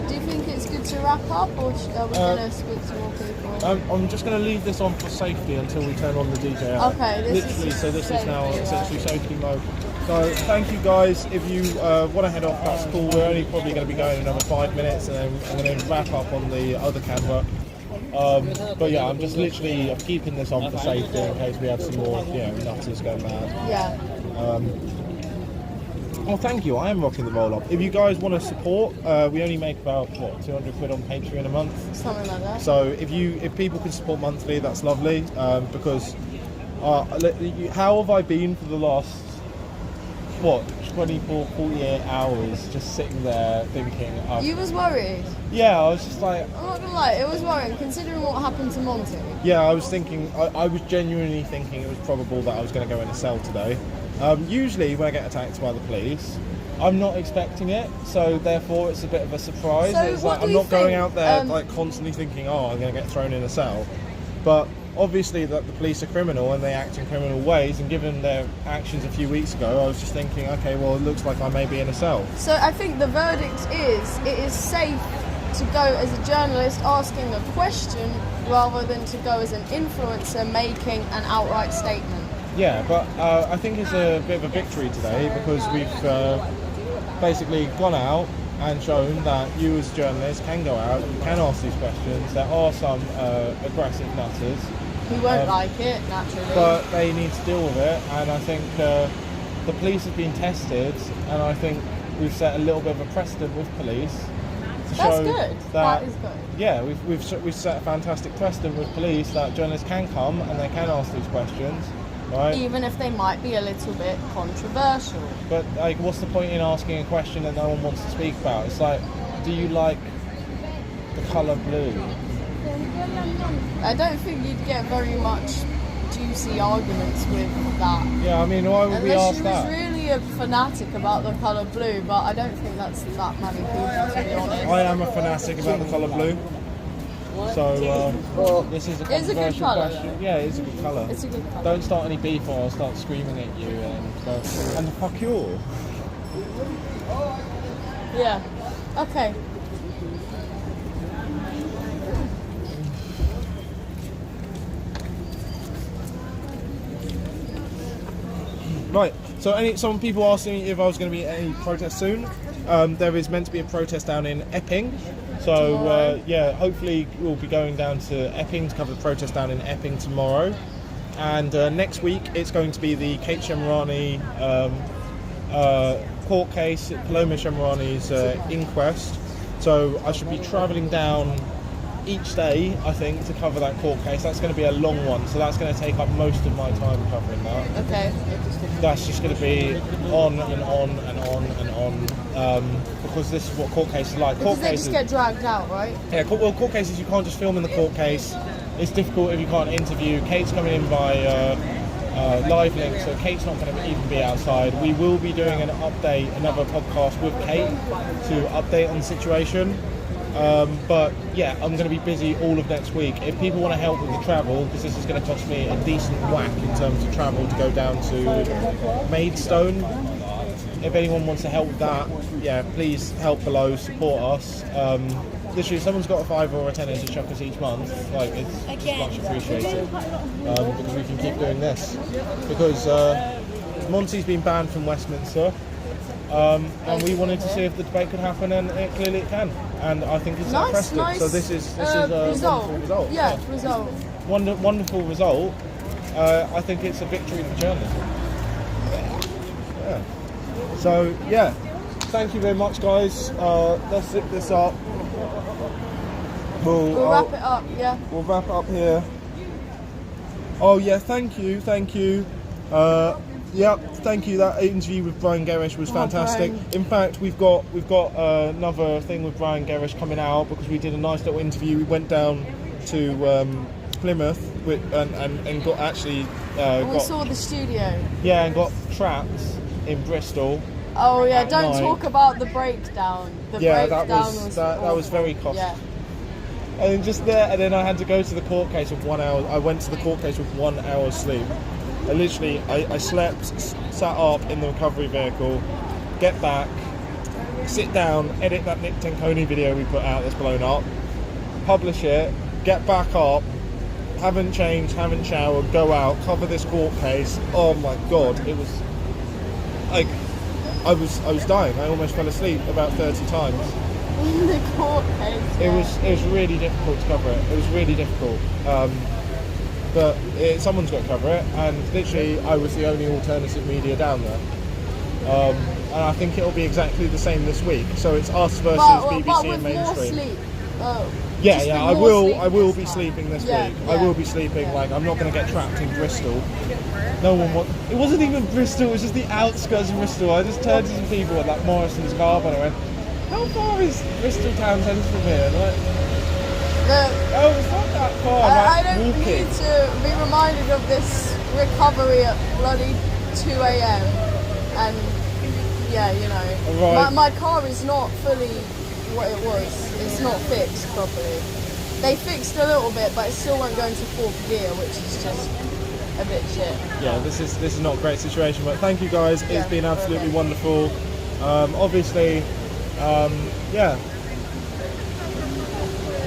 Do you think it's good to wrap up, or are we going to speak to more people? I'm just going to leave this on for safety until we turn on the DJ out. Okay, this is now essentially safety mode. So thank you guys. If you want to head off, that's cool. We're only probably going to be going another 5 minutes, and then I'm going to wrap up on the other camera. But yeah, I'm just literally keeping this on for safety in case we have some more, nutters going mad. Yeah. Well, thank you. I am rocking the roll up. If you guys want to support, we only make about 200 quid on Patreon a month. Something like that. So if people can support monthly, that's lovely. Because how have I been for the last 24, 48 hours just sitting there thinking? You was worried. Yeah, I was just like. I'm not gonna lie, it was worrying considering what happened to Monty. Yeah, I was thinking. I was genuinely thinking it was probable that I was going to go in a cell today. Usually when I get attacked by the police, I'm not expecting it, so therefore it's a bit of a surprise. So it's like I'm not going out there constantly thinking, oh, I'm going to get thrown in a cell. But obviously that the police are criminal and they act in criminal ways, and given their actions a few weeks ago, I was just thinking, okay, well, it looks like I may be in a cell. So I think the verdict is it is safe to go as a journalist asking a question rather than to go as an influencer making an outright statement. Yeah, but I think it's a bit of a victory today because we've basically gone out and shown that you as a journalist can go out, you can ask these questions. There are some aggressive nutters who won't like it, naturally. But they need to deal with it, and I think the police have been tested, and I think we've set a little bit of a precedent with police. That's good. That is good. Yeah, we've set a fantastic precedent with police that journalists can come and they can ask these questions. Right. Even if they might be a little bit controversial. But what's the point in asking a question that no one wants to speak about? It's like, do you like the colour blue? I don't think you'd get very much juicy arguments with that. Yeah, I mean, why would we Unless ask she that? was really a fanatic about the colour blue, but I don't think that's that many people, to be honest. I am a fanatic about the colour blue. So this is a It's a good controversial colour. question. Yeah, it is a good colour. It's a good colour. Don't start any beef or I'll start screaming at you and fuck you all. Yeah. Okay. Right, so some people asked me if I was going to be at any protest soon. There is meant to be a protest down in Epping. So yeah, hopefully we'll be going down to Epping to cover the protest down in Epping tomorrow. And next week it's going to be the Kate Shemirani court case, Paloma Shemirani's inquest. So I should be travelling down each day, I think, to cover that court case. That's going to be a long one, so that's going to take up most of my time covering that. Okay. That's just going to be on and on and on and on, because this is what court cases are like. Because they just get dragged out, right? Yeah, court cases, you can't just film in the court case. It's difficult if you can't interview. Kate's coming in by live link, so Kate's not going to even be outside. We will be doing another podcast with Kate to update on the situation. But yeah, I'm going to be busy all of next week. If people want to help with the travel, because this is going to cost me a decent whack in terms of travel to go down to Maidstone. If anyone wants to help with that, yeah, please help below, support us. Literally, if someone's got a £5 or a £10 to chuck us each month, like, it's much appreciated, because we can keep doing this. Because Monty's been banned from Westminster, and we wanted to see if the debate could happen, and clearly it can. And I think it's set precedent. So this is a wonderful result. Yeah, result. Wonderful result. I think it's a victory for journalism. Yeah. So yeah, thank you very much, guys. Let's zip this up. We'll wrap it up. Yeah. We'll wrap it up here. Oh yeah, thank you. Yeah, thank you. That interview with Brian Gerrish was fantastic. Brian. In fact, we've got another thing with Brian Gerrish coming out, because we did a nice little interview. We went down to Plymouth and got actually we saw the studio. Yeah, and got trapped in Bristol. Oh yeah, at don't night. talk about the breakdown. The breakdown that was very costly. Yeah. And then just there, and then I had to go to the court case with 1 hour. I went to the court case with 1 hour's sleep. I slept, sat up in the recovery vehicle, get back, sit down, edit that Nick Tenconi video we put out that's blown up, publish it, get back up, haven't changed, haven't showered, go out, cover this court case. Oh my god, it was like I was dying. I almost fell asleep about 30 times. In the court case. It was really difficult to cover it. It was really difficult. But someone's got to cover it, and literally I was the only alternative media down there. And I think it'll be exactly the same this week. So it's us versus BBC but with and mainstream. More sleep. Yeah, I will be sleeping this week. Yeah. I will be sleeping. Like, I'm not going to get trapped in Bristol. No one it wasn't even Bristol. It was just the outskirts of Bristol. I just turned to some people at like Morrison's Garden and I went, "How far is Bristol town centre from here?" And they're like, oh, it's not that far. I don't need to be reminded of this recovery at bloody 2 a.m. And yeah, you know, Right. my car is not fully what it was. It's not fixed properly. They fixed a little bit, but it still won't go into fourth gear, which is just a bit shit. Yeah, this is not a great situation, but thank you guys. It's been absolutely wonderful. Obviously, yeah.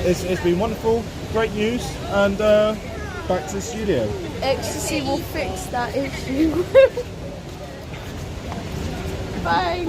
It's been wonderful, great news, and back to the studio. Ecstasy will fix that issue. Bye.